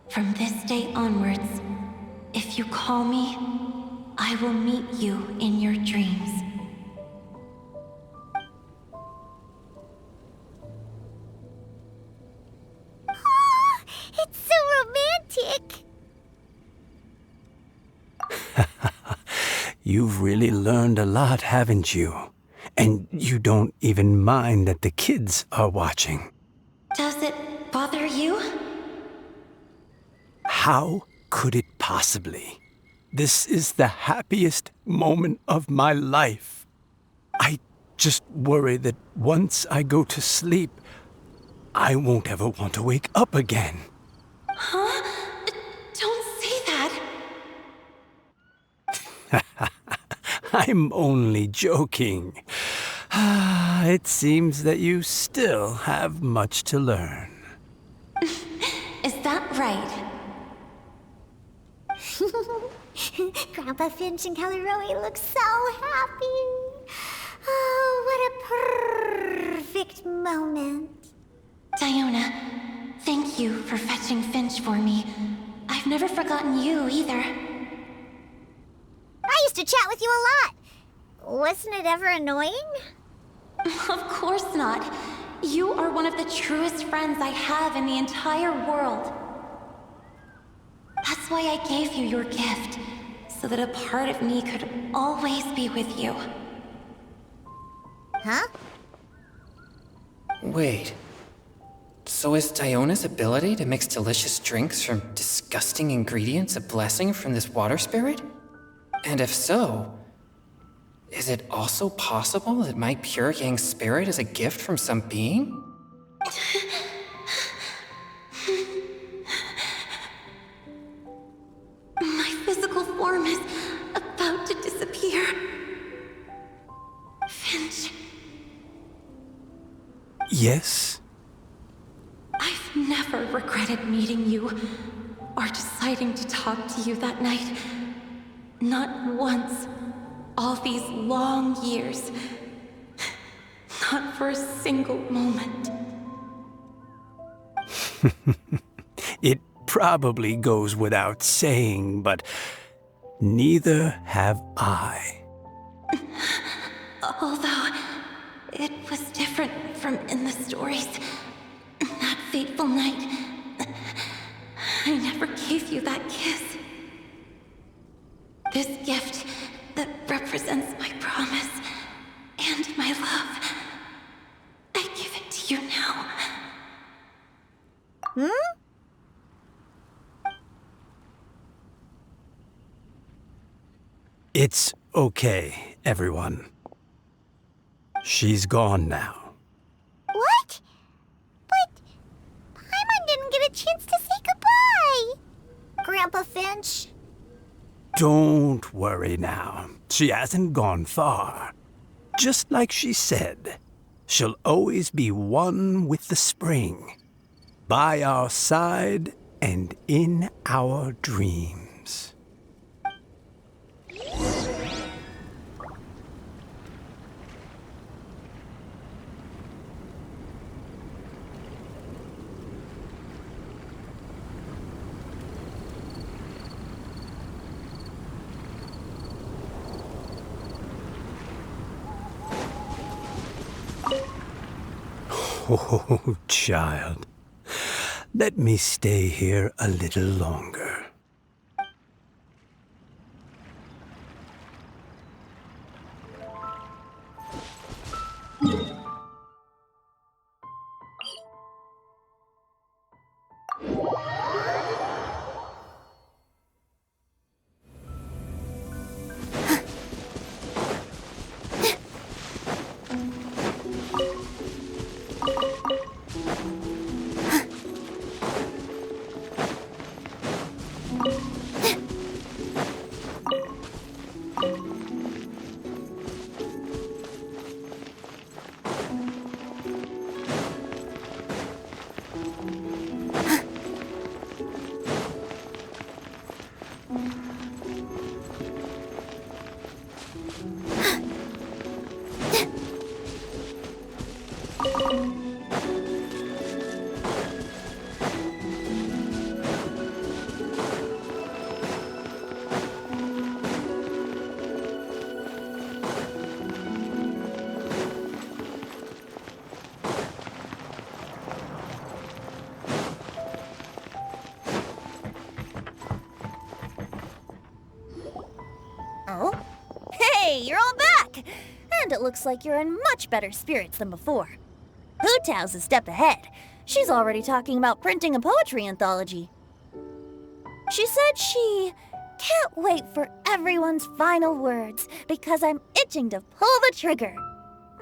From this day onwards, if you call me, I will meet you in your dreams. Oh, it's so romantic. You've really learned a lot, haven't you? And you don't even mind that the kids are watching. Does it bother you? How could it possibly? This is the happiest moment of my life. I just worry that once I go to sleep, I won't ever want to wake up again. Huh? Don't say that. I'm only joking. It seems that you still have much to learn. Is that right? Grandpa Finch and Caleroe look so happy. Oh, what a perfect moment. Diona, thank you for fetching Finch for me. I've never forgotten you either. I used to chat with you a lot. Wasn't it ever annoying? Of course not. You are one of the truest friends I have in the entire world. That's why I gave you your gift, so that a part of me could always be with you. Huh? Wait. So is Diona's ability to mix delicious drinks from disgusting ingredients a blessing from this water spirit? And if so, is it also possible that my pure yang spirit is a gift from some being? My physical form is about to disappear. Finch, Yes? I've never regretted meeting you or deciding to talk to you that night. Not once. All these long years. Not for a single moment. It probably goes without saying, but neither have I. Although, it was different from in the stories. That fateful night, I never gave you that kiss. This gift that represents my promise and my love, I give it to you now. Hmm? It's okay, everyone. She's gone now. What? But Paimon didn't get a chance to say goodbye. Grandpa Finch? Don't worry now. She hasn't gone far. Just like she said, she'll always be one with the spring. By our side and in our dreams. Oh, child. Let me stay here a little longer. Oh? Hey, you're all back! And it looks like you're in much better spirits than before. Hootow's a step ahead. She's already talking about printing a poetry anthology. She said she can't wait for everyone's final words because I'm itching to pull the trigger.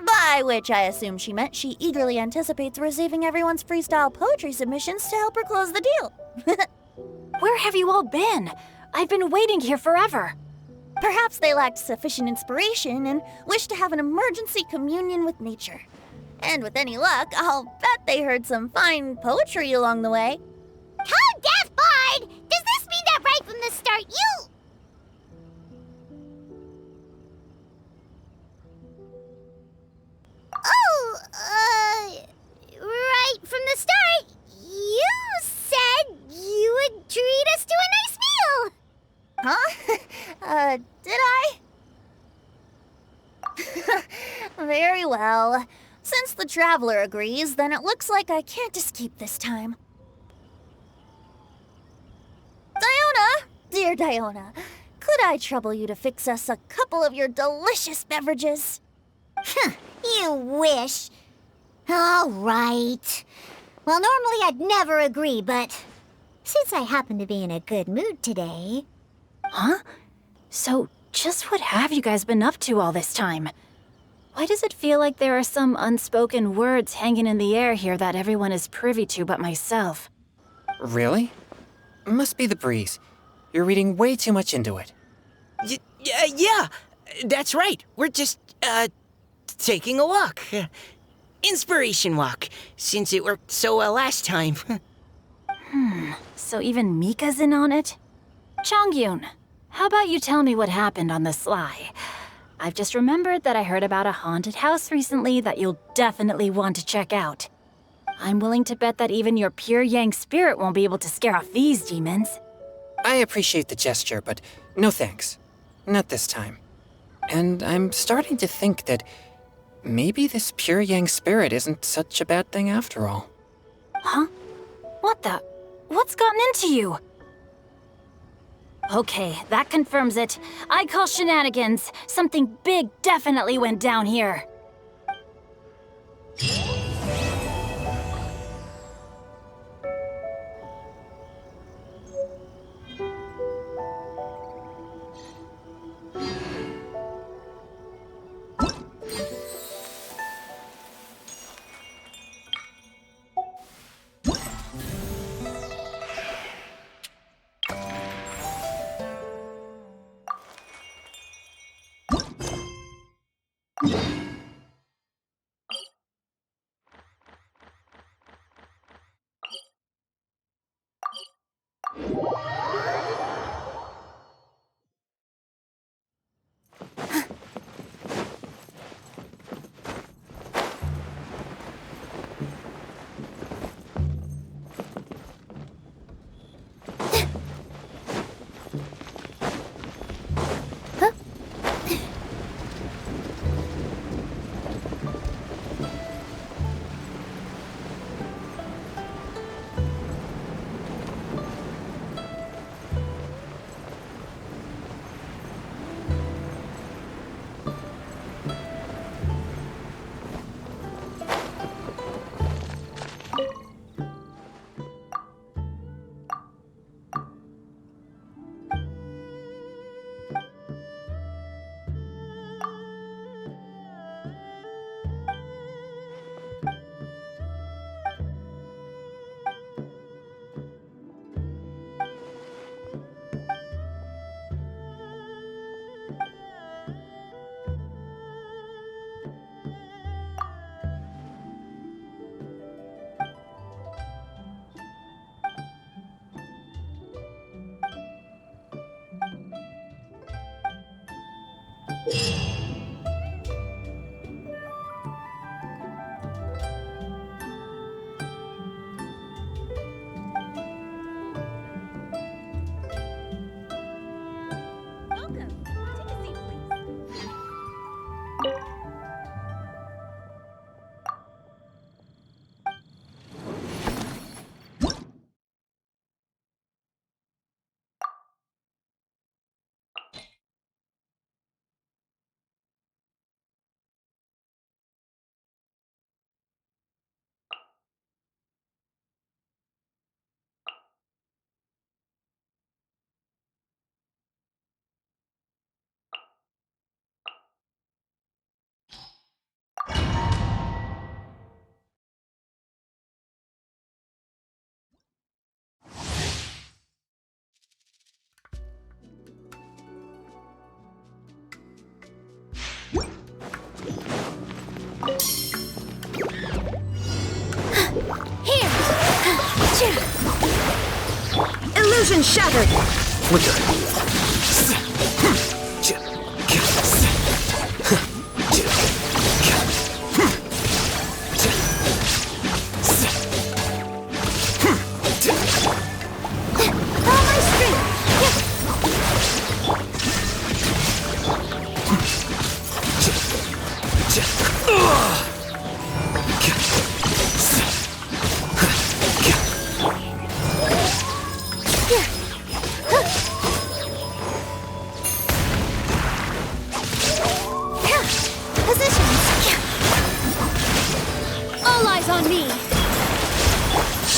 By which I assume she meant she eagerly anticipates receiving everyone's freestyle poetry submissions to help her close the deal. Where have you all been? I've been waiting here forever. Perhaps they lacked sufficient inspiration and wished to have an emergency communion with nature. And with any luck, I'll bet they heard some fine poetry along the way. How deaf Bard! Does this mean that right from the start you... Oh, right from the start, you said you would treat us to a nice meal! Huh? Did I? Very well. Since the traveler agrees, then it looks like I can't escape this time. Diona! Dear Diona, could I trouble you to fix us a couple of your delicious beverages? You wish. All right. Well, normally I'd never agree, but since I happen to be in a good mood today... Huh? So, just what have you guys been up to all this time? Why does it feel like there are some unspoken words hanging in the air here that everyone is privy to but myself? Really? Must be the breeze. You're reading way too much into it. Yeah, that's right. We're just, taking a walk. Inspiration walk, since it worked so well last time. So even Mika's in on it? Chongyun, how about you tell me what happened on the sly? I've just remembered that I heard about a haunted house recently that you'll definitely want to check out. I'm willing to bet that even your pure Yang spirit won't be able to scare off these demons. I appreciate the gesture, but no thanks. Not this time. And I'm starting to think that maybe this pure Yang spirit isn't such a bad thing after all. Huh? What the? What's gotten into you? Okay, that confirms it. I call shenanigans. Something big definitely went down here. Illusion shattered! Flicker.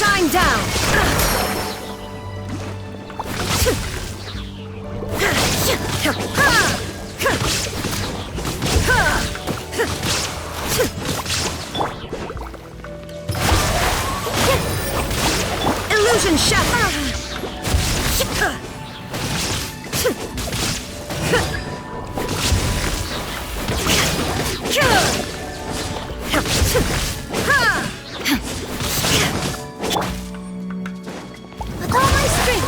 Shine down! Illusion shattered! With all my strength!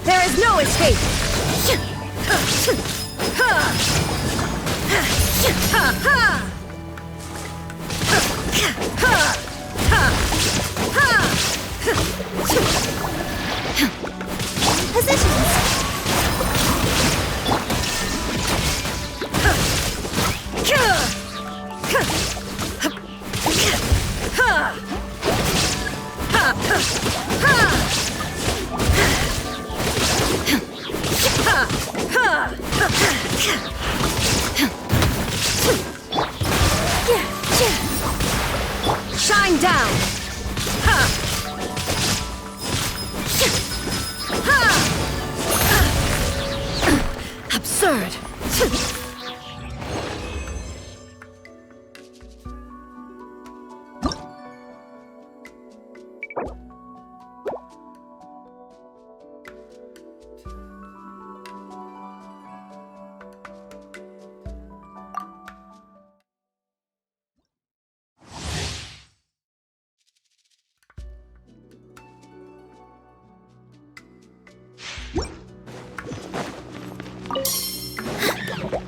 There is no escape! Shine down! Absurd!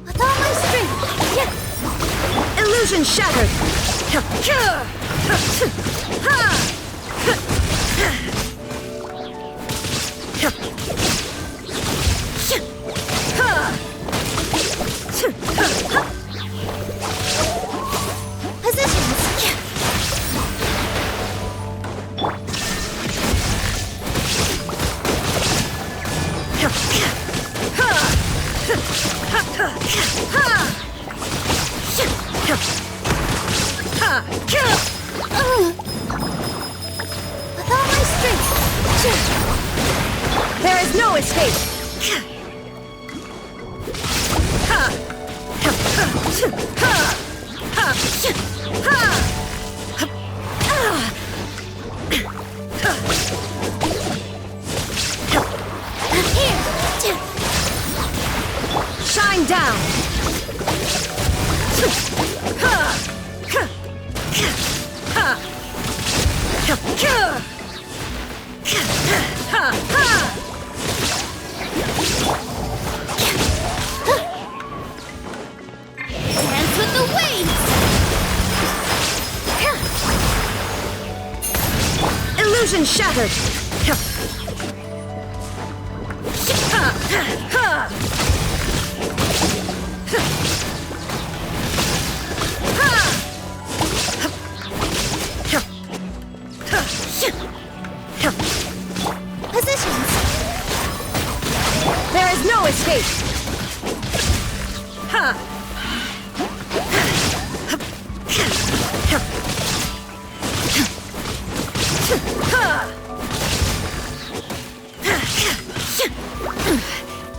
With all my strength! Illusion shattered! With all my strength! There is no escape! Shine down! Illusion shattered! Positions. There is no escape!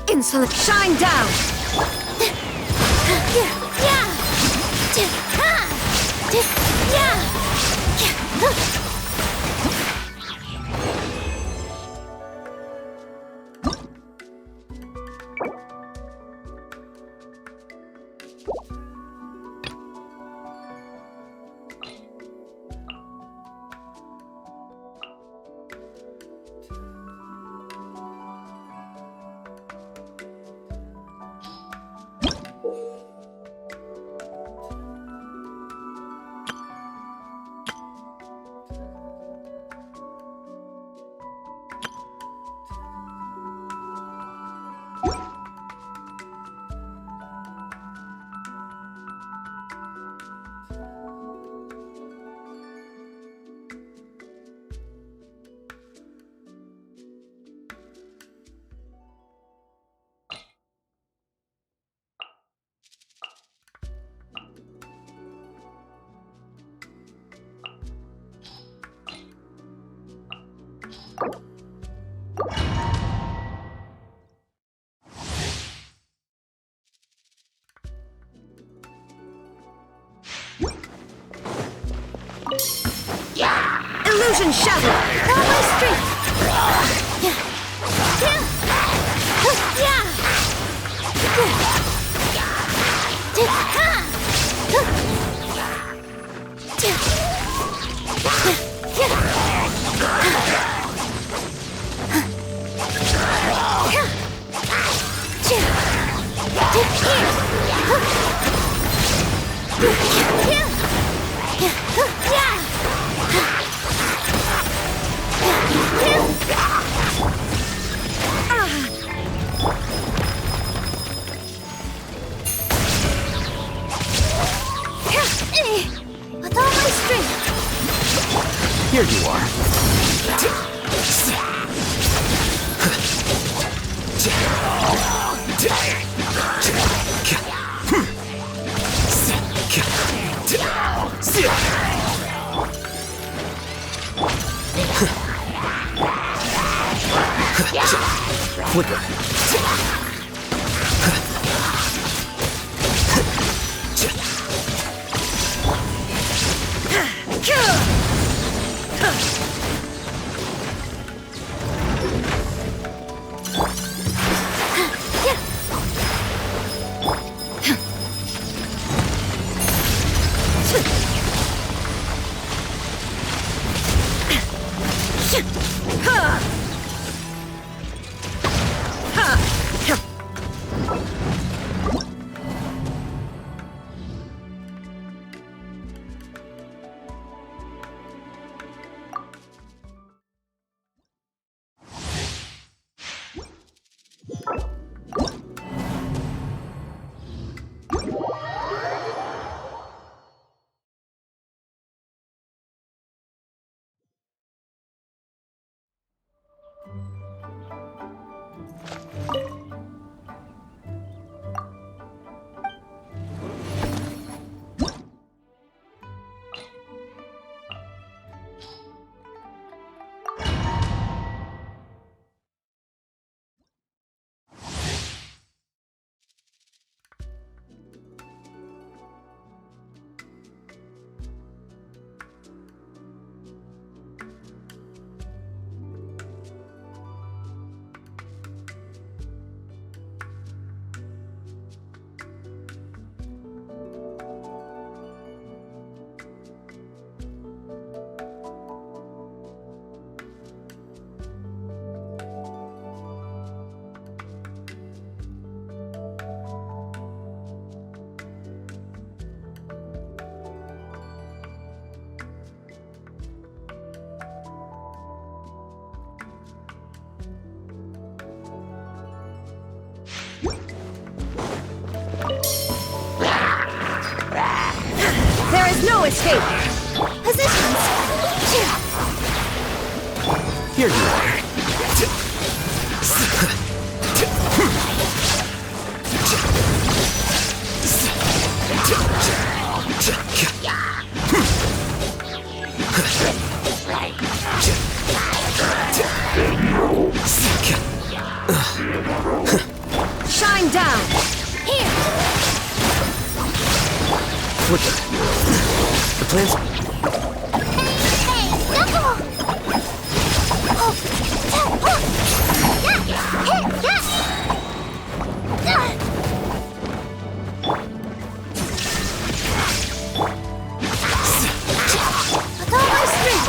Insolent. Shine down! Illusion shattered! All my strength. With all my strength. Here you are. Flicker. escape! Positions! Here you are. Shine down! Here! What the plan's... Hey, double! Oh, yeah, yeah. With all my strength!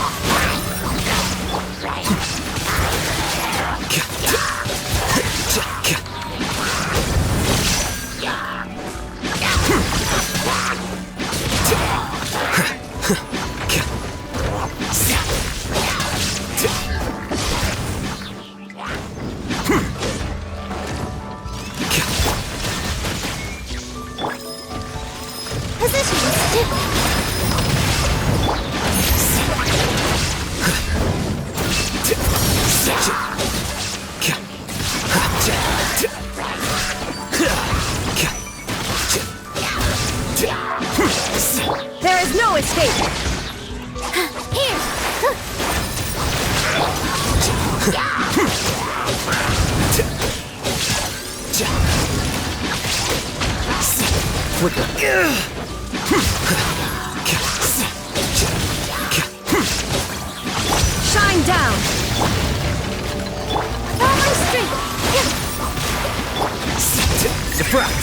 There is no escape! Here! What the... Shine down! With all my strength! Deflect!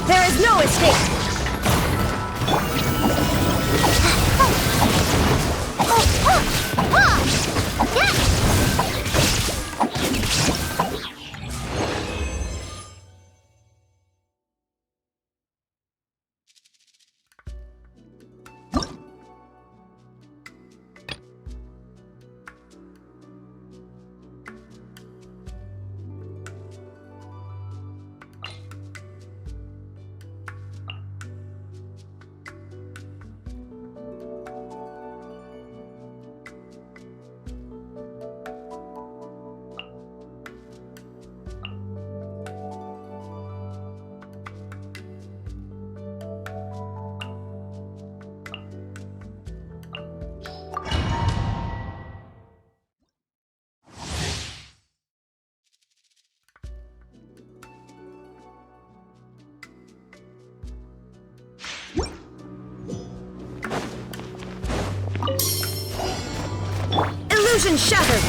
There is no escape! Illusion shattered!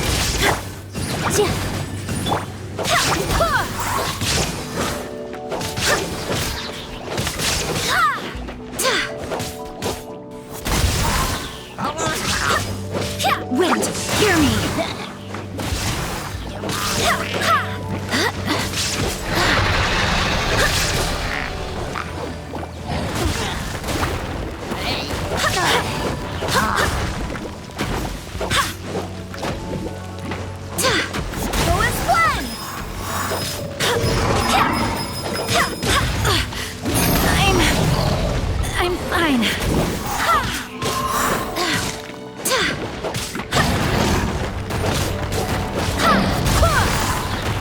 Wind, hear me! I'm fine.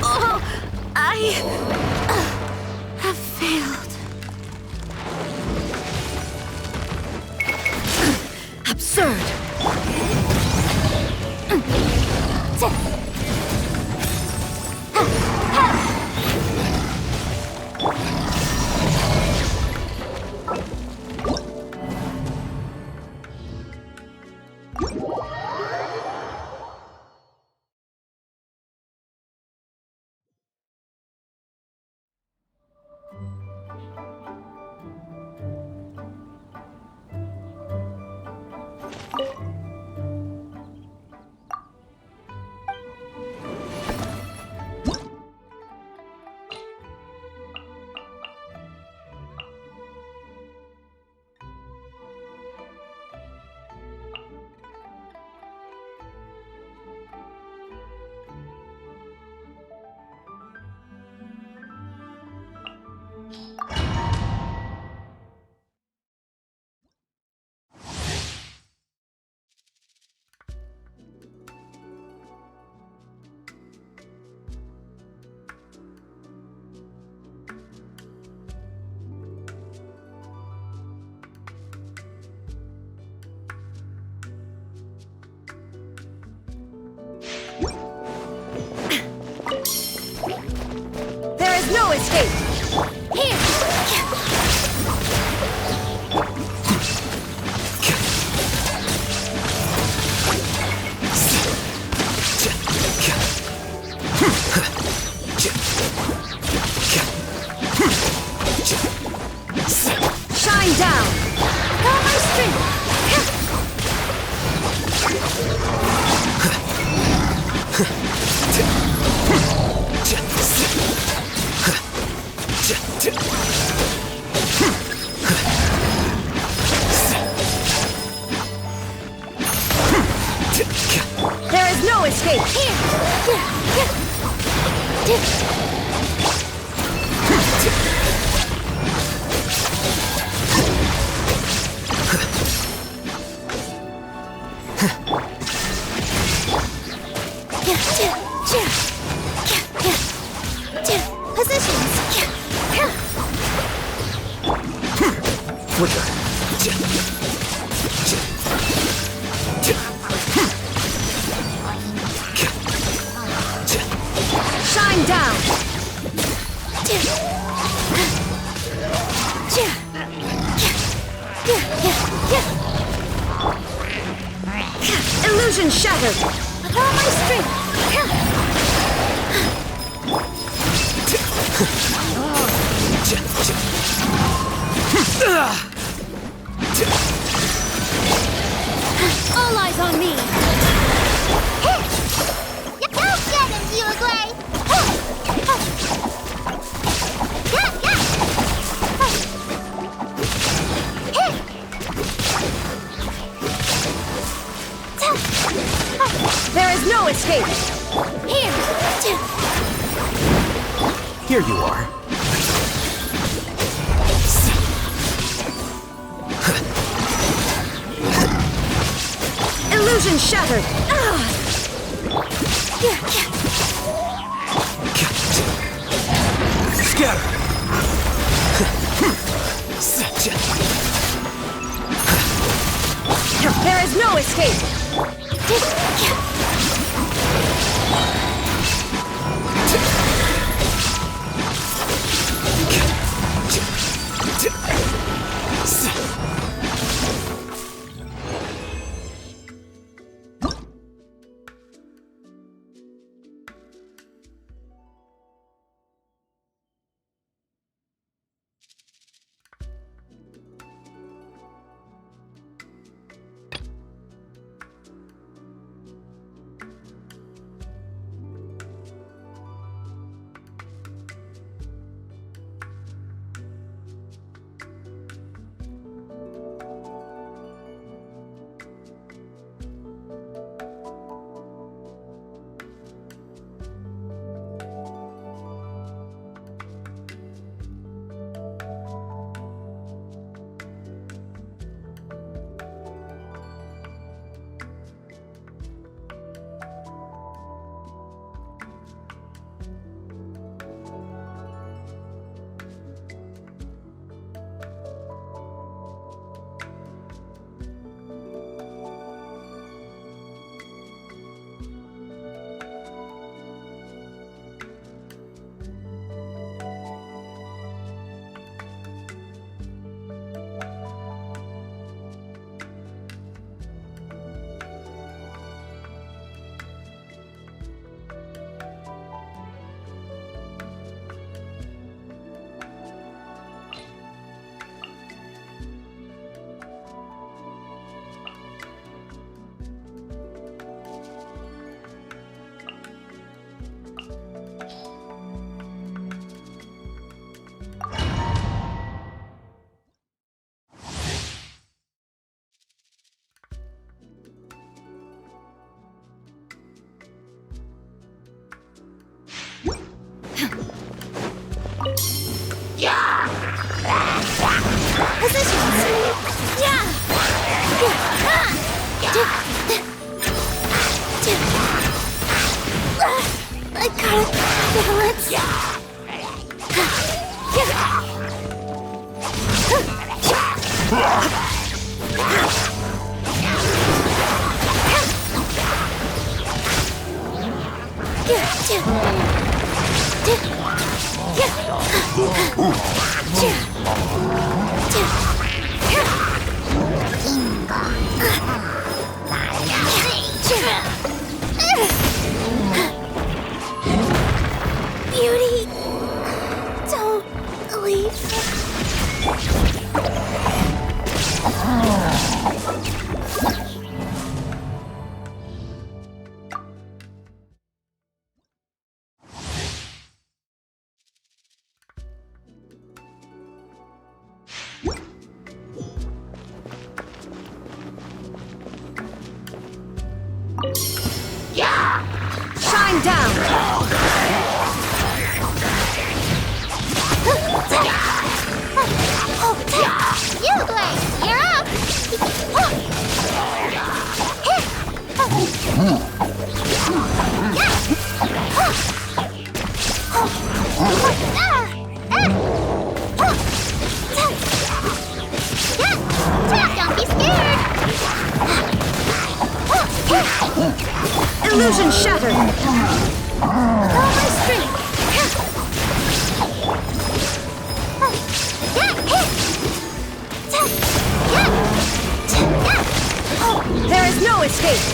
Oh, I have failed. Absurd! There is no escape! Here! Shine down! All my strength! There is no escape! Shine down! Illusion shattered! With all my strength! All eyes on me! Go get him, Uruguay! There is no escape! Here! Here you are. Illusion shattered! Scatter! There is no escape! Yeah! I gotta balance. Beauty, don't leave. Shine down! You, Blaze, you're up! Don't be scared! Illusion shattered! All my strength! There is no escape!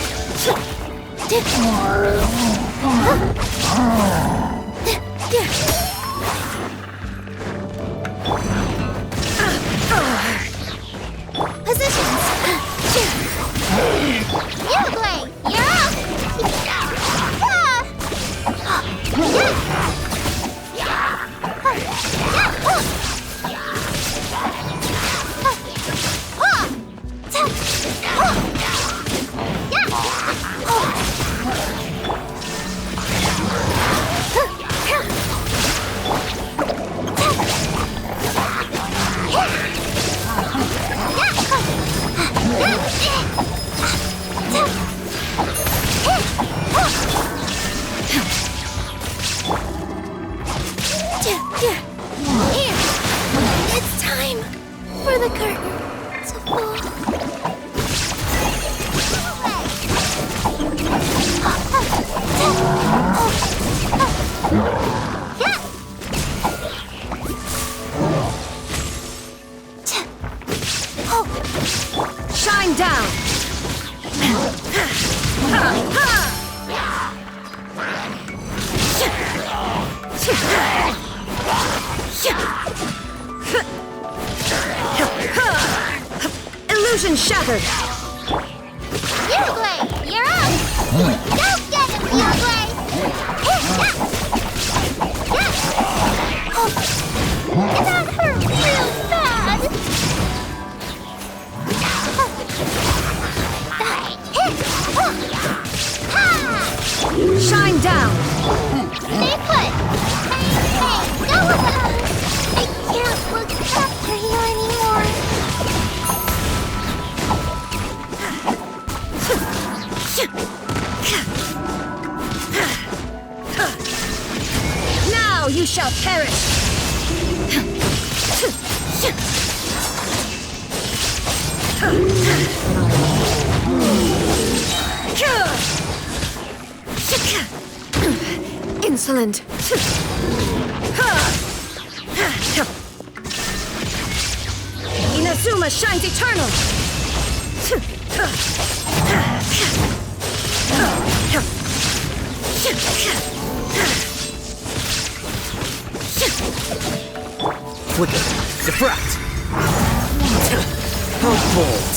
Positions! You, Blaze, you're up! It's time for the curtain to fall. Shine down! Illusion shattered! You, Blaze, you're up! Don't get him, you, Blaze! That hurt real bad! Shine down! Stay put! Hey, go! I can't look after you anymore. Now you shall perish! Insolent! Inazuma shines eternal! Flicker. Diffract. How bold.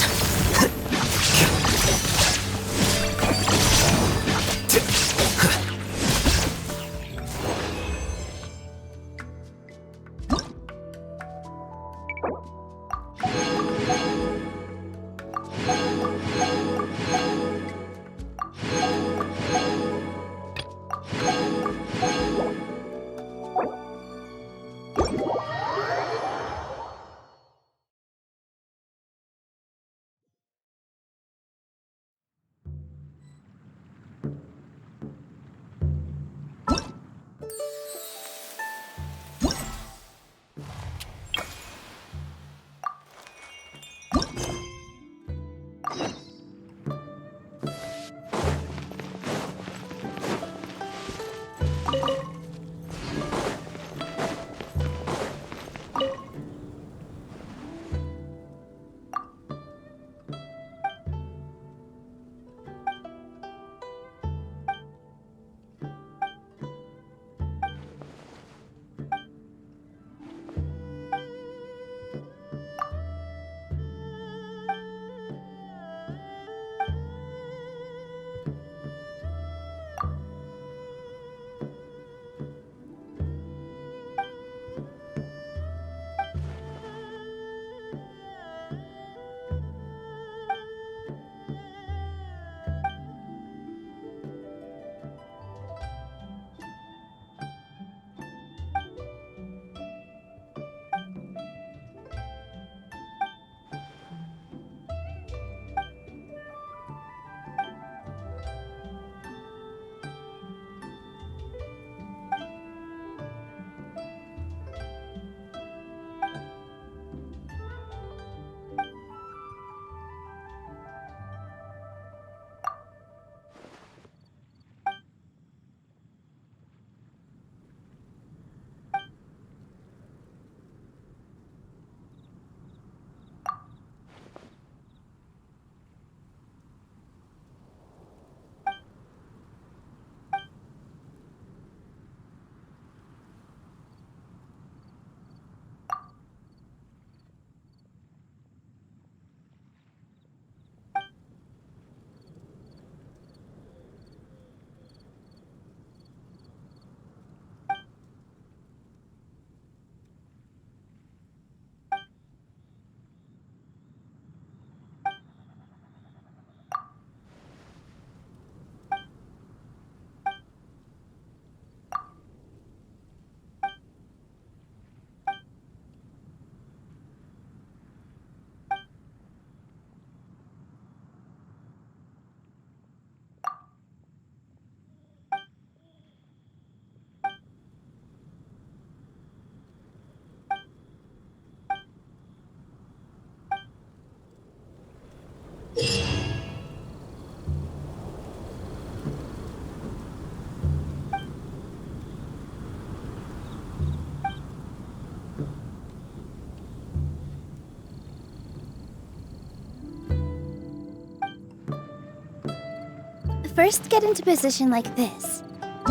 first get into position like this,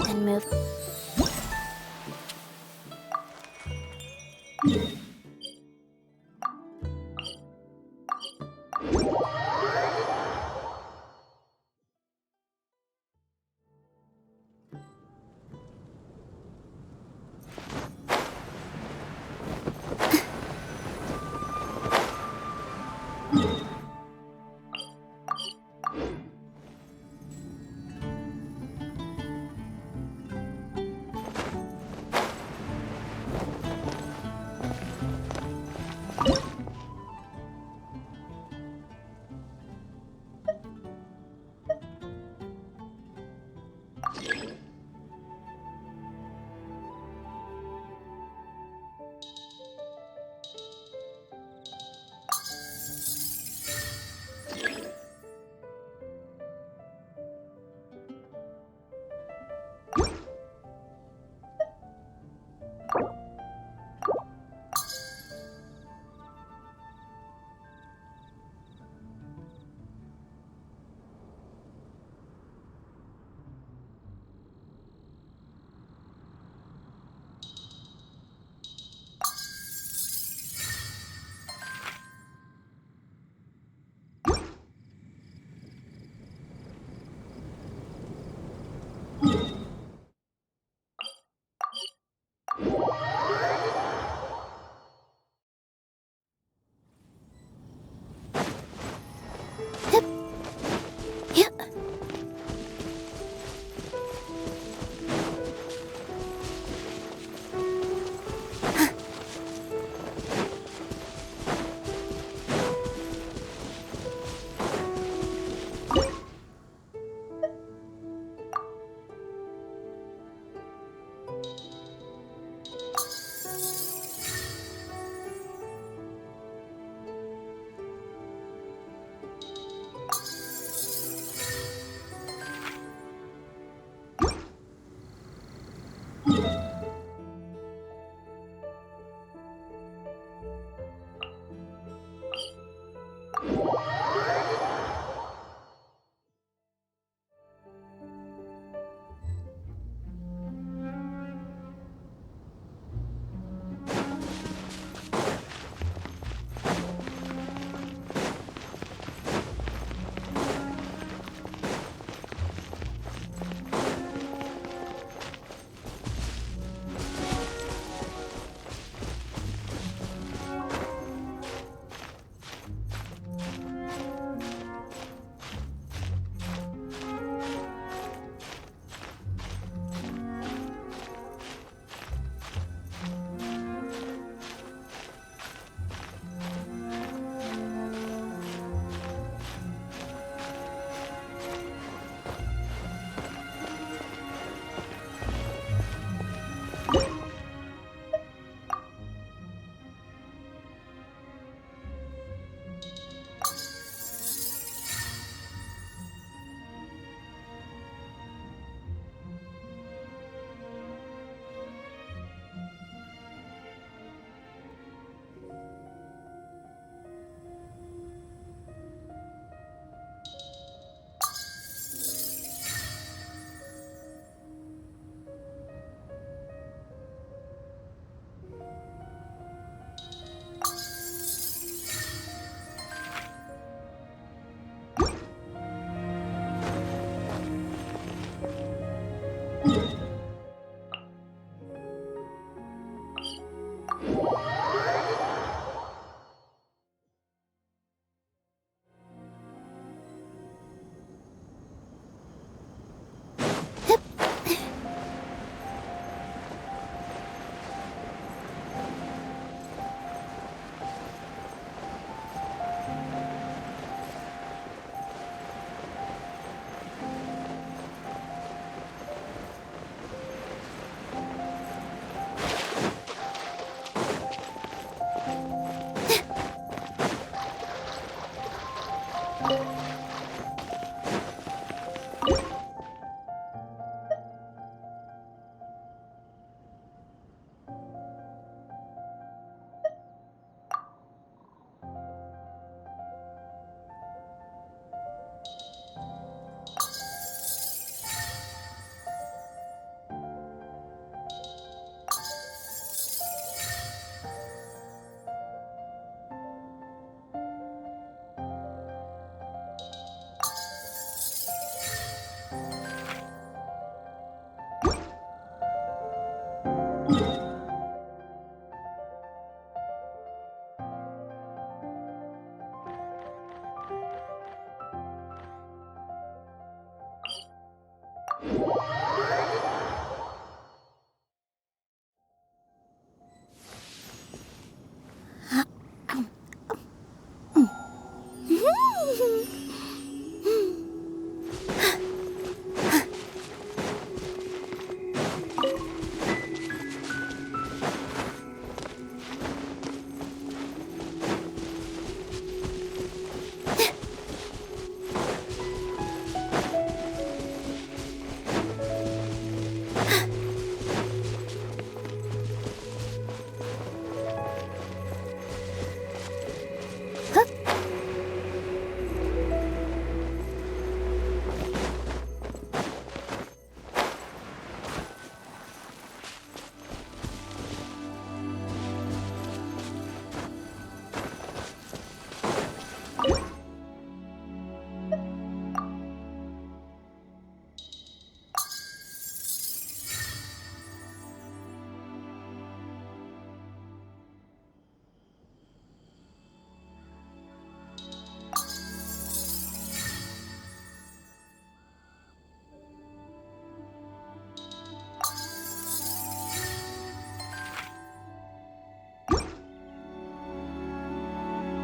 then move.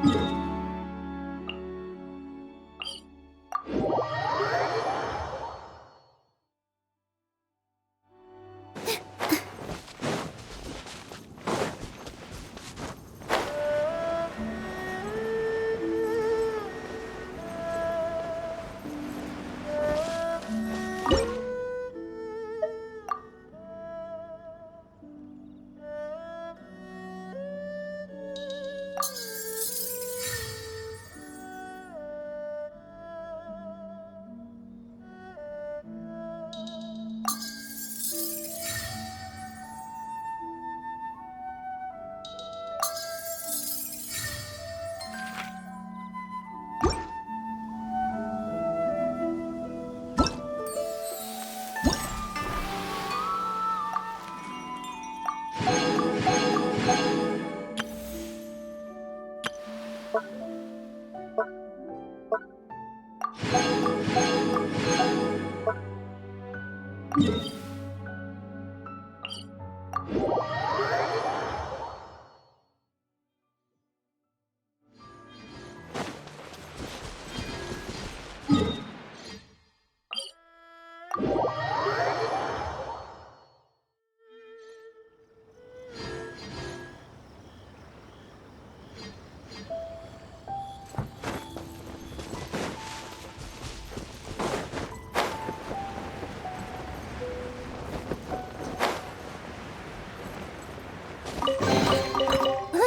Let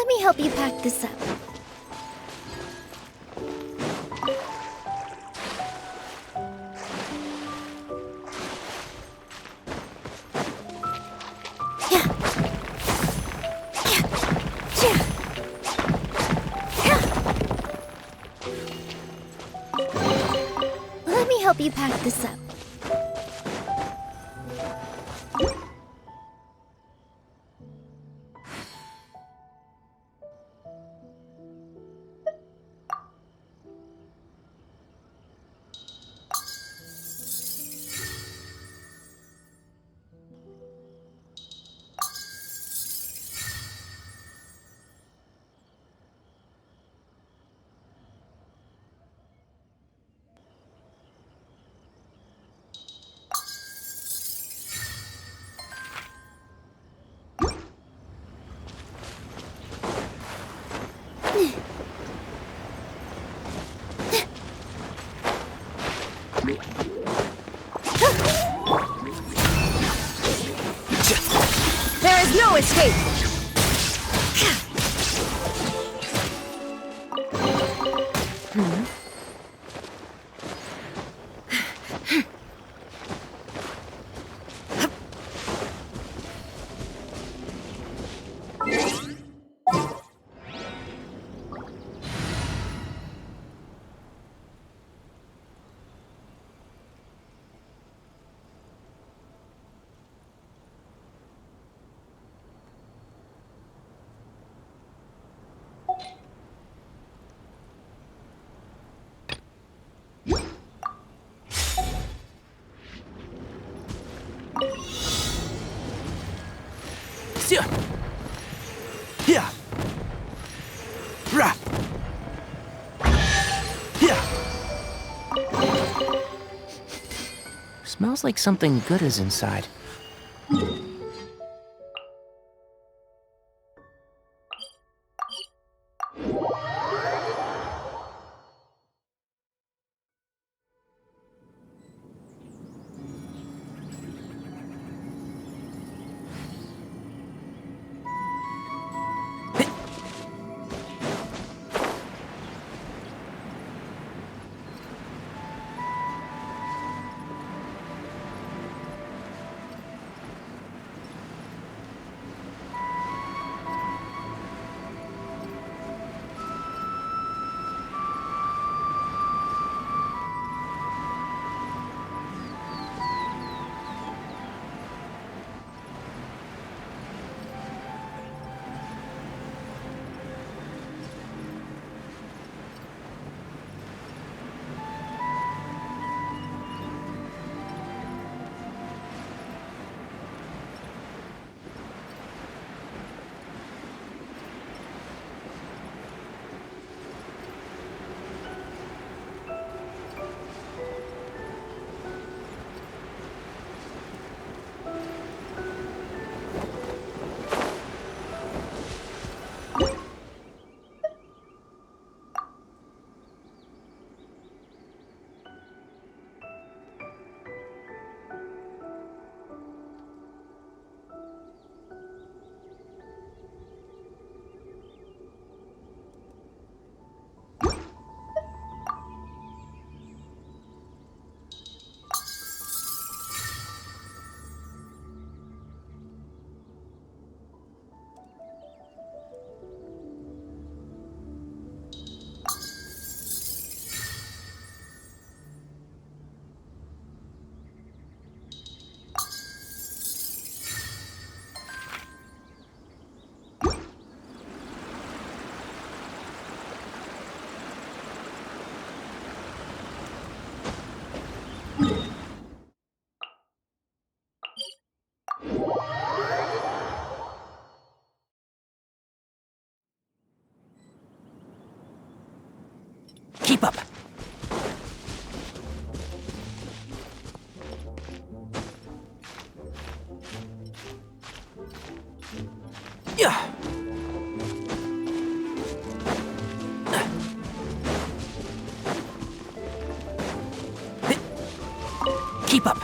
me help you pack this up. Let me help you pack this up. There is no escape! Yeah. Ra. Yeah. Smells like something good is inside. Keep up. Yeah. Keep up.